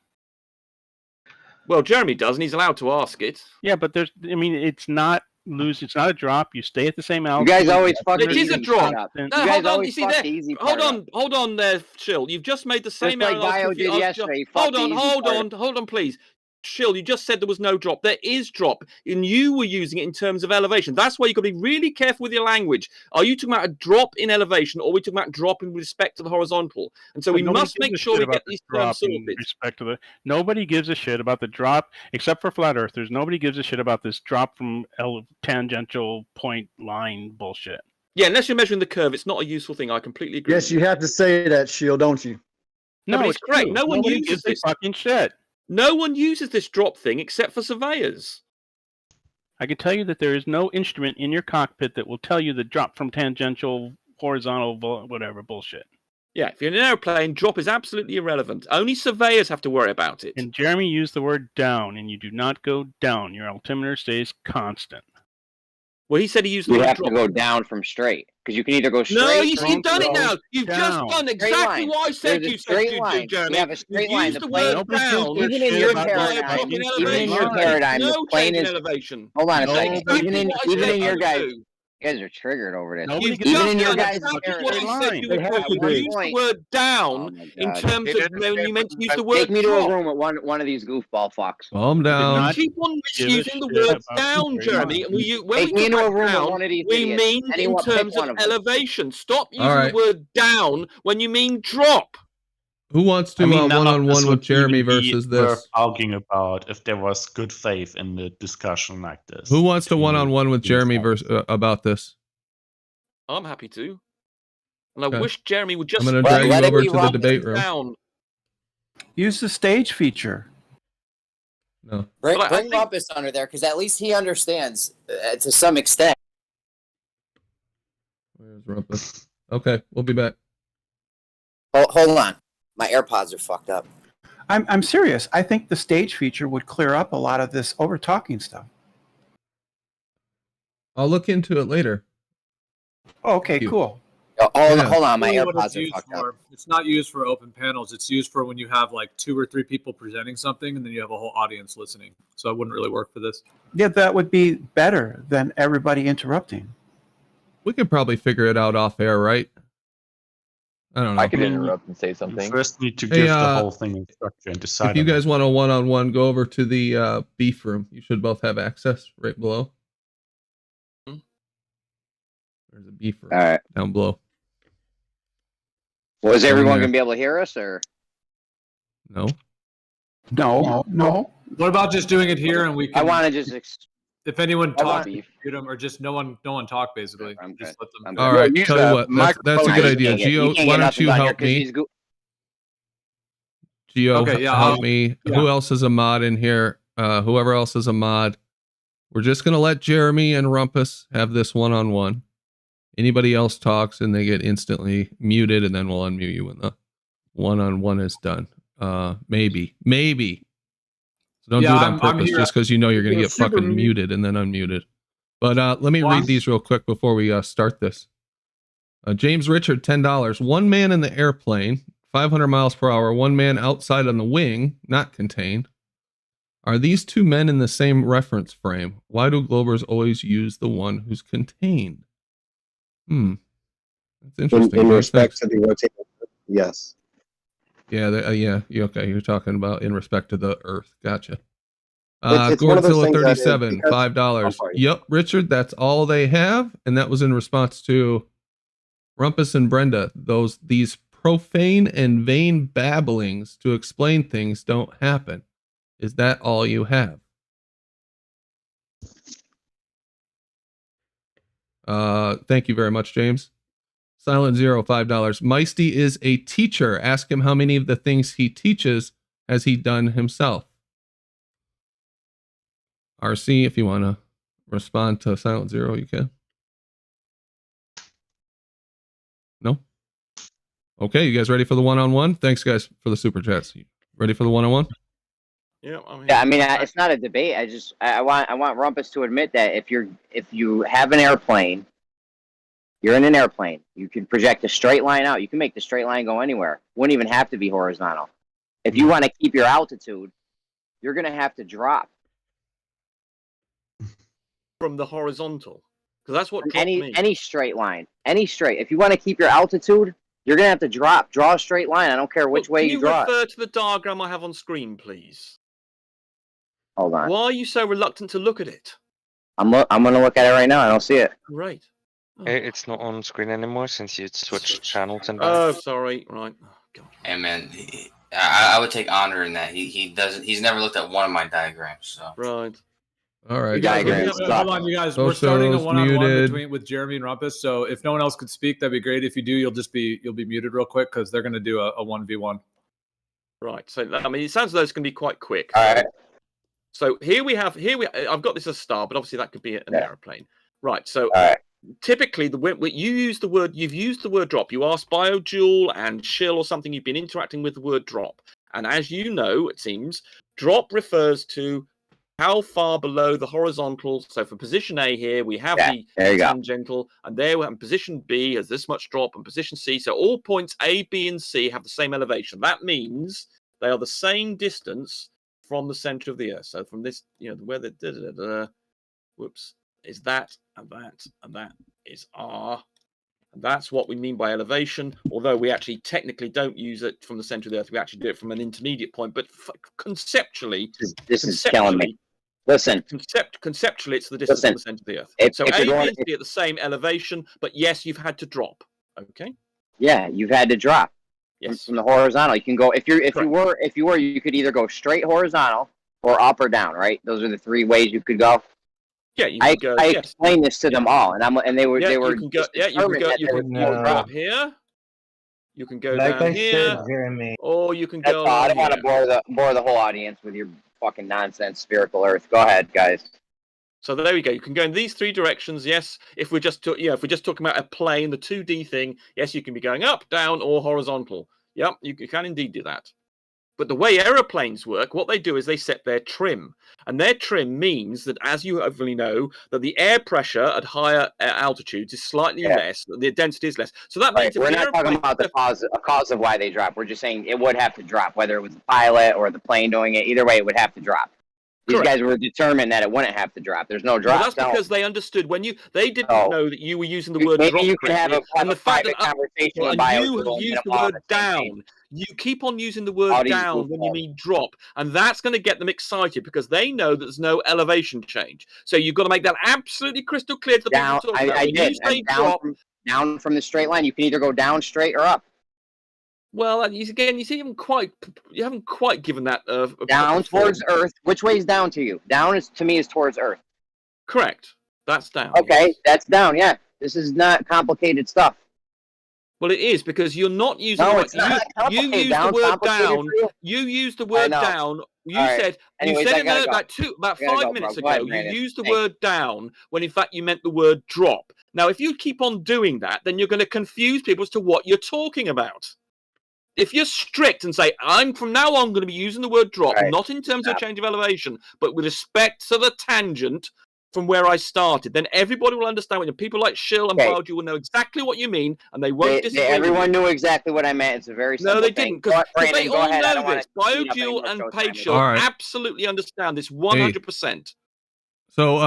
Well, Jeremy does, and he's allowed to ask it. Yeah, but it's not it's not a drop. You stay at the same altitude. You guys always fuck. It is a drop. No, hold on. You see there. Hold on there, Chill. You've just made the same error. Like Bio did yesterday. Hold on, please. Shill, you just said there was no drop. There is drop, and you were using it in terms of elevation. That's why you've got to be really careful with your language. Are you talking about a drop in elevation, or are we talking about drop in respect to the horizontal? And so we must make sure we get these terms sorted. Respect to the nobody gives a shit about the drop except for flat earthers. Nobody gives a shit about this drop from tangential point line bullshit. Yeah, unless you're measuring the curve, it's not a useful thing. I completely agree. Yes, you have to say that, Shield, don't you? No, but it's correct. No one Nobody uses gives this fucking shit. No one uses this drop thing except for surveyors. I can tell you that there is no instrument in your cockpit that will tell you the drop from tangential, horizontal, whatever bullshit. Yeah, if you're in an airplane, drop is absolutely irrelevant. Only surveyors have to worry about it. And Jeremy used the word down, and you do not go down. Your altimeter stays constant. Well, he said he used the You word have drop. to go down from straight because you can either go straight. No, you've done it now. You've just done exactly what I said you said straight to line. do, Jeremy. You have a straight line. Used the word down. Even in your paradigm, the plane is. elevation. Hold on a second. Exactly Even in what I your said guys. to do. You guys are triggered over this. You've Even in just your done guys' exactly what I paradigm. said you would do. You used the word down in terms of when you meant to use the word Take me to drop. a room with one of these goofball fucks. Calm down. You keep on misusing the word down, Jeremy. And when Take we me into talk a room with down, one of these we idiots. mean in Anyone, pick terms one of of them. elevation. Stop using All right. the word down when you mean drop. Who wants to none of this one-on-one with would Jeremy even be versus worth this? arguing about if there was good faith in the discussion like this. Who wants to one-on-one with Jeremy about this? I'm happy to. And I Okay. wish Jeremy would just I'm going to drag you over to the debate room. down. Use the stage feature. No. Bring Rumpus under there because at least he understands to some extent. Where's Rumpus? Okay, we'll be back. Hold on. My AirPods are fucked up. I'm serious. I think the stage feature would clear up a lot of this over-talking stuff. I'll look into it later. Oh, okay, cool. Hold on. My Really what AirPods it's are used fucked for. up. It's not used for open panels. It's used for when you have like 2 or 3 people presenting something and then you have a whole audience listening. So it wouldn't really work for this. Yeah, that would be better than everybody interrupting. We could probably figure it out off air, right? I don't know. I can interrupt and say something. You first need to Hey, give the whole thing a structure and decide. If you on guys want a one-on-one, go over to the beef room. You should both have access right below. There's a beef room down below. Was Down everyone there. going to be able to hear us or? No. No. What about just doing it here and we can? I want to just. If anyone I want talks, beef. shoot them, or just no one talk basically. Just let them. All right, tell you what, that's a good idea. Gio, why don't you help me? Gio, Okay, yeah, help me. yeah. Who else is a mod in here? Whoever else is a mod. We're just gonna let Jeremy and Rumpus have this one-on-one. Anybody else talks and they get instantly muted, and then we'll unmute you when the one-on-one is done. Maybe. So don't do it on purpose just because you know you're gonna get fucking muted and then unmuted. But let me read these real quick before we start this. James Richard, $10. One man in the airplane, 500 miles per hour. One man outside on the wing, not contained. Are these two men in the same reference frame? Why do Globers always use the one who's contained? That's interesting. In respect to the rotating, yes. Yeah, okay. You're talking about in respect to the Earth. Gotcha. It's one of those Godzilla things that is 37, because- $5. Yep, Richard, that's all they have, and that was in response to Rumpus and Brenda. These profane and vain babblings to explain things don't happen. Is that all you have? Thank you very much, James. Silent Zero, $5. Meisty is a teacher. Ask him how many of the things he teaches has he done himself. RC, if you want to respond to Silent Zero, you can. No? Okay, you guys ready for the one-on-one? Thanks, guys, for the super chats. Ready for the one-on-one? Yeah, I mean, it's not a debate. I want Rumpus to admit that if you have an airplane, you're in an airplane. You can project a straight line out. You can make the straight line go anywhere. Wouldn't even have to be horizontal. If you want to keep your altitude, you're going to have to drop from the horizontal, because that's what dropped me. Any straight line, any straight. If you want to keep your altitude, you're going to have to draw a straight line. I don't care which way you draw. Can you refer to the diagram I have on screen, please? Hold on. Why are you so reluctant to look at it? I'm going to look at it right now. I don't see it. Right. It's not on screen anymore since you switched channels and Oh, sorry. Right. Oh, God. Hey man, I would take honor in that. He doesn't. He's never looked at one of my diagrams. So. Right. All right. Hold on, you guys. We're starting a one-on-one with Jeremy and Rumpus. So if no one else could speak, that'd be great. If you do, you'll be muted real quick because they're going to do a 1v1. Right. So I mean, it sounds as though it's going to be quite quick. All right. So here we I've got this as a star, but obviously that could be an airplane. Right. So typically you've used the word drop. You asked BioDuel and Shill or something. You've been interacting with the word drop, and as you know, it seems drop refers to how far below the horizontal. So for position A here, we have the tangential, and there we have position B has this much drop, and position C. So all points A, B, and C have the same elevation. That means they are the same distance from the center of the Earth. So from this, where the whoops is that, and that, and that is R. And that's what we mean by elevation. Although we actually technically don't use it from the center of the Earth, we actually do it from an intermediate point. But conceptually, this is killing me. Listen. Conceptually, it's the distance from the center of the Earth. So A, B, and C at the same elevation, but yes, you've had to drop. Okay. Yeah, you've had to drop. Yes. From the horizontal, you can go if you were, you could either go straight horizontal or up or down. Right? Those are the three ways you could go. Yeah, you I can go. I explained this to them all, and they were You You can go. Yeah, you can go up here. You can go down here, Jeremy. or you can go. I don't want to bore the whole audience with your fucking nonsense spherical Earth. Go ahead, guys. So there we go. You can go in these three directions. Yes, if we're just talking about a plane, the 2D thing. Yes, you can be going up, down, or horizontal. Yep, you can indeed do that. But the way aeroplanes work, what they do is they set their trim. And their trim means that, as you hopefully know, that the air pressure at higher altitudes is slightly less, the density is less. So that means we're not talking about the cause of why they drop. We're just saying it would have to drop, whether it was the pilot or the plane doing it. Either way, it would have to drop. These guys were determined that it wouldn't have to drop. There's no drop. Well, that's because they understood they didn't know that you were using the word maybe drop. You can have a private conversation and about you have used the word down. You keep on using the word down when you mean drop, and that's going to get them excited because they know that there's no elevation change. So you've got to make that absolutely crystal clear to the people talking about. When you say drop, down from the straight line, you can either go down straight or up. Well, again, you see, you haven't quite given that. Down towards Earth. Which way is down to you? Down to me is towards Earth. Correct. That's down. Okay, that's down. Yeah, this is not complicated stuff. Well, it is because you're not using. No, it's not you used the word down. You used the word down. You said about 5 minutes ago. You used the word down when in fact you meant the word drop. Now, if you keep on doing that, then you're going to confuse people as to what you're talking about. If you're strict and say, from now on going to be using the word drop, not in terms of change of elevation, but with respect to the tangent from where I started, then everybody will understand it. And people like Shill and BioDuel will know exactly what you mean, and they won't disagree. Everyone knew exactly what I meant. It's a very simple thing. No, they didn't, because they all know this. BioDuel and Shill absolutely understand this 100%. So,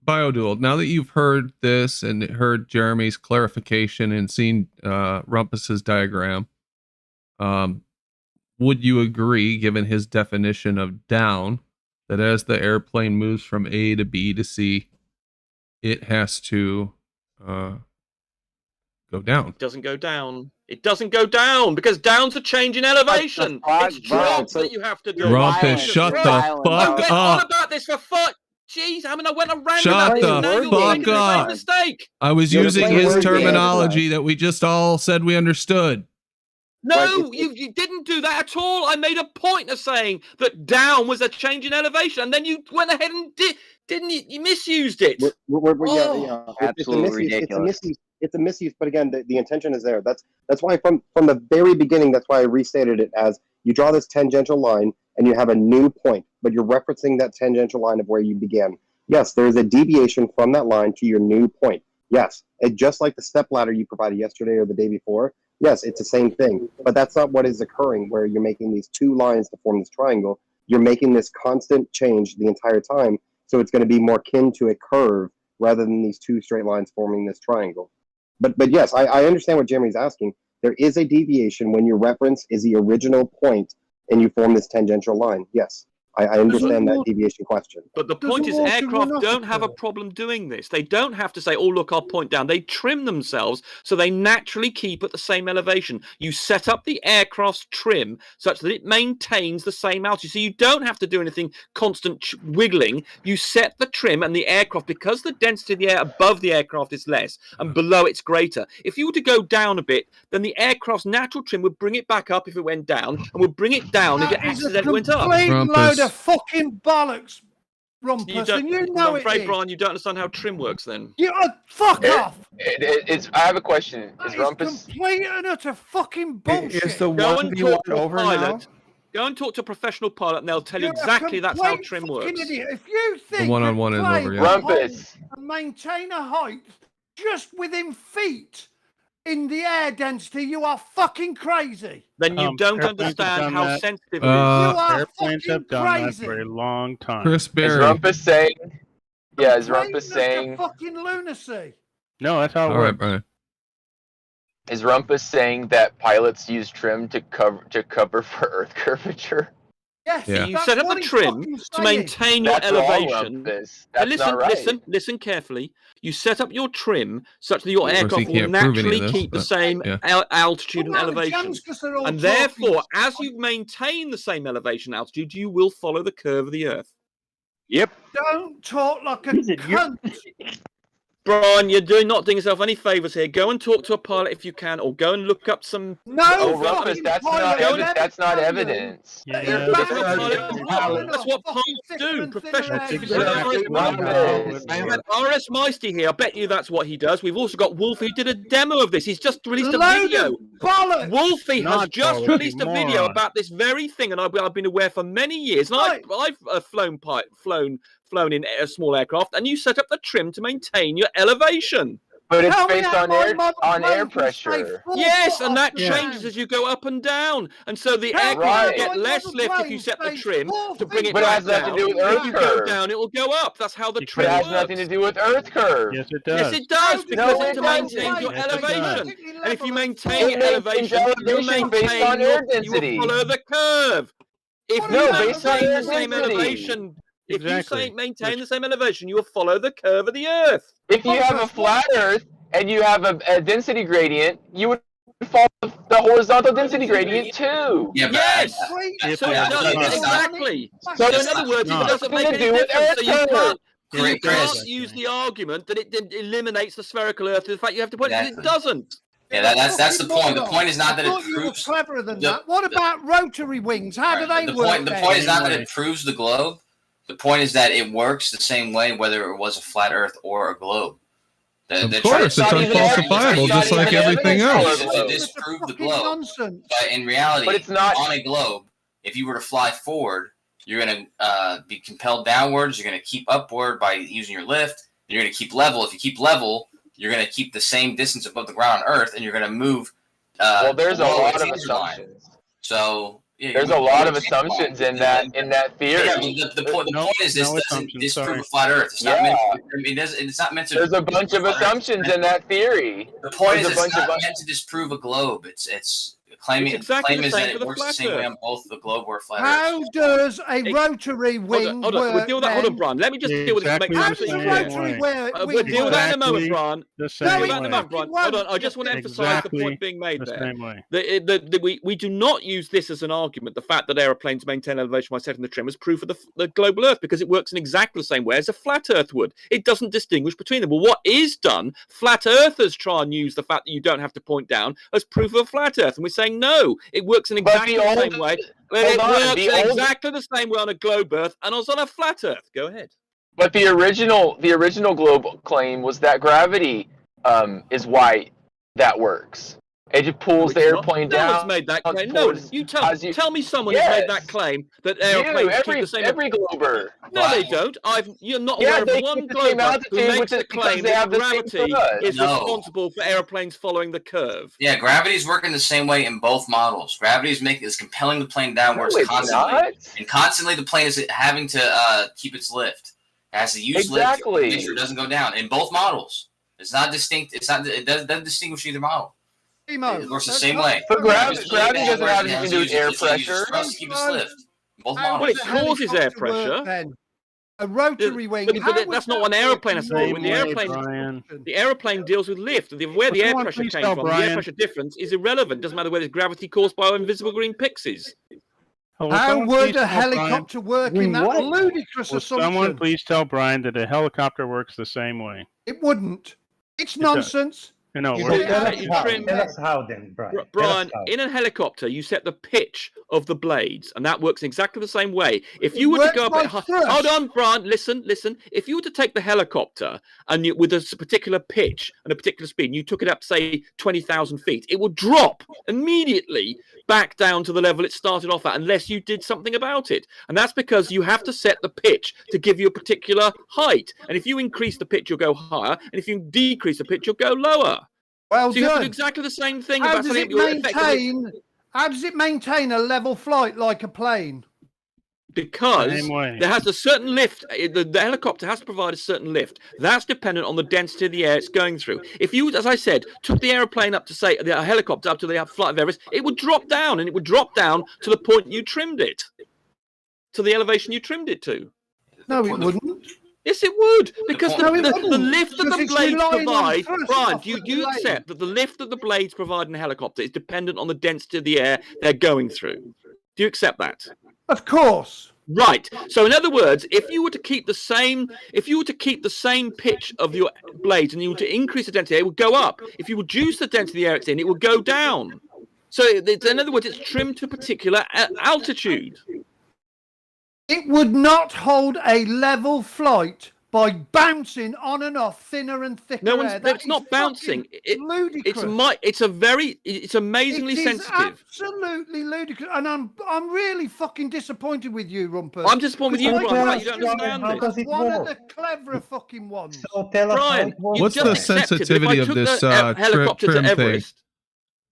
BioDuel, now that you've heard this and heard Jeremy's clarification and seen Rumpus's diagram, would you agree, given his definition of down, that as the airplane moves from A to B to C, it has to go down? It doesn't go down. It doesn't go down because down's a change in elevation. It's drops that you have to do. Rumpus, shut the fuck up. I went on about this for Jeez, I went around. Shut the fuck up. Mistake. I was using his terminology that we just all said we understood. No, you didn't do that at all. I made a point of saying that down was a change in elevation, and then you went ahead and didn't you? You misused it. Absolutely ridiculous. It's a misuse, but again, the intention is there. That's why from the very beginning, that's why I restated it as you draw this tangential line and you have a new point, but you're referencing that tangential line of where you began. Yes, there is a deviation from that line to your new point. Yes, just like the step ladder you provided yesterday or the day before. Yes, it's the same thing, but that's not what is occurring where you're making these two lines to form this triangle. You're making this constant change the entire time, so it's going to be more akin to a curve rather than these two straight lines forming this triangle. But yes, I understand what Jeremy's asking. There is a deviation when your reference is the original point and you form this tangential line. Yes. I understand that deviation question. But the point is, aircraft don't have a problem doing this. They don't have to say, oh, look, I'll point down. They trim themselves so they naturally keep at the same elevation. You set up the aircraft's trim such that it maintains the same altitude. So you don't have to do anything constant wiggling. You set the trim and the aircraft, because the density of the air above the aircraft is less and below it's greater. If you were to go down a bit, then the aircraft's natural trim would bring it back up if it went down and would bring it down if it accidentally went up. Load of fucking bollocks, Rumpus, and you know I'm afraid, it. Brian, you don't understand how trim works. Then fuck off. It's. I have a question. Is Rumpus complete and utter fucking bullshit? Is the Go and talk to a pilot. Go and talk to a professional pilot, and they'll tell you exactly that's how trim works. Idiot. If you think the one-on-one is over, yeah. Rumpus and maintain a height just within feet in the air density, you are fucking crazy. Then you don't understand how sensitive it is. You are airplanes have done crazy. that for a long time. Chris Berry. Is Rumpus saying? Yeah, is Rumpus saying? Fucking lunacy. No, that's how it All works. right, Brian. Is Rumpus saying that pilots use trim to cover for Earth curvature? Yes, yeah. You set up the trim to maintain your elevation. Listen carefully. You set up your trim such that your aircraft will naturally keep the same altitude and elevation. And therefore, as you maintain the same elevation and altitude, you will follow the curve of the Earth. Yep. Don't talk like a cunt. Brian, you're not doing yourself any favours here. Go and talk to a pilot if you can, or go and look up some. Rumpus, that's not evidence. That's what pilots do. Professional. R.S. Meisty here. I bet you that's what he does. We've also got Wolfie who did a demo of this. He's just released a video. Wolfie has just released a video about this very thing, and I've been aware for many years. And I've flown in a small aircraft, and you set up the trim to maintain your elevation. But it's based on air pressure. Yes, and that changes as you go up and down. And so the aircraft will get less lift if you set the trim to bring it back down. But it has nothing to do with Earth curve. If you go down, it will go up. That's how the trim works. But it has nothing to do with Earth curve. Yes, it does. Yes, it does, because it maintains your elevation. And if you maintain your elevation, you follow the curve. If you maintain the same elevation, if you maintain the same elevation, you will follow the curve of the Earth. If you have a flat Earth and you have a density gradient, you would follow the horizontal density gradient too. Yeah, yes. So it does exactly. So in other words, it doesn't make any difference. So you can't use the argument that it eliminates the spherical Earth. The fact you have to point it doesn't. Yeah, that's the point. The point is not that it proves. You were cleverer than that. What about rotary wings? How do they work? The point is not that it proves the globe. The point is that it works the same way whether it was a flat Earth or a globe. Of course, it's unfalsifiable, just like everything else. To disprove the globe. But in reality, it's not on a globe, if you were to fly forward, you're going to be compelled downwards. You're going to keep upward by using your lift. You're going to keep level. If you keep level, you're going to keep the same distance above the ground on Earth, and you're going to move. There's a lot of assumptions. So. Yeah, there's a lot of assumptions in that theory. Yeah, the point is this doesn't disprove a flat Earth. It's not meant. It's not meant to. There's a bunch of assumptions in that theory. The point is it's not meant to disprove a globe. It's claiming is that it works the same way on both the globe or a flat Earth. How does a rotary wing work? We'll deal with that. Hold on, Brian. Let me just deal with this. How does a rotary wing we'll deal with that in a moment, Brian. Brian. Hold on. I just want to emphasise the point being made there. We do not use this as an argument, the fact that aeroplanes maintain elevation by setting the trim, as proof of the global Earth, because it works in exactly the same way as a flat Earth would. It doesn't distinguish between them. Well, what is done, flat Earthers try and use the fact that you don't have to point down as proof of a flat Earth. And we're saying, no, it works in exactly the same way. It works exactly the same way on a globe Earth and on a flat Earth. Go ahead. But the original globe claim was that gravity is why that works. It just pulls the airplane down. No one's made that claim. No, you tell me someone has made that claim that airplanes keep the same. Every glober. No, they don't. You're not aware of one glober who makes the claim that gravity is responsible for airplanes following the curve. Yeah, gravity's working the same way in both models. Gravity is compelling the plane downwards constantly, and constantly the plane is having to keep its lift. It has to use lift to make sure it doesn't go down in both models. It's not distinct. It doesn't distinguish either model. It works the same way. But gravity doesn't have anything to do with air pressure. Keep its lift. Well, it causes air pressure. A rotary wing. But that's not what an aeroplane has to do with. The aeroplane deals with lift. Where the air pressure came from, the air pressure difference is irrelevant. Doesn't matter whether it's gravity caused by invisible green pixies. How would a helicopter work in that ludicrous assumption? Someone please tell Brian that a helicopter works the same way. It wouldn't. It's nonsense. No, tell us how then, Brian. Brian, in a helicopter, you set the pitch of the blades, and that works in exactly the same way. If you were to go up, hold on, Brian, listen. If you were to take the helicopter and with a particular pitch and a particular speed, and you took it up, say, 20,000 feet, it would drop immediately back down to the level it started off at, unless you did something about it. And that's because you have to set the pitch to give you a particular height. And if you increase the pitch, you'll go higher, and if you decrease the pitch, you'll go lower. Well, so you have to do exactly the same thing. How does it maintain a level flight like a plane? Because there has a certain lift. The helicopter has to provide a certain lift. That's dependent on the density of the air it's going through. If you, as I said, took the airplane up to, say, the helicopter up to the flight of Everest, it would drop down, and it would drop down to the point you trimmed it, to the elevation you trimmed it to. No, it wouldn't. Yes, it would, because the lift that the blades provide, Brian, do you accept that the lift that the blades provide in a helicopter is dependent on the density of the air they're going through? Do you accept that? Of course. Right. So in other words, if you were to keep the same pitch of your blades and you were to increase the density, it would go up. If you reduce the density of the air it's in, it would go down. So in other words, it's trimmed to a particular altitude. It would not hold a level flight by bouncing on and off thinner and thicker air. It's not bouncing. Ludicrous. It's amazingly sensitive. Absolutely ludicrous. And I'm really fucking disappointed with you, Rumpus. I'm disappointed with you, Brian. You don't understand this. One of the cleverer fucking ones. So tell us Brian, what's the sensitivity of this trim thing?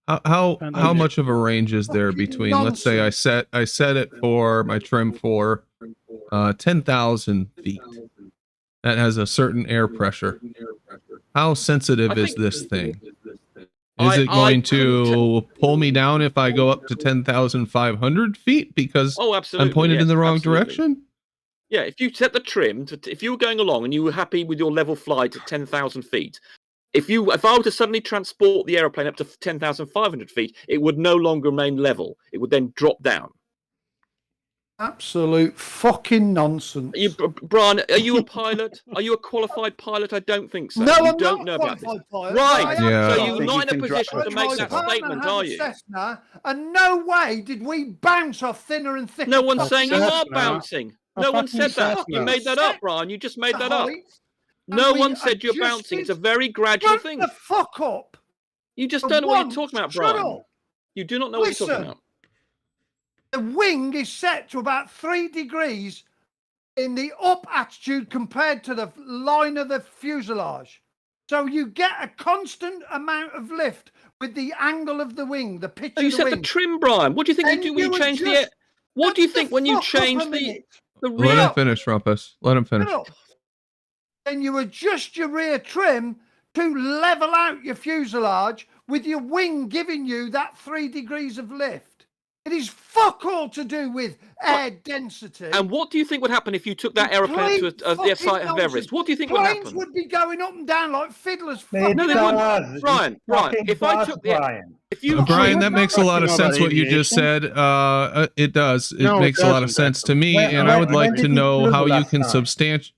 How much of a range is there between, let's say I set it for my trim for 10,000 feet. That has a certain air pressure. How sensitive is this thing? Is it going to pull me down if I go up to 10,500 feet because I'm pointed in the wrong direction? Yeah, if you set the trim, if you were going along and you were happy with your level flight at 10,000 feet, if I were to suddenly transport the aeroplane up to 10,500 feet, it would no longer remain level. It would then drop down. Absolute fucking nonsense. Brian, are you a pilot? Are you a qualified pilot? I don't think so. No, you I'm don't not know about this. Pilot. Right. Yeah. So you're not in a position to make that statement, are you? Cessna, and no way did we bounce off thinner and thicker. No one's saying you are bouncing. No one said that. You made that up, Brian. You just made that up. No one said you're bouncing. It's a very gradual thing. Shut the fuck up. You just don't know what you're talking about, Brian. You do not know what you're talking about. The wing is set to about 3 degrees in the up attitude compared to the line of the fuselage. So you get a constant amount of lift with the angle of the wing, the pitch of the wing. You set the trim, Brian. What do you think you do when you change the air? What do you think when you change the rear? Let him finish, Rumpus. Let him finish. Then you adjust your rear trim to level out your fuselage with your wing giving you that 3 degrees of lift. It is fuck all to do with air density. And what do you think would happen if you took that aeroplane to the site of Everest? What do you think would happen? Planes would be going up and down like fiddlers. No, they wouldn't. Brian, if I took the... Brian, that makes a lot of sense what you just said. It does. It makes a lot of sense to me, and I would like to know how you can substantiate...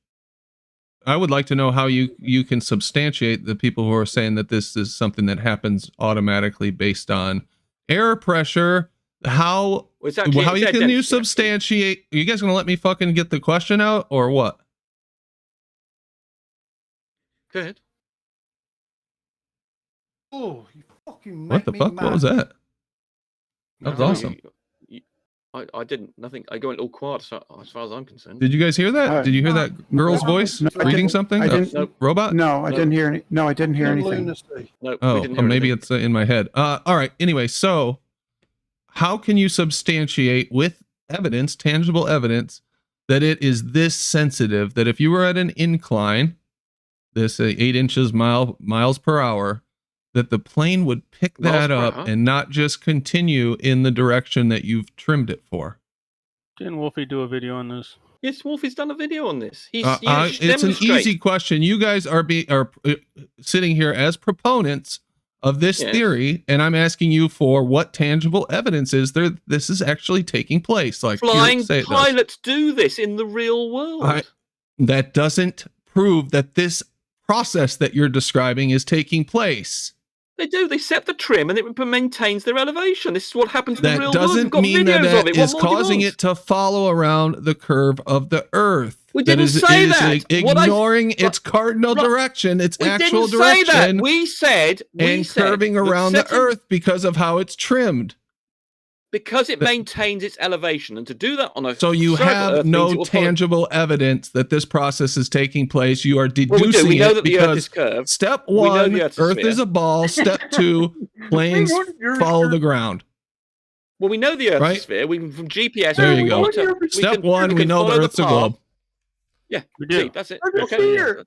I would like to know how you can substantiate the people who are saying that this is something that happens automatically based on air pressure. How can you substantiate? Are you guys gonna let me fucking get the question out or what? Go ahead. Oh, you fucking what the fuck? What was that? That was awesome. I didn't. Nothing. I went all quiet as far as I'm concerned. Did you guys hear that? Did you hear that girl's voice reading something? Robot? No, I didn't hear any. No, I didn't hear anything. No, oh, maybe it's in my head. All right. Anyway, so how can you substantiate with evidence, tangible evidence, that it is this sensitive? That if you were at an incline, this 8 inches miles per hour, that the plane would pick that up and not just continue in the direction that you've trimmed it for? Didn't Wolfie do a video on this? Yes, Wolfie's done a video on this. It's an easy question. You guys are sitting here as proponents of this theory, and I'm asking you for what tangible evidence is there this is actually taking place. Like flying pilots do this in the real world. That doesn't prove that this process that you're describing is taking place. They do. They set the trim and it maintains their elevation. This is what happens in the real world. That doesn't mean that is causing it to follow around the curve of the Earth. We didn't say that. Ignoring its cardinal direction, its actual direction. We didn't say that. We said curving around the Earth because of how it's trimmed. Because it maintains its elevation, and to do that on a so you have no tangible evidence that this process is taking place. You are deducing we know that because the Earth is curved. Step one, Earth is a ball. Step two, planes follow the ground. Well, we know the Earth is a sphere. We can from GPS. There you go. Step one, we know the Earth's a globe. Yeah, we do. That's it. Okay.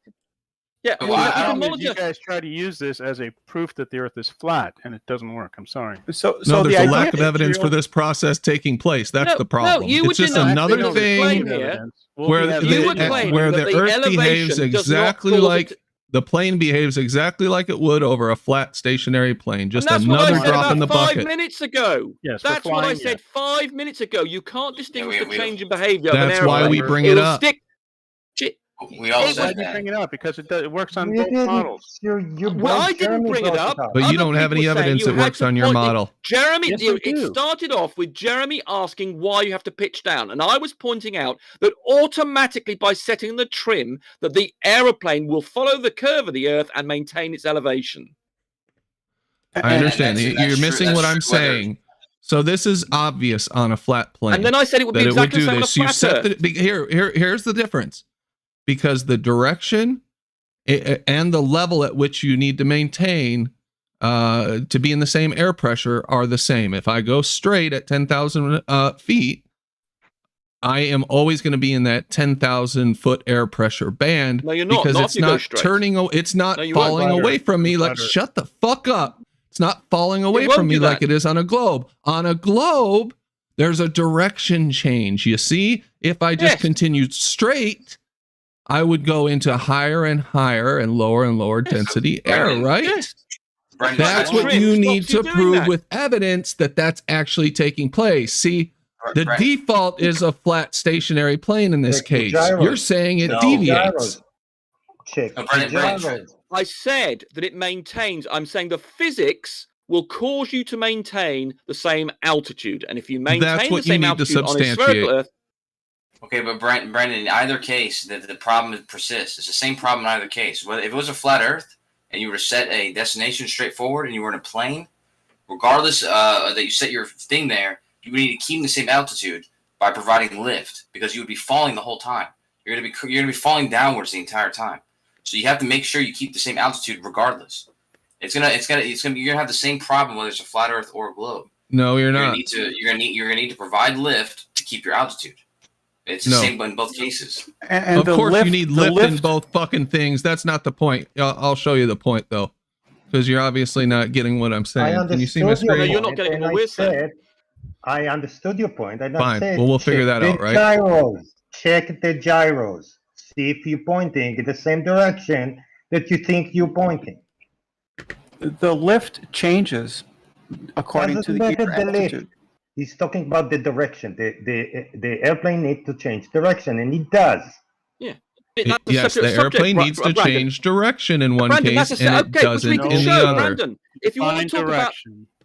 Yeah, you guys try to use this as a proof that the Earth is flat, and it doesn't work. I'm sorry. So there's a lack of evidence for this process taking place. That's the problem. It's just another thing where the Earth behaves exactly like the plane behaves exactly like it would over a flat stationary plane. Just another drop in the bucket. 5 minutes ago. Yes, that's what I said 5 minutes ago. You can't distinguish the change in behavior. That's why we bring it up. We all said that. Bring it up because it works on both models. Well, I didn't bring it up, but you don't have any evidence it works on your model. Jeremy, it started off with Jeremy asking why you have to pitch down, and I was pointing out that automatically by setting the trim, that the aeroplane will follow the curve of the Earth and maintain its elevation. I understand. You're missing what I'm saying. So this is obvious on a flat plane. And then I said it would be exactly the same on a flat Earth. Here's the difference. Because the direction and the level at which you need to maintain to be in the same air pressure are the same. If I go straight at 10,000 feet, I am always going to be in that 10,000 foot air pressure band. No, you're not. Because it's not turning. It's not falling away from me. Like, shut the fuck up. It's not falling away from me like it is on a globe. On a globe, there's a direction change. You see, if I just continued straight, I would go into higher and higher and lower density air, right? Yes. That's what you need to prove with evidence that that's actually taking place. See, the default is a flat stationary plane in this case. You're saying it deviates. I said that it maintains. I'm saying the physics will cause you to maintain the same altitude. And if you maintain the same altitude on a spherical Earth, okay, but Brendan, in either case, the problem persists. It's the same problem in either case. Whether if it was a flat Earth and you were to set a destination straight forward and you were in a plane, regardless that you set your thing there, you would need to keep the same altitude by providing lift because you would be falling the whole time. You're gonna be falling downwards the entire time. So you have to make sure you keep the same altitude regardless. You're gonna have the same problem whether it's a flat Earth or a globe. No, you're not. You're gonna need to provide lift to keep your altitude. It's the same in both cases. And of course, you need lift in both fucking things. That's not the point. I'll show you the point, though, because you're obviously not getting what I'm saying. Can you see my screen? No, you're not getting what we're saying. I understood your point. Fine. Well, we'll figure that out, right? Gyros. Check the gyros. See if you're pointing in the same direction that you think you're pointing. The lift changes according to the altitude. He's talking about the direction. The airplane needs to change direction, and it does. Yeah. Yes, the airplane needs to change direction in one case, and it doesn't in the other. Brandon, if you want to talk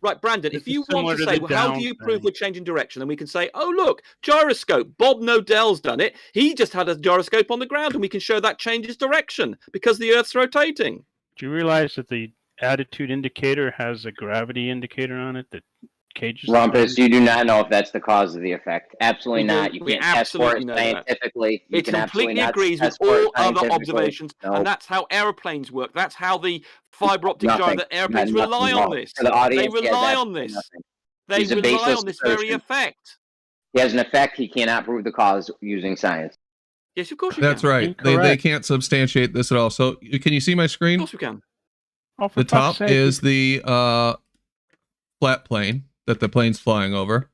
about Brandon, if you want to say, well, how do you prove we're changing direction? Then we can say, oh, look, gyroscope. Bob Nodell's done it. He just had a gyroscope on the ground, and we can show that changes direction because the Earth's rotating. Do you realize that the attitude indicator has a gravity indicator on it that cages? Rumpus, you do not know if that's the cause of the effect. Absolutely not. You can't test for it scientifically. It completely agrees with all other observations, and that's how airplanes work. That's how the fiber optic gyro that airplanes rely on this. They rely on this. They rely on this very effect. He has an effect. He cannot prove the cause using science. Yes, of course you That's can. right. They can't substantiate this at all. So can you see my screen? Of course we can. The top is the flat plane that the plane's flying over.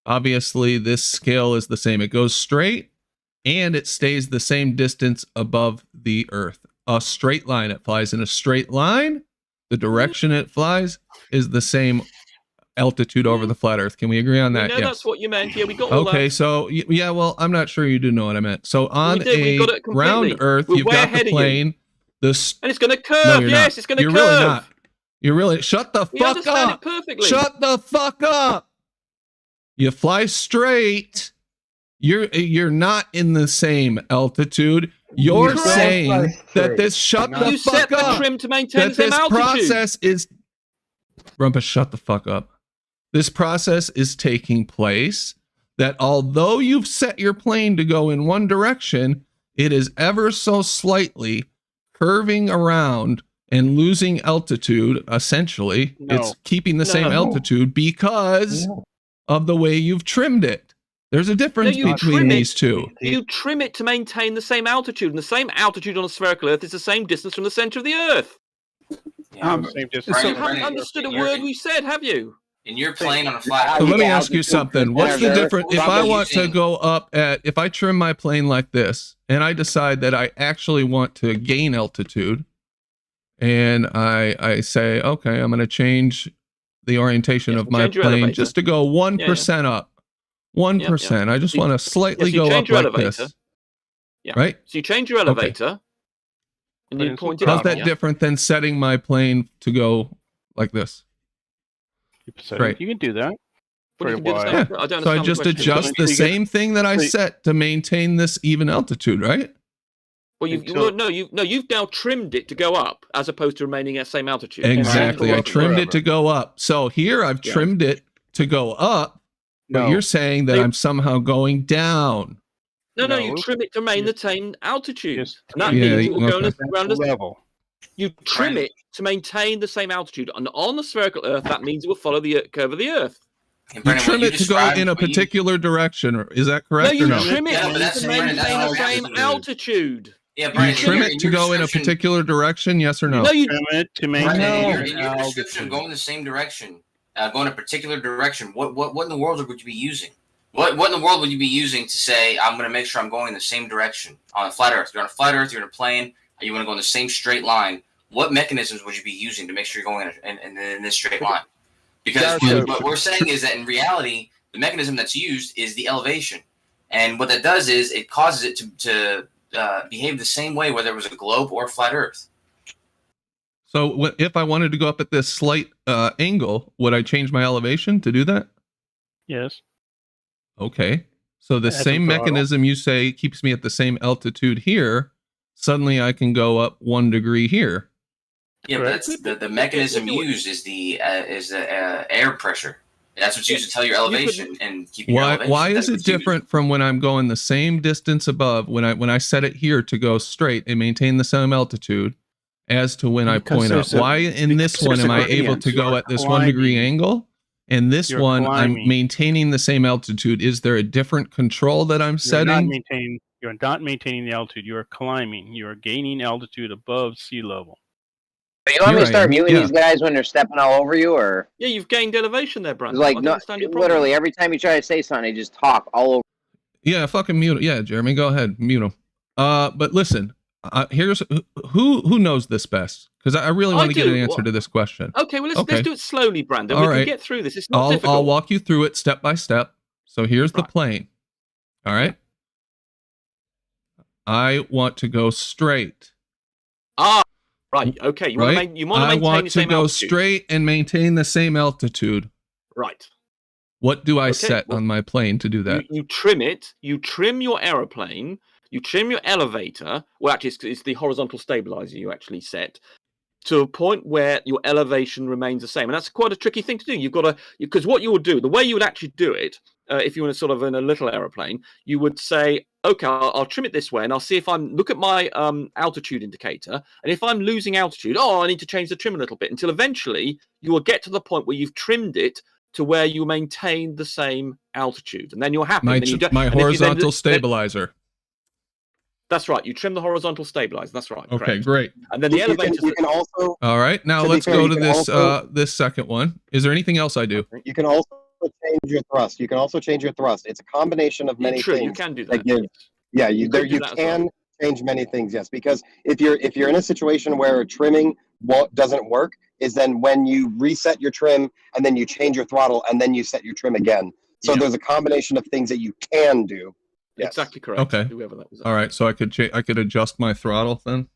obviously this scale is the same. It goes straight and it stays the same distance above the Earth. A straight line. It flies in a straight line. The direction it flies is the same altitude over the flat Earth. Can we agree on that? No, yes. That's what you meant. Yeah, we got all that. Okay, so yeah, well, I'm not sure you do know what I meant. So on a round Earth, you've got the plane. This and it's going to curve. Yes, it's going to curve. You're really not. You're really shut the fuck understand up. It perfectly. Shut the fuck up. You fly straight. You're not in the same altitude. You're saying that this shut the fuck up. You set the trim to maintain the same altitude. This process is Rumpus, shut the fuck up. This process is taking place that although you've set your plane to go in one direction, it is ever so slightly curving around and losing altitude. Essentially, it's keeping the same altitude because of the way you've trimmed it. There's a difference between these two. You trim it to maintain the same altitude, and the same altitude on a spherical Earth is the same distance from the center of the Earth. Same distance. So you haven't understood a word we said, have you? In your plane on a flat. So let me ask you something. What's the difference if I want to go up if I trim my plane like this and I decide that I actually want to gain altitude and I say, okay, I'm going to change the orientation of my plane just to go 1% up. 1%. I just want to slightly go up like this. Yeah. Right? So you change your elevator and you point it up. How's that different than setting my plane to go like this? Right. You can do that. So I just adjust the same thing that I set to maintain this even altitude, right? Well, you've now trimmed it to go up as opposed to remaining at the same altitude. Exactly. I trimmed it to go up. So here I've trimmed it to go up, but you're saying that I'm somehow going down. No, you trim it to remain the same altitude. That means it will go around the level. You trim it to maintain the same altitude, and on the spherical Earth, that means it will follow the curve of the Earth. You trim it to go in a particular direction. Is that correct or no? No, you trim it to maintain the same altitude. Yeah, you trim it to go in a particular direction, yes or no? No, you trim it to maintain. In your description, go in the same direction, go in a particular direction. What in the world would you be using? What in the world would you be using to say, I'm going to make sure I'm going in the same direction on a flat Earth? You're on a flat Earth, you're in a plane, and you want to go in the same straight line. What mechanisms would you be using to make sure you're going in this straight line? Because what we're saying is that in reality, the mechanism that's used is the elevation. And what that does is it causes it to behave the same way, whether it was a globe or a flat Earth. So if I wanted to go up at this slight angle, would I change my elevation to do that? Yes. Okay. So the same mechanism you say keeps me at the same altitude here, suddenly I can go up 1 degree here. Yeah, but that's the mechanism used is the air pressure. That's what's used to tell your elevation and keep your elevation. Why is it different from when I'm going the same distance above when I set it here to go straight and maintain the same altitude as to when I point up? Why in this one am I able to go at this 1 degree angle? And this one, I'm maintaining the same altitude. Is there a different control that I'm setting? You're not maintaining the altitude. You are climbing. You are gaining altitude above sea level. But you want me to start muting these guys when they're stepping all over you, or? Yeah, you've gained elevation there, Brandon. Like, no, literally, every time you try to say something, they just talk all over. Yeah, fucking mute it. Yeah, Jeremy, go ahead, mute them. But listen, here's who knows this best, because I really want to get an answer to this question. Okay, well let's do it slowly, Brandon. We can get through this. It's not difficult. I'll walk you through it step by step. So here's the plane. All right. I want to go straight. Right. Okay. You want to maintain the same altitude. I want to go straight and maintain the same altitude. Right. What do I set on my plane to do that? You trim it. You trim your aeroplane. You trim your elevator. Well, actually, it's the horizontal stabilizer you actually set to a point where your elevation remains the same. And that's quite a tricky thing to do. You've got to, because what you would do, the way you would actually do it, if you were sort of in a little aeroplane, you would say, okay, I'll trim it this way, and I'll see if look at my altitude indicator, and if I'm losing altitude, I need to change the trim a little bit, until eventually you will get to the point where you've trimmed it to where you maintain the same altitude, and then you're happy. My horizontal stabilizer. That's right. You trim the horizontal stabilizer. That's right. Okay, great. And then the elevator. You can also. All right, now let's go to this this second one. Is there anything else I do? You can also also change your thrust. You can also change your thrust. It's a combination of many True, things. you can do that. Give, yeah, you could do you that as can well. change many things. Yes, because if you're in a situation where trimming doesn't work, is then when you reset your trim and then you change your throttle and then you set your trim again. So there's a combination of things that you can do. Yes. Exactly correct. Okay. Whoever that was. All right, so I could adjust my throttle then.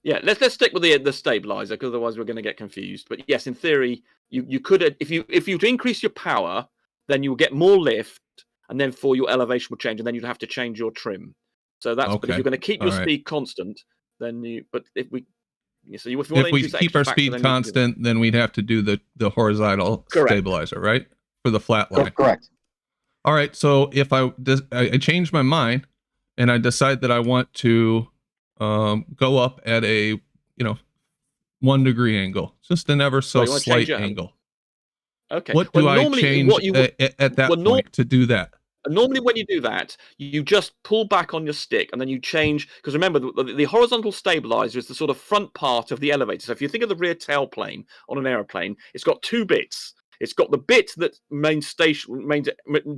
Yeah, let's stick with the stabilizer, because otherwise we're going to get confused. But yes, in theory, you could, if you increase your power, then you will get more lift, and then for your elevation will change, and then you'd have to change your trim. So that's. But if you're going to keep your speed constant, then you. But if we keep our speed constant, then we'd have to do the horizontal stabilizer, right? For the flat line. Correct. All right, so if I change my mind and I decide that I want to go up at a 1 degree angle, just an ever so slight angle. Okay. What do I change at that point to do that? Normally, when you do that, you just pull back on your stick and then you change. Because remember, the horizontal stabilizer is the sort of front part of the elevator. So if you think of the rear tailplane on an aeroplane, it's got two bits. It's got the bit that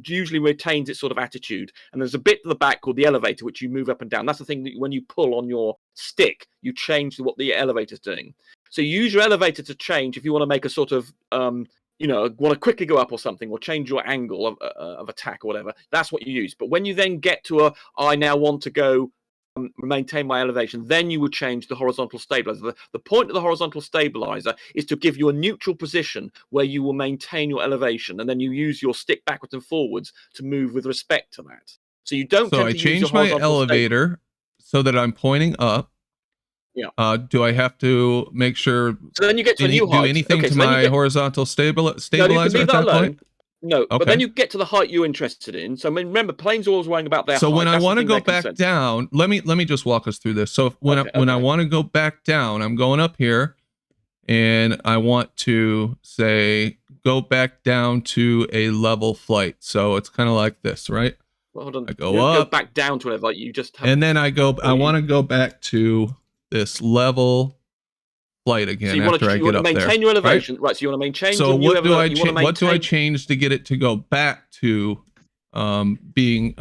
usually retains its sort of attitude, and there's a bit at the back called the elevator, which you move up and down. That's the thing that when you pull on your stick, you change what the elevator's doing. So you use your elevator to change if you want to make a sort of want to quickly go up or something, or change your angle of attack or whatever. That's what you use. But when you then get to I now want to go maintain my elevation, then you would change the horizontal stabilizer. The point of the horizontal stabilizer is to give you a neutral position where you will maintain your elevation, and then you use your stick backwards and forwards to move with respect to that. So you don't. So I change my elevator so that I'm pointing up. Yeah. Do I have to make sure? So then you get to a new height. Do anything to my horizontal stabilizer at that point? No, but then you get to the height you're interested in. So I mean, remember, planes are always worrying about their height. So when I want to go back down, let me just walk us through this. So when I want to go back down, I'm going up here, and I want to say go back down to a level flight. So it's kind of like this, right? Well, hold on. I go up, go back down to a level. Like you just have, and then I want to go back to this level flight again. So after I get up there, maintain your elevation, right? So you want to maintain. So what do I change to get it to go back to being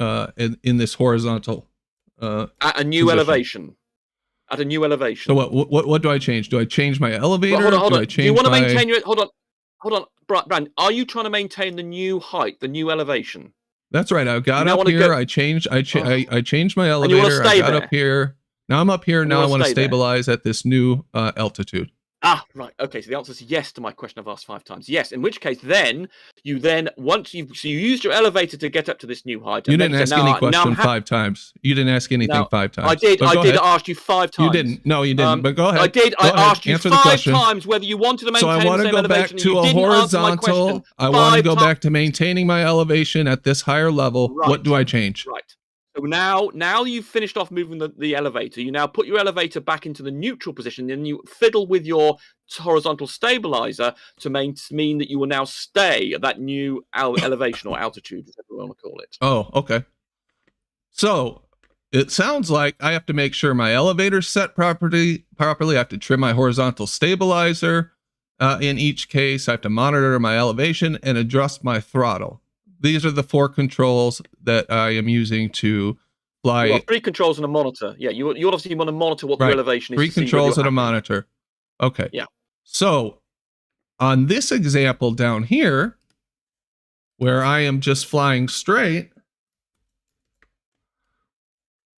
in this horizontal at a new elevation? At a new elevation. So what do I change? Do I change my elevator? Well, hold on. Do you want to maintain your? Hold on, Brand. Are you trying to maintain the new height, the new elevation? That's right. I got up here. I changed my elevator. I got up here. Now I'm up here. Now I want to stabilize at this new altitude. Ah, right. Okay. So the answer is yes to my question I've asked 5 times. Yes. In which case, once you used your elevator to get up to this new height. You didn't ask any question 5 times. You didn't ask anything 5 times. I did. I did ask you 5 times. You didn't. No, you didn't. But go ahead. I did. I asked you 5 times whether you wanted to maintain the same elevation. So I want to go back to a horizontal. I want to go back to maintaining my elevation at this higher level. Right. What do I change? Right. So now you've finished off moving the elevator. You now put your elevator back into the neutral position, and you fiddle with your horizontal stabilizer to mean that you will now stay at that new elevation or altitude, whatever you want to call it. Oh, okay. So it sounds like I have to make sure my elevator's set properly. I have to trim my horizontal stabilizer. In each case, I have to monitor my elevation and adjust my throttle. These are the 4 controls that I am using to fly. Well, 3 controls and a monitor. Yeah, you obviously want to monitor what the elevation is. 3 controls and a monitor. Okay. Yeah. So on this example down here, where I am just flying straight,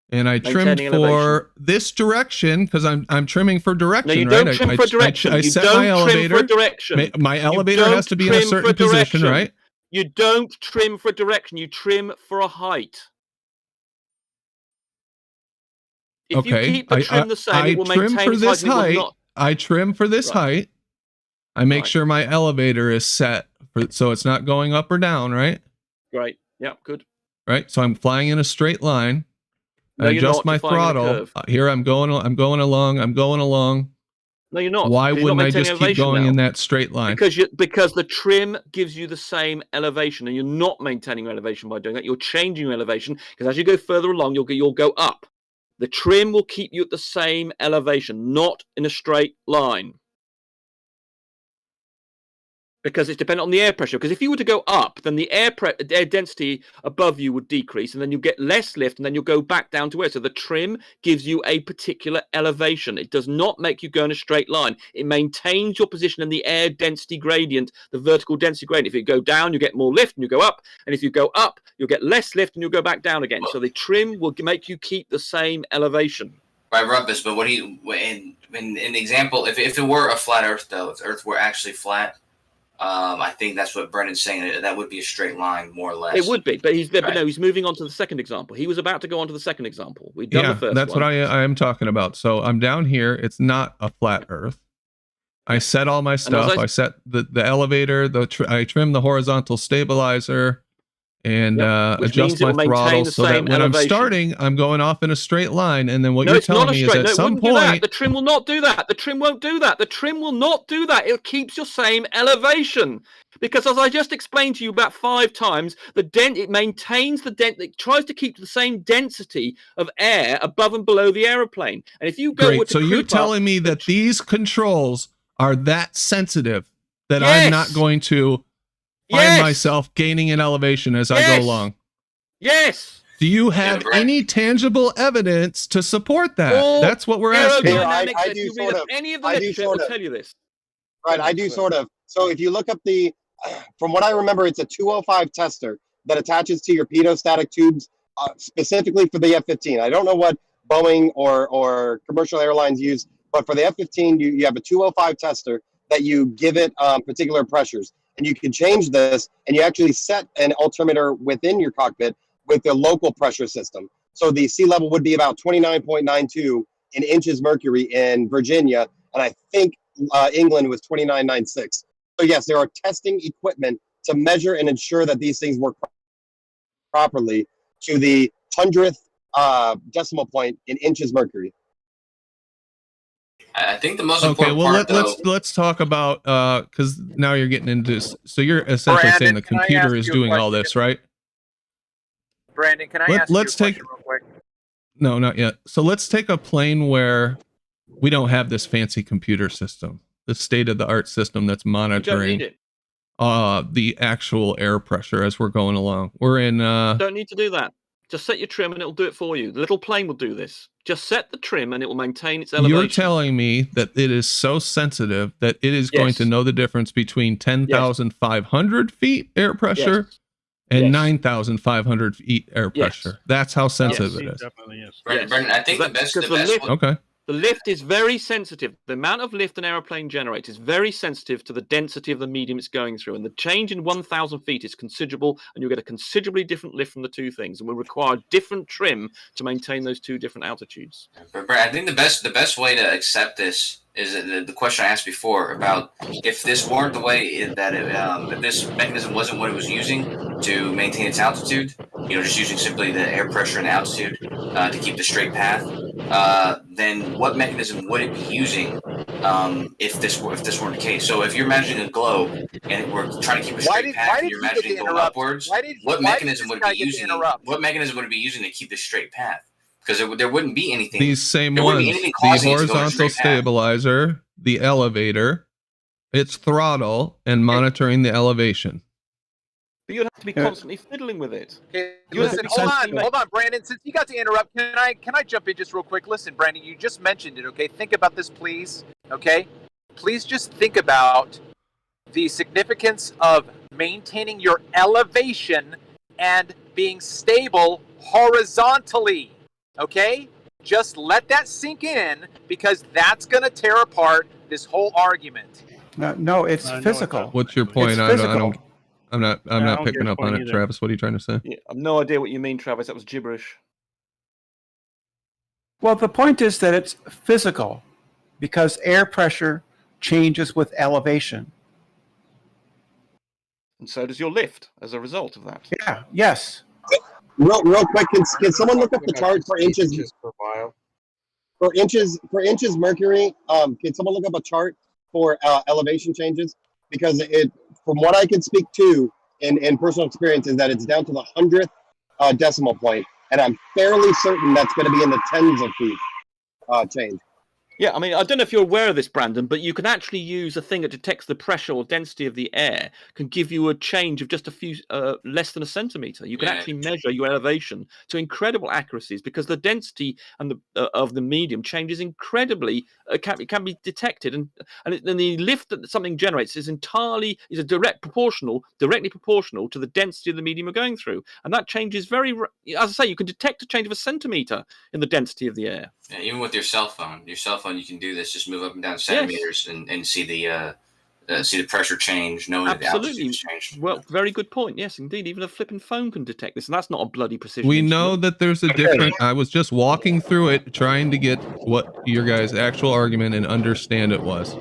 and I trimmed for this direction because I'm trimming for direction. No, you right? don't trim for direction. I set my elevator. My elevator has to be in a certain position, right? You don't trim for direction. You trim for a height. If you keep the trim the same, it will maintain its height. I trim for this height. I make sure my elevator is set so it's not going up or down, right? Right. Yeah. Good. Right. So I'm flying in a straight line. I adjust my throttle. Here I'm going along. No, you're not. Why wouldn't I just keep going in that straight line? Because the trim gives you the same elevation, and you're not maintaining your elevation by doing that. You're changing your elevation because as you go further along, you'll go up. The trim will keep you at the same elevation, not in a straight line. Because it's dependent on the air pressure. Because if you were to go up, then the air density above you would decrease, and then you get less lift, and then you'll go back down to air. So the trim gives you a particular elevation. It does not make you go in a straight line. It maintains your position in the air density gradient, the vertical density gradient. If you go down, you get more lift, and you go up. And if you go up, you'll get less lift, and you'll go back down again. So the trim will make you keep the same elevation. Right, Rumpus. But in the example, if it were a flat Earth, though, if the Earth were actually flat. I think that's what Brendan's saying. That would be a straight line, more or less. It would be, but he's Right. no, he's moving on to the second example. He was about to go on to the second example. We've done the first that's one. what I am talking about. So I'm down here. It's not a flat Earth. I set all my stuff. I set the elevator. I trim the horizontal stabilizer, and adjust my throttle so that when I'm starting, I'm going off in a straight line. And then what you're telling me is at some point, the trim will not do that. The trim won't do that. The trim will not do that. It keeps your same elevation. Because as I just explained to you about 5 times, it maintains the it tries to keep the same density of air above and below the aeroplane. And if you go so you're telling me that these controls are that sensitive that I'm not going to find myself gaining an elevation as I go along? Yes. Do you have any tangible evidence to support that? That's what we're asking. I do sort of. Any of the literature will tell you this. Right, I do sort of. So if you look up from what I remember, it's a 205 tester that attaches to your pedostatic tubes specifically for the F-15. I don't know what Boeing or commercial airlines use, but for the F-15, you have a 205 tester that you give it particular pressures. And you can change this, and you actually set an altimeter within your cockpit with the local pressure system. So the sea level would be about 29.92 in inches mercury in Virginia, and I think England was 29.96. So yes, there are testing equipment to measure and ensure that these things work properly to the 100th decimal point in inches mercury. I think the most important let's talk about because now you're getting into so you're essentially saying the computer is doing all this, right? Brandon, can I ask you a question real quick? No, not yet. So let's take a plane where we don't have this fancy computer system, the state-of-the-art system that's monitoring the actual air pressure as we're going along. We're in don't need to do that. Just set your trim and it'll do it for you. The little plane will do this. Just set the trim and it will maintain its elevation. You're telling me that it is so sensitive that it is going to know the difference between 10,500 feet air pressure and 9,500 feet air pressure. That's how sensitive it is. Definitely is. Brendan, I think the best okay. The lift is very sensitive. The amount of lift an aeroplane generates is very sensitive to the density of the medium it's going through. And the change in 1,000 feet is considerable, and you'll get a considerably different lift from the two things. And will require different trim to maintain those two different altitudes. I think the best way to accept this is the question I asked before about if this weren't the way that if this mechanism wasn't what it was using to maintain its altitude, just using simply the air pressure and altitude to keep the straight path, then what mechanism would it be using if this weren't the case? So if you're imagining a globe and we're trying to keep a straight path, and you're imagining going upwards, what mechanism would it be using? What mechanism would it be using to keep this straight path? Because there wouldn't be anything. These same ones, the horizontal stabilizer, the elevator, its throttle, and monitoring the elevation. But you'd have to be constantly fiddling with it. Okay, listen, hold on, Brandon. Since you got to interrupt, can I jump in just real quick? Listen, Brandon, you just mentioned it, okay? Think about this, please, okay? Please just think about the significance of maintaining your elevation and being stable horizontally. Okay? Just let that sink in because that's going to tear apart this whole argument. No, it's physical. What's your point? I'm not picking up on it, Travis. What are you trying to say? Yeah, I have no idea what you mean, Travis. That was gibberish. Well, the point is that it's physical because air pressure changes with elevation. And so does your lift as a result of that. Yeah, yes. Real quick, can someone look up the chart for inches per mile? For inches mercury, can someone look up a chart for elevation changes? Because from what I can speak to in personal experience, is that it's down to the 100th decimal point, and I'm fairly certain that's going to be in the tens of feet change. Yeah, I mean, I don't know if you're aware of this, Brandon, but you can actually use a thing that detects the pressure or density of the air, can give you a change of just a few, less than a centimeter. You can actually measure your elevation to incredible accuracies because the density and of the medium changes incredibly. It can be detected, and the lift that something generates is directly proportional to the density of the medium you're going through, and that change is very. As I say, you can detect a change of a centimeter in the density of the air. Yeah, even with your cell phone, you can do this. Just move up and down centimeters and see the pressure change. Knowing that the altitude has changed. Well, very good point. Yes, indeed. Even a flipping phone can detect this, and that's not a bloody precision. We know that there's a different. I was just walking through it, trying to get what your guys' actual argument and understand it was.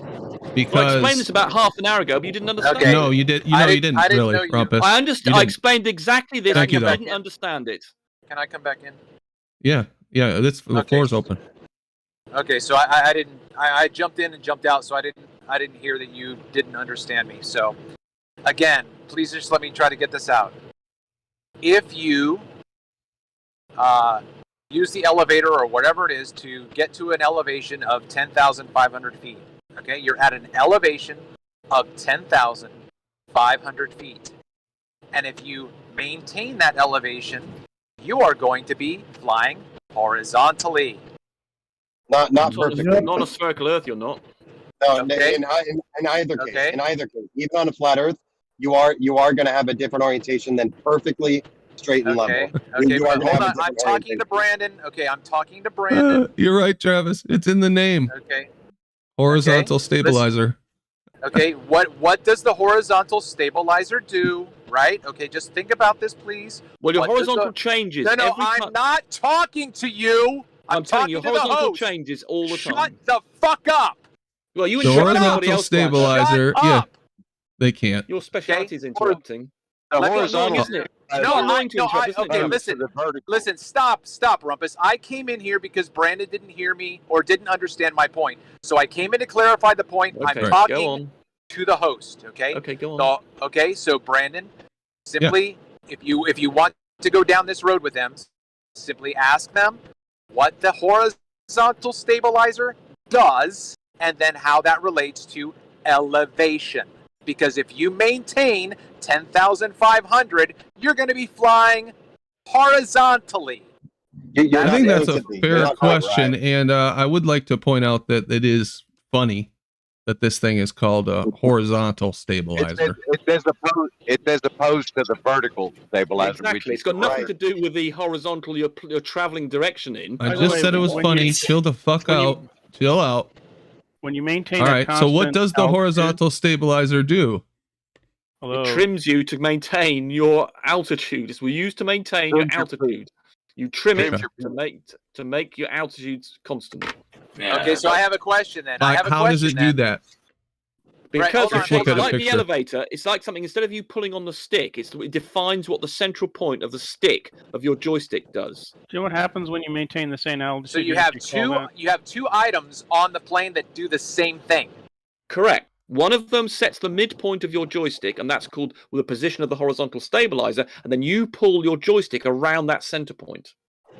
Because I explained this about half an hour ago, but you didn't understand. Okay. No, you did. You didn't really, Rumpus. I understand. I explained exactly this. Thank you, I didn't understand it. Can I come back in? Yeah. The floor's open. Okay, so I jumped in and jumped out, so I didn't hear that you didn't understand me. So again, please just let me try to get this out. If you use the elevator or whatever it is to get to an elevation of 10,500 feet, okay, you're at an elevation of 10,500 feet. And if you maintain that elevation, you are going to be flying horizontally. Not perfectly. Not a spherical Earth, you're not. No, okay. in either case, even on a flat Earth, you are going to have a different orientation than perfectly straight and level. Okay, hold on. I'm talking to Brandon. Okay, I'm talking to Brandon. You're right, Travis. It's in the name. Okay. Horizontal stabilizer. Okay, what does the horizontal stabilizer do? Right? Okay, just think about this, please. Well, your horizontal changes. No, I'm not talking to you. I'm telling you, horizontal changes all the time. Shut the fuck up. Well, you the horizontal stabilizer. Yeah, they can't. Your specialty is interrupting. Horizontal. Listen, stop, Rumpus. I came in here because Brandon didn't hear me or didn't understand my point. So I came in to clarify the point. Okay, I'm talking to the host, okay? Okay, go on. So Brandon, simply, if you want to go down this road with them, simply ask them what the horizontal stabilizer does and then how that relates to elevation. Because if you maintain 10,500, you're going to be flying horizontally. I think that's a fair question, and I would like to point out that it is funny that this thing is called a horizontal stabilizer. It's as opposed to the vertical stabilizer. Exactly. It's got nothing to do with the horizontal you're traveling direction in. I just said it was funny. Chill the fuck out. Chill out. When you maintain all right, so what does the horizontal stabilizer do? It trims you to maintain your altitude. It's used to maintain your altitude. You trim it to make your altitude constant. Yeah. Okay, so I have a question then. How does it do that? Because it's like the elevator, it's like something, instead of you pulling on the stick, it defines what the central point of the stick of your joystick does. Do you know what happens when you maintain the same altitude? So you have two items on the plane that do the same thing. Correct. One of them sets the midpoint of your joystick, and that's called the position of the horizontal stabilizer, and then you pull your joystick around that center point.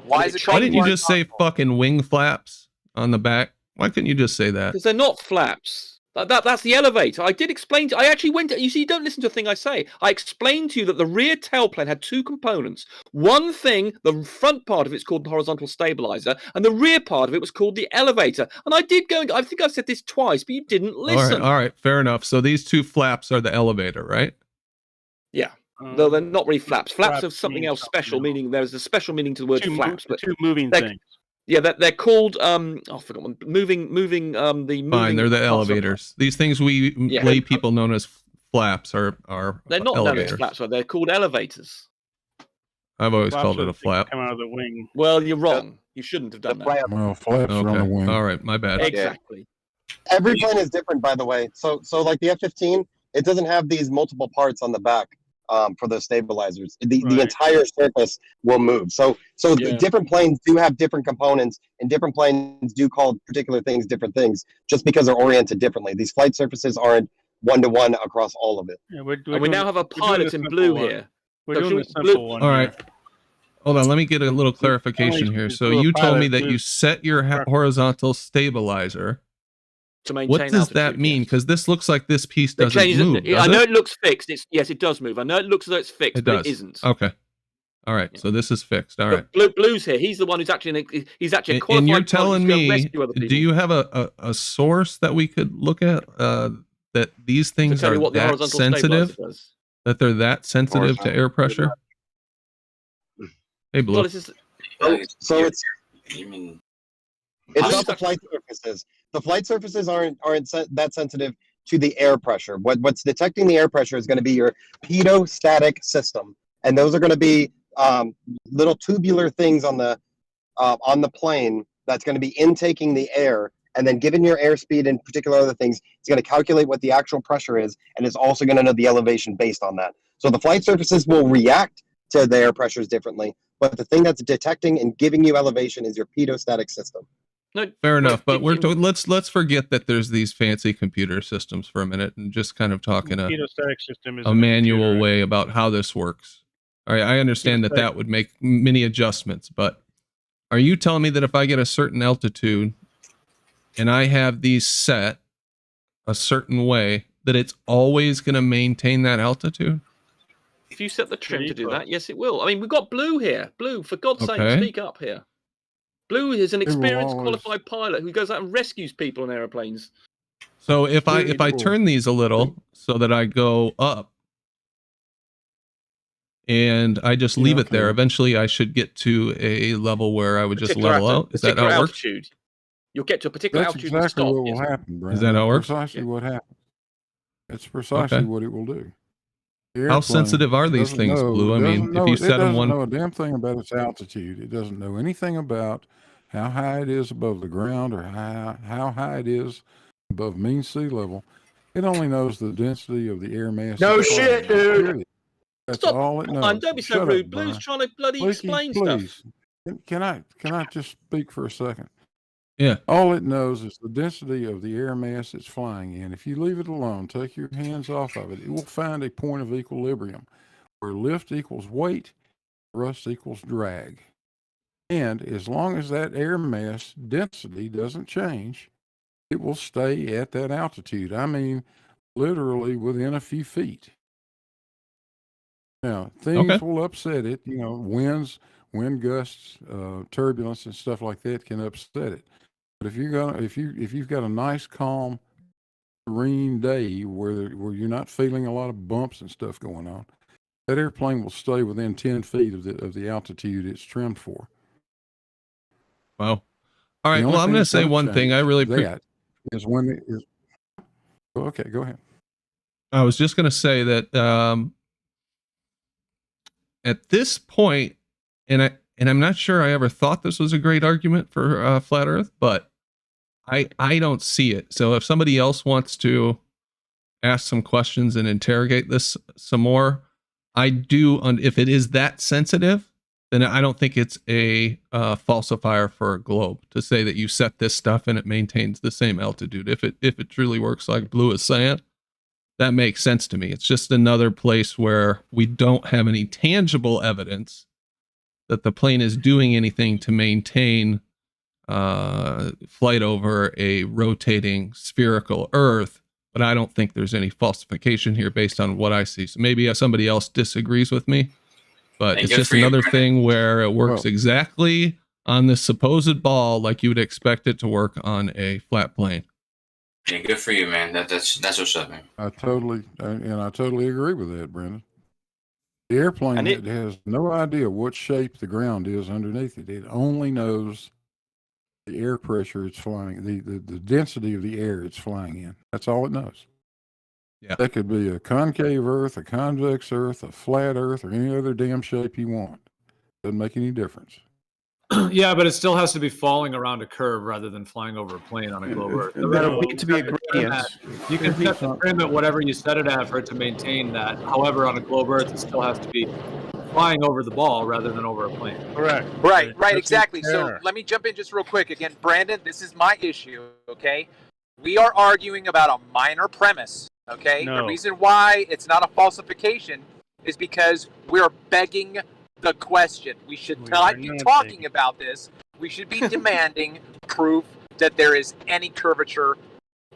Why didn't you just say fucking wing flaps on the back? Why couldn't you just say that? Because they're not flaps. That's the elevator. I did explain to you. I actually went to, you see, you don't listen to a thing I say. I explained to you that the rear tailplane had two components. One thing, the front part of it's called the horizontal stabilizer, and the rear part of it was called the elevator. And I did go, I think I said this twice, but you didn't listen. All right, fair enough. So these two flaps are the elevator, right? Yeah. Though they're not really flaps. Flaps are something else special, meaning there's a special meaning to the word flaps. But two moving things. Yeah, they're called I forgot one. Moving. Fine, they're the elevators. These things we lay people known as flaps are they're not elevators. known as flaps, they're called elevators. I've always called it a flap. Come out of the wing. Well, you're wrong. You shouldn't have done that. Well, flaps are on the wing. All right, my bad. Exactly. Every plane is different, by the way. So like the F-15, it doesn't have these multiple parts on the back. For those stabilizers, the entire surface will move. So different planes do have different components, and different planes do call particular things different things, just because they're oriented differently. These flight surfaces aren't one-to-one across all of it. Yeah, we now have a pilot in blue here. We're doing the simple one. All right. Hold on, let me get a little clarification here. So you told me that you set your horizontal stabilizer. To maintain what does that mean? Because this looks like this piece doesn't move. I know it looks fixed. Yes, it does move. I know it looks as though it's fixed, but it isn't. Okay. All right. So this is fixed. All right. Blue's here. He's the one who's actually a qualified. And you're telling me, do you have a source that we could look at that these things are that sensitive? That they're that sensitive to air pressure? Hey, Blue. Well, this is, so it's you mean it's not the flight surfaces. The flight surfaces aren't that sensitive to the air pressure. What's detecting the air pressure is going to be your pedostatic system, and those are going to be little tubular things on the plane that's going to be intaking the air, and then given your airspeed and particular other things, it's going to calculate what the actual pressure is, and it's also going to know the elevation based on that. So the flight surfaces will react to the air pressures differently, but the thing that's detecting and giving you elevation is your pedostatic system. No, fair enough, but let's forget that there's these fancy computer systems for a minute and just kind of talk in a manual way about how this works. All right, I understand that would make many adjustments, but are you telling me that if I get a certain altitude and I have these set a certain way, that it's always going to maintain that altitude? If you set the trim to do that, yes, it will. I mean, we've got Blue here. Blue, for God's sake, speak up here. Blue is an experienced, qualified pilot who goes out and rescues people on airplanes. So if I turn these a little so that I go up and I just leave it there, eventually I should get to a level where I would just level out. Is that how it works? You'll get to a particular altitude and exactly stop. what will happen, Brandon. Is that how it works? Precisely what happens. It's precisely what it will do. How sensitive are these things, Blue? I mean, if you set them one... It doesn't know a damn thing about its altitude. It doesn't know anything about how high it is above the ground or how high it is above mean sea level. It only knows the density of the air mass. No shit, dude. That's all it knows. Don't be so rude. Blue's trying to bloody explain stuff. Can I just speak for a second? Yeah. All it knows is the density of the air mass it's flying in. If you leave it alone, take your hands off of it, it will find a point of equilibrium where lift equals weight, thrust equals drag. And as long as that air mass density doesn't change, it will stay at that altitude. I mean, literally within a few feet. Now, things will upset it. You know, wind gusts, turbulence, and stuff like that can upset it. But if you've got a nice, calm, serene day where you're not feeling a lot of bumps and stuff going on, that airplane will stay within 10 feet of the altitude it's trimmed for. Wow. All right. Well, I'm going to say one thing. I really that is when it is. Okay, go ahead. I was just going to say that at this point, and I'm not sure I ever thought this was a great argument for flat Earth, but I don't see it. So if somebody else wants to ask some questions and interrogate this some more, I do. If it is that sensitive, then I don't think it's a falsifier for a globe to say that you set this stuff and it maintains the same altitude. If it truly works like Blue is saying, that makes sense to me. It's just another place where we don't have any tangible evidence that the plane is doing anything to maintain flight over a rotating spherical Earth, but I don't think there's any falsification here based on what I see. So maybe somebody else disagrees with me, but it's just another thing where it works exactly on this supposed ball like you would expect it to work on a flat plane. Yeah, good for you, man. That's what's up, man. I totally agree with that, Brendan. The airplane has no idea what shape the ground is underneath it. It only knows the air pressure it's flying, the density of the air it's flying in. That's all it knows. Yeah. That could be a concave Earth, a convex Earth, a flat Earth, or any other damn shape you want. Doesn't make any difference. Yeah, but it still has to be falling around a curve rather than flying over a plane on a globe Earth. That'll need to be a gradient. You can set the trim at whatever you set it at for it to maintain that. However, on a globe Earth, it still has to be flying over the ball rather than over a plane. Correct. Right, exactly. So let me jump in just real quick. Again, Brandon, this is my issue, okay? We are arguing about a minor premise, okay? No. The reason why it's not a falsification is because we're begging the question. We should not be talking about this. We should be demanding proof that there is any curvature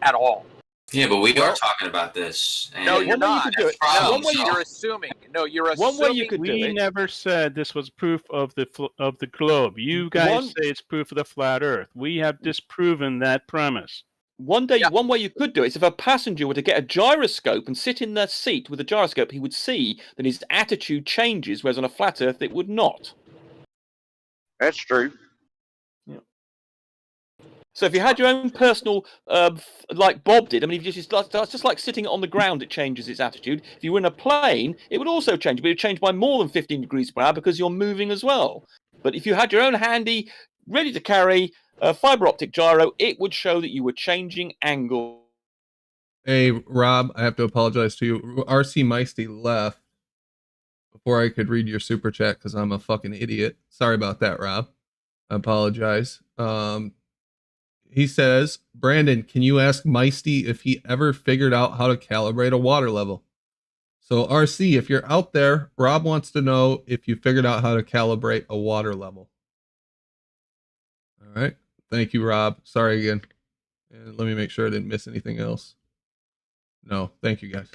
at all. Yeah, but we are talking about this. And No, you're not. No, you're assuming. No, you're assuming. One way you could we never said this was proof of the globe. You guys say it's proof of the flat Earth. We have disproven that premise. One way you could do it is if a passenger were to get a gyroscope and sit in their seat with a gyroscope, he would see that his attitude changes, whereas on a flat Earth it would not. That's true. Yeah. So if you had your own personal, like Bob did, I mean, if you that's just like sitting on the ground, it changes its attitude. If you were in a plane, it would also change, but it would change by more than 15 degrees per hour because you're moving as well. But if you had your own handy, ready to carry fiber optic gyro, it would show that you were changing angle. Hey, Rob, I have to apologize to you. RC Meisty left before I could read your super chat because I'm a fucking idiot. Sorry about that, Rob. I apologize. He says, Brandon, can you ask Meisty if he ever figured out how to calibrate a water level? So, RC, if you're out there, Rob wants to know if you figured out how to calibrate a water level. All right. Thank you, Rob. Sorry again. And let me make sure I didn't miss anything else. No, thank you, guys.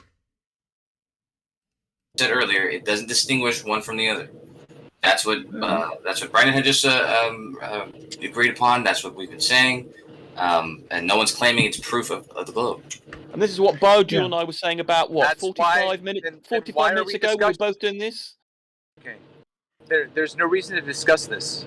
I said earlier, it doesn't distinguish one from the other. That's what Brandon had just agreed upon. That's what we've been saying. And no one's claiming it's proof of the globe. And this is what Bojo and I were saying about, what, 45 minutes ago? We were both doing this? Okay. There's no reason to discuss this.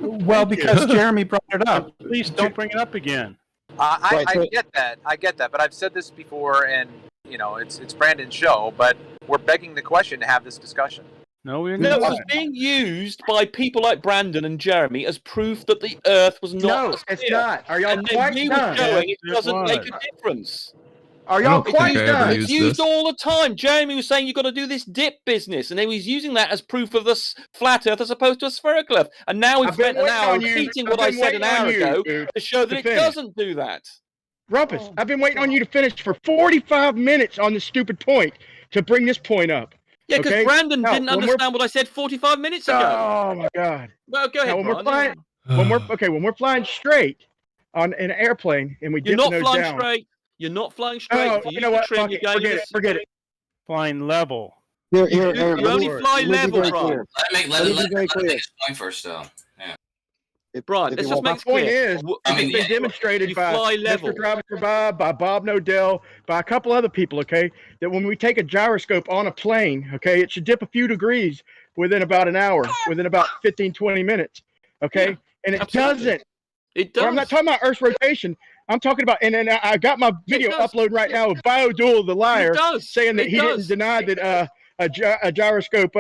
Well, because Jeremy brought it up. Please don't bring it up again. I get that, but I've said this before, and it's Brandon's show, but we're begging the question to have this discussion. No, we're not. No, it's being used by people like Brandon and Jeremy as proof that the Earth was not. No, it's not. Are y'all and quite you done? were showing it doesn't make a difference. Are y'all quite done? It's used all the time. Jeremy was saying you've got to do this dip business, and he was using that as proof of the flat Earth as opposed to a spherical Earth. And now we've spent an hour repeating what I said an hour ago to show that it doesn't do that. Rumpus, I've been waiting on you to finish for 45 minutes on this stupid point to bring this point up. Yeah, because Brandon didn't understand what I said 45 minutes ago. Oh my God! Well, go ahead. When we're flying straight on an airplane and we dip the nose down. Straight. You're not flying straight. Oh, you know what? Forget it. Flying level. You only fly level, Brian. Let me make his point first, though. Yeah. Brian, let's just make my point is, it's been demonstrated by Mr. Travis Bob, by Bob Nodell, by a couple other people, okay, that when we take a gyroscope on a plane, okay, it should dip a few degrees within about an hour, within about 15, 20 minutes, okay? Yeah, and it doesn't. It does. Well, I'm not talking about Earth's rotation. I'm talking about, and then I got my video uploaded right now with Biodual the liar saying that he didn't deny that a gyroscope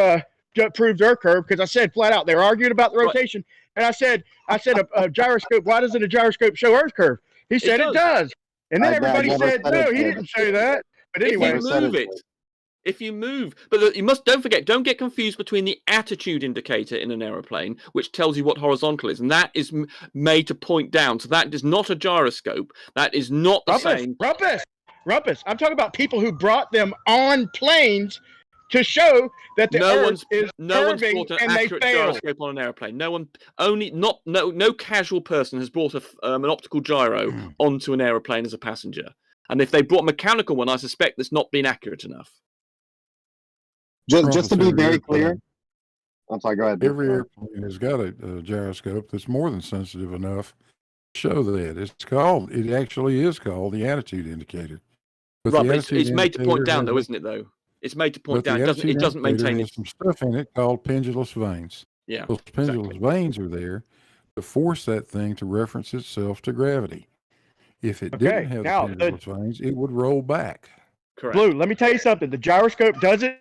proved Earth curve, because I said flat out they were arguing about the rotation, and I said a gyroscope. Why doesn't a gyroscope show Earth curve? He said it does, and then everybody said no, he didn't say that. But anyway, if you move, but don't forget, don't get confused between the attitude indicator in an aeroplane, which tells you what horizontal is, and that is made to point down. So that is not a gyroscope. That is not the same. Rumpus. I'm talking about people who brought them on planes to show that the Earth is curving, brought an and they accurate failed. gyroscope on an airplane. No casual person has brought an optical gyro onto an airplane as a passenger. And if they brought a mechanical one, I suspect that's not been accurate enough. Just to be very clear, I'm sorry, go ahead. Every airplane has got a gyroscope that's more than sensitive enough to show that. It actually is called the attitude indicator. But right, it's made to point down, though, isn't it, though? It's made to point down. It doesn't maintain it. There's some stuff in it called pendulous vanes. Yeah, those pendulous vanes are there to force that thing to reference itself to gravity. If it didn't have the pendulous vanes, it would roll back. Correct. Blue, let me tell you something. The gyroscope doesn't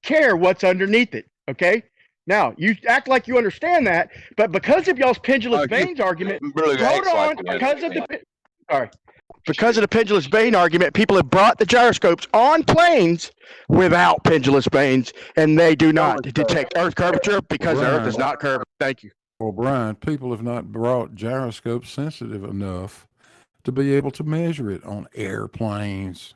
care what's underneath it. Okay. Now you act like you understand that, but because of y'all's pendulous vanes argument, because of the pendulous vane argument, people have brought the gyroscopes on planes without pendulous vanes, and they do not detect Earth curvature because the Earth is not curved. Thank you. Well, Brian, people have not brought gyroscopes sensitive enough to be able to measure it on airplanes.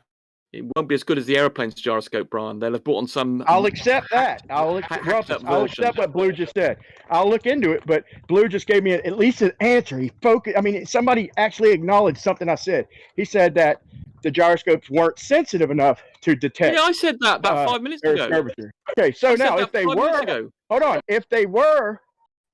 It won't be as good as the aeroplane's gyroscope, Brian. They'll have brought on some. I'll accept that. I'll accept what Blue just said. I'll look into it, but Blue just gave me at least an answer. He focused. I mean, somebody actually acknowledged something I said. He said that the gyroscopes weren't sensitive enough to detect. Yeah, I said that about 5 minutes ago. Curvature. Okay, so now if they were, hold on, if they were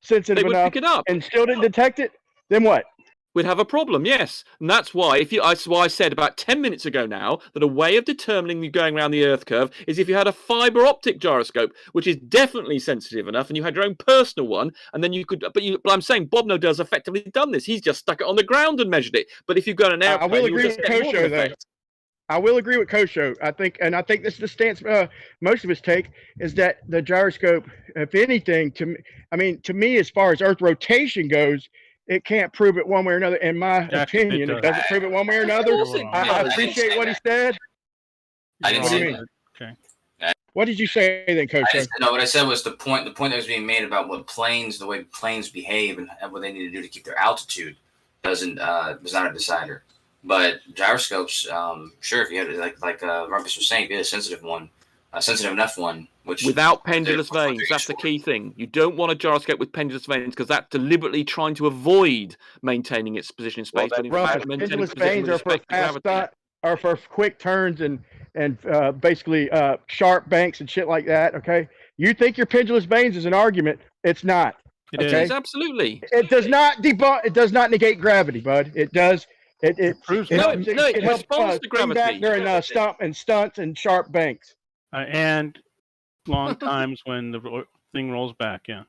sensitive enough and still didn't detect it, then what? We'd have a problem, yes. And that's why, that's why I said about 10 minutes ago now that a way of determining you going around the Earth curve is if you had a fiber optic gyroscope, which is definitely sensitive enough, and you had your own personal one, and then you could. But I'm saying Bobno does effectively done this. He's just stuck it on the ground and measured it. But if you've got an airplane, I will agree with Kosho though. I will agree with Kosho. I think this is the stance most of us take, is that the gyroscope, if anything, to me, as far as Earth rotation goes, it can't prove it one way or another. In my opinion, it doesn't prove it one way or another. I appreciate what he said. I didn't say that. Okay. What did you say then, Coach? No, what I said was the point that was being made about the way planes behave and what they need to do to keep their altitude was not a decider. But gyroscopes, sure, if you had like Rumpus was saying, if you had a sensitive enough one, which without pendulous vanes, that's the key thing. You don't want a gyroscope with pendulous vanes because that's deliberately trying to avoid maintaining its position in space. Well, pendulous vanes are for quick turns and basically sharp banks and shit like that. Okay, you think your pendulous vanes is an argument? It's not. It is absolutely. It does not debunk. It does not negate gravity, bud. It does. It responds to gravity. Back during stunts and sharp banks. And long times when the thing rolls back, yeah.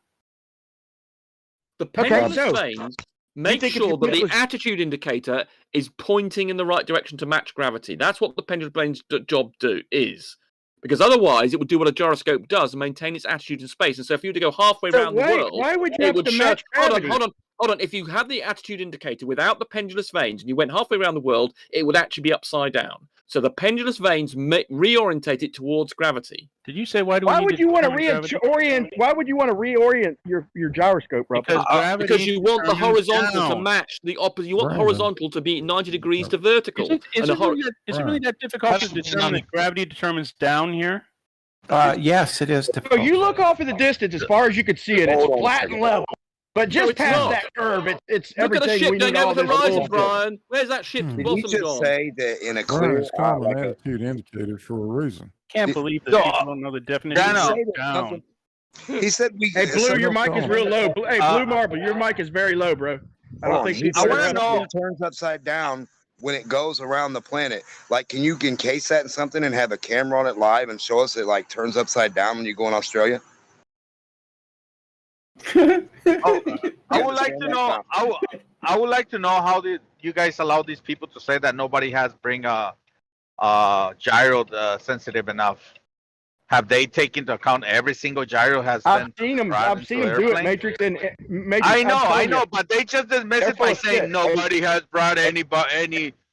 The pendulous vanes make sure that the attitude indicator is pointing in the right direction to match gravity. That's what the pendulous vane's job is. Because otherwise, it would do what a gyroscope does and maintain its attitude in space. And so if you were to go halfway around the world, why would you have to match gravity? Hold on. If you had the attitude indicator without the pendulous vanes and you went halfway around the world, it would actually be upside down. So the pendulous vanes reorientate it towards gravity. Did you say why would you want to reorient? Why would you want to reorient your gyroscope, Rob? Because you want the horizontal to match the opposite. You want the horizontal to be 90 degrees to vertical. Is it really that difficult to determine that gravity determines down here? Yes, it is difficult. So you look off in the distance as far as you could see it. It's flat and level. But just past that curve, it's look everything at the ship we going need all over the this horizon, Brian. Where's that ship's Did bottom you just gone? say that in a clear It's called an attitude indicator for a reason. Can't believe that people don't know the definition of down. He said we. Hey, Blue, your mic is real low. Hey, Blue Marble, your mic is very low, bro. I don't think I want to know it turns upside down when it goes around the planet. Like, can you encase that in something and have a camera on it live and show us it like turns upside down when you go in Australia? I would like to know. I would like to know how did you guys allow these people to say that nobody has bring a gyro sensitive enough? Have they taken into account every single gyro has been? I've seen them do it, Matrix. And Matrix. I know, but they just dismiss it by saying nobody has brought any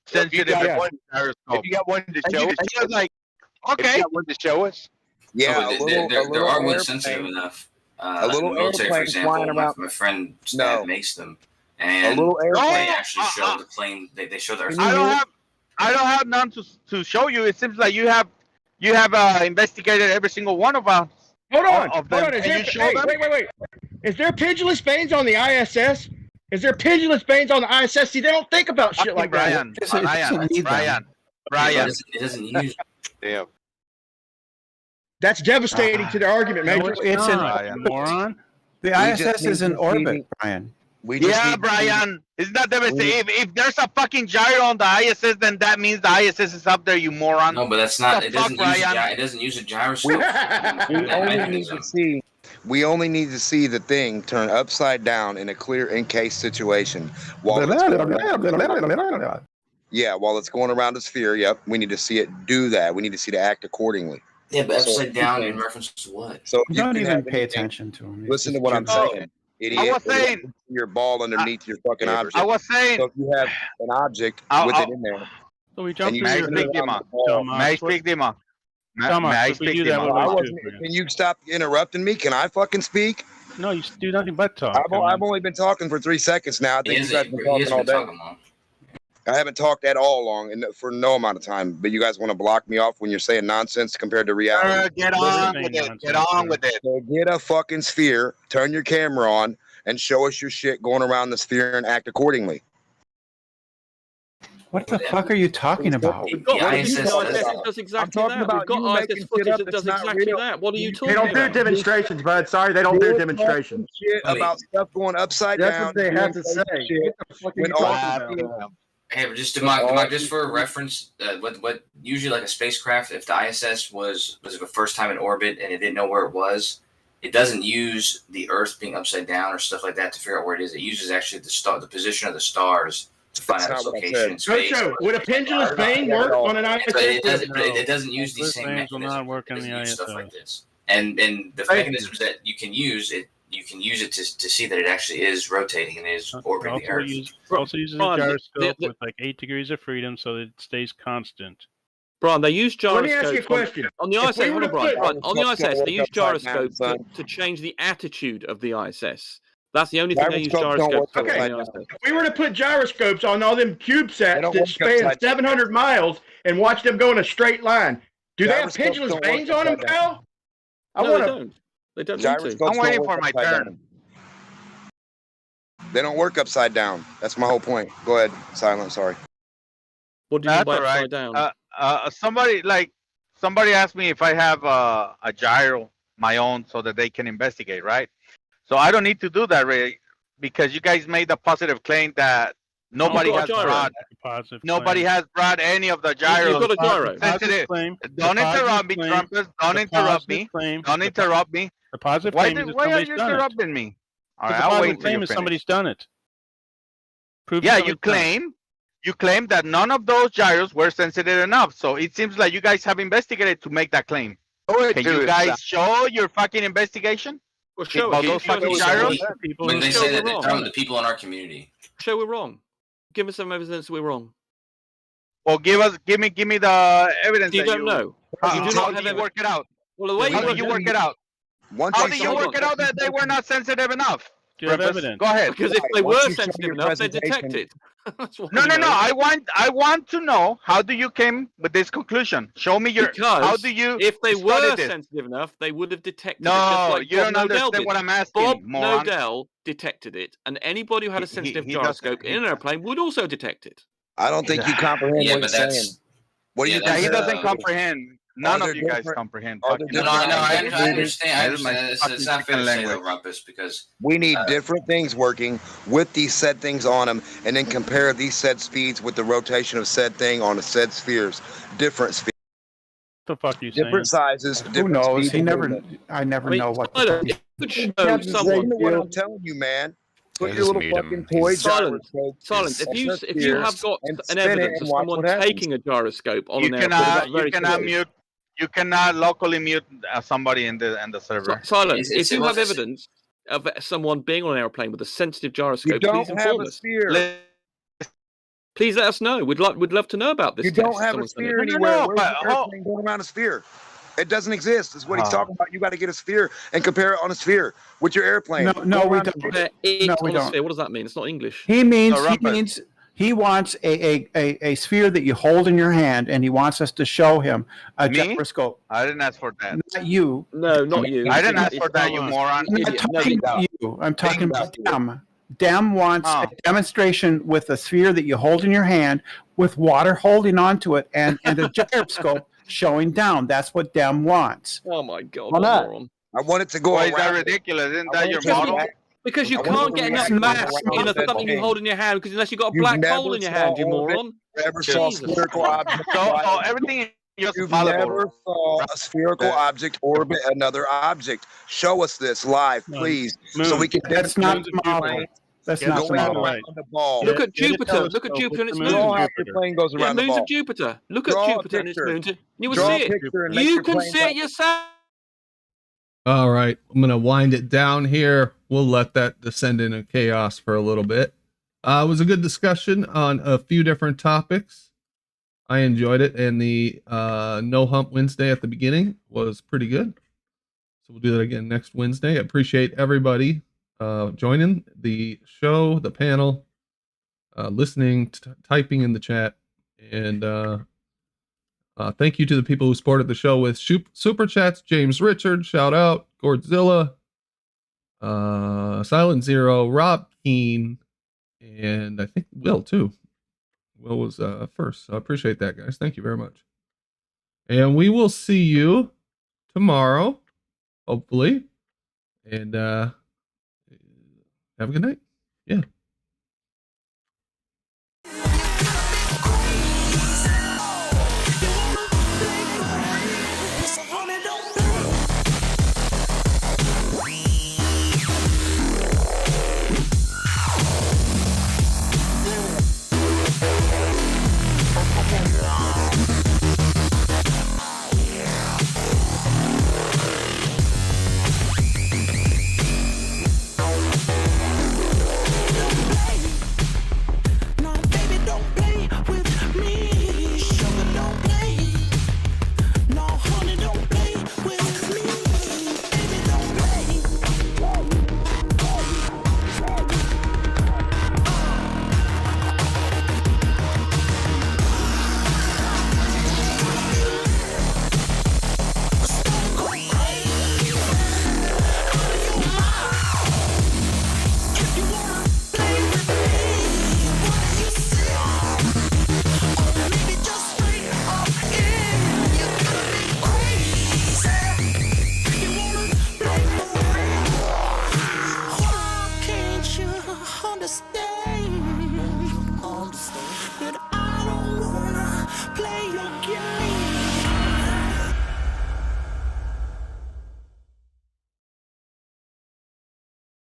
sensitive gyroscope. If you got one to show us, like, okay, if you got one to show us. Yeah, there are ones sensitive enough. A little military, for airplane example, flying around. my friend Stab makes them, and a little they actually show the plane. They show the. I don't have none to show you. It seems like you have investigated every single one of us. Hold on. Wait. Is there pendulous vanes on the ISS? Is there pendulous vanes on the ISS? See, they don't think about shit like Brian. that. Brian. It doesn't use. Damn. That's devastating to their argument, Major. It's an moron. The ISS is in orbit, Brian. Brian. It's not devastating. If there's a fucking gyro on the ISS, then that means the ISS is up there, you moron. No, but that's not. It doesn't use a gyroscope. We only need to see the thing turn upside down in a clear encased situation while it's going around the sphere. Yep, we need to see it do that. We need to see it act accordingly. Yeah, but upside down in reference to what? So you don't even pay attention to them. Listen to what I'm saying, idiot. I was saying your ball underneath your fucking object. I was saying. So if you have an object with it in there. So we jump May I speak, Dima? Can you stop interrupting me? Can I fucking speak? No, you do nothing but talk. I've only been talking for 3 seconds now. I think you guys have been talking all day. I haven't talked at all long and for no amount of time, but you guys want to block me off when you're saying nonsense compared to reality. Get on with it. Get on with it. So get a fucking sphere, turn your camera on, and show us your shit going around the sphere and act accordingly. What the fuck are you talking about? We've got ISS that does exactly that. We've got ISS footage that does exactly that. What are you talking about? They don't do demonstrations, bud. Sorry, they don't do demonstrations. Shit about stuff going upside down. That's what they have to say. What the fuck are you talking about? Hey, but just for reference, what usually like a spacecraft, if the ISS was the first time in orbit and it didn't know where it was, it doesn't use the Earth being upside down or stuff like that to figure out where it is. It uses actually the position of the stars to find out its location in space. Would a pendulous vane work on an ISS? It doesn't use these same Vanes will not mechanisms. work on the ISS. Stuff like this. And the mechanisms that you can use it to see that it actually is rotating and is orbiting the Earth. Also uses a gyroscope with like 8 degrees of freedom so that it stays constant. Brian, they use gyroscopes. Let me ask you a question. On the ISS, on the ISS, they use gyroscopes to change the attitude of the ISS. That's the only thing they use gyroscopes for. Okay. If we were to put gyroscopes on all them CubeSats that span 700 miles and watch them go in a straight line, do they have pendulous vanes on them, pal? No, they don't. They don't need to. I'm waiting for my turn. They don't work upside down. That's my whole point. Go ahead, Silent. Sorry. What do you mean by upside down? Somebody asked me if I have a gyro, my own, so that they can investigate, right? So I don't need to do that, Ray, because you guys made the positive claim that nobody has brought. Nobody has brought any of the gyros. You've got a gyro. Don't interrupt me, Trumpers. Don't interrupt me. Don't interrupt me. The positive why claim is why are somebody's you done interrupting me? All right, the I'll positive wait till claim you is finish. somebody's done it. Prove Yeah, somebody's done it. you claim that none of those gyros were sensitive enough. So it seems like you guys have investigated to make that claim. Can you guys show your fucking investigation? Well, show About it. those fucking gyros? When they say that they're talking to the people in our community. Show we're wrong. Give us some evidence we're wrong. Well, give me the evidence. You that don't know. How do you work it out? Well, the way how do you work it out? How do you work it out that they were not sensitive enough? Do you have evidence? Go ahead. Because if they were sensitive enough, they'd detect it. No. I want to know, how do you came with this conclusion? Show me your. Because how do you? if they were studied it? sensitive enough, they would have detected it. No, Just like you Bob don't Nodell understand did. what I'm asking, Bob moron. Nodell detected it, and anybody who had a sensitive he gyroscope in an airplane would also detect it. I don't think you comprehend Yeah, what but you're that's- saying. What do you Yeah, think? he doesn't comprehend. None of you guys comprehend. Fucking No, I understand. That is my It's not fair to say though, Rumpus, because We need different things working with these said things on them, and then compare these said speeds with the rotation of said thing on the said spheres. Different speeds. What the fuck you Different saying? sizes. Who Different knows? speeds He of never. movement. I never know what. I don't. It could You show have to say, someone. you know what I'm telling you, man. Put Yeah, your just little mute him. fucking toy Silence. gyroscope Silence. on the If you have spheres got and an spin it evidence of and watch someone what happens. taking a gyroscope on You an airplane, that's cannot. very You cannot silly. mute. You cannot locally mute somebody in the server. Silence. It's- If you have it's- evidence of someone being on an airplane with a sensitive You gyroscope, don't please have inform a us. sphere. Please let us know. We'd love to know about this. You don't test have a someone's done it. sphere anywhere. Where's the airplane going around a sphere? It doesn't exist. Is what he's talking about. You got to get a sphere and compare it on a sphere with your airplane. No, we around a don't. Compare it No, we on a don't. sphere. What does that mean? It's not English. He means No, Rumpus. he wants a sphere that you hold in your hand, and he wants us to show him a Me? gyroscope. I didn't ask for that. Not you. No, not you. I didn't ask It's for that, you not us. moron. I'm not Idiot. No, talking you- about you. I'm talking about Dem. Dem wants Oh. a demonstration with a sphere that you hold in your hand with water holding onto it and a gyroscope showing down. That's what Dem wants. Oh my God! Why what a not? moron. I want it to go Why is that around. ridiculous? Isn't I that want your it to model? react. Because you I want can't to get react enough to mass around in a that something you thing. hold in your hand. Because unless you've got a You've black never hole in your saw hand, you orbit, moron. Never saw Jesus. spherical object. So everything is just You've fallible. never saw a spherical object orbit another object. Show us this live, please, so we can. That's not the model. That's Get not the the model. model. Right. The ball. Look at Get a Jupiter. Look at telescope Jupiter and its with the moons. Draw how your plane goes Yeah, around the moons ball. of Jupiter. Look Draw at a Jupiter and its picture. moons. And you will Draw see a it. picture and make You your can plane see it yourself. All right, I'm gonna wind it down here. We'll let that descend into chaos for a little bit. It was a good discussion on a few different topics. I enjoyed it, and the No Hump Wednesday at the beginning was pretty good. So we'll do that again next Wednesday. I appreciate everybody joining the show, the panel. listening, typing in the chat, and thank you to the people who supported the show with super chats. James Richard, shout out. Gordzilla, Silent Zero, Rob Keen, and I think Will too. Will was first, so I appreciate that, guys. Thank you very much. And we will see you tomorrow, hopefully. And have a good night. Yeah.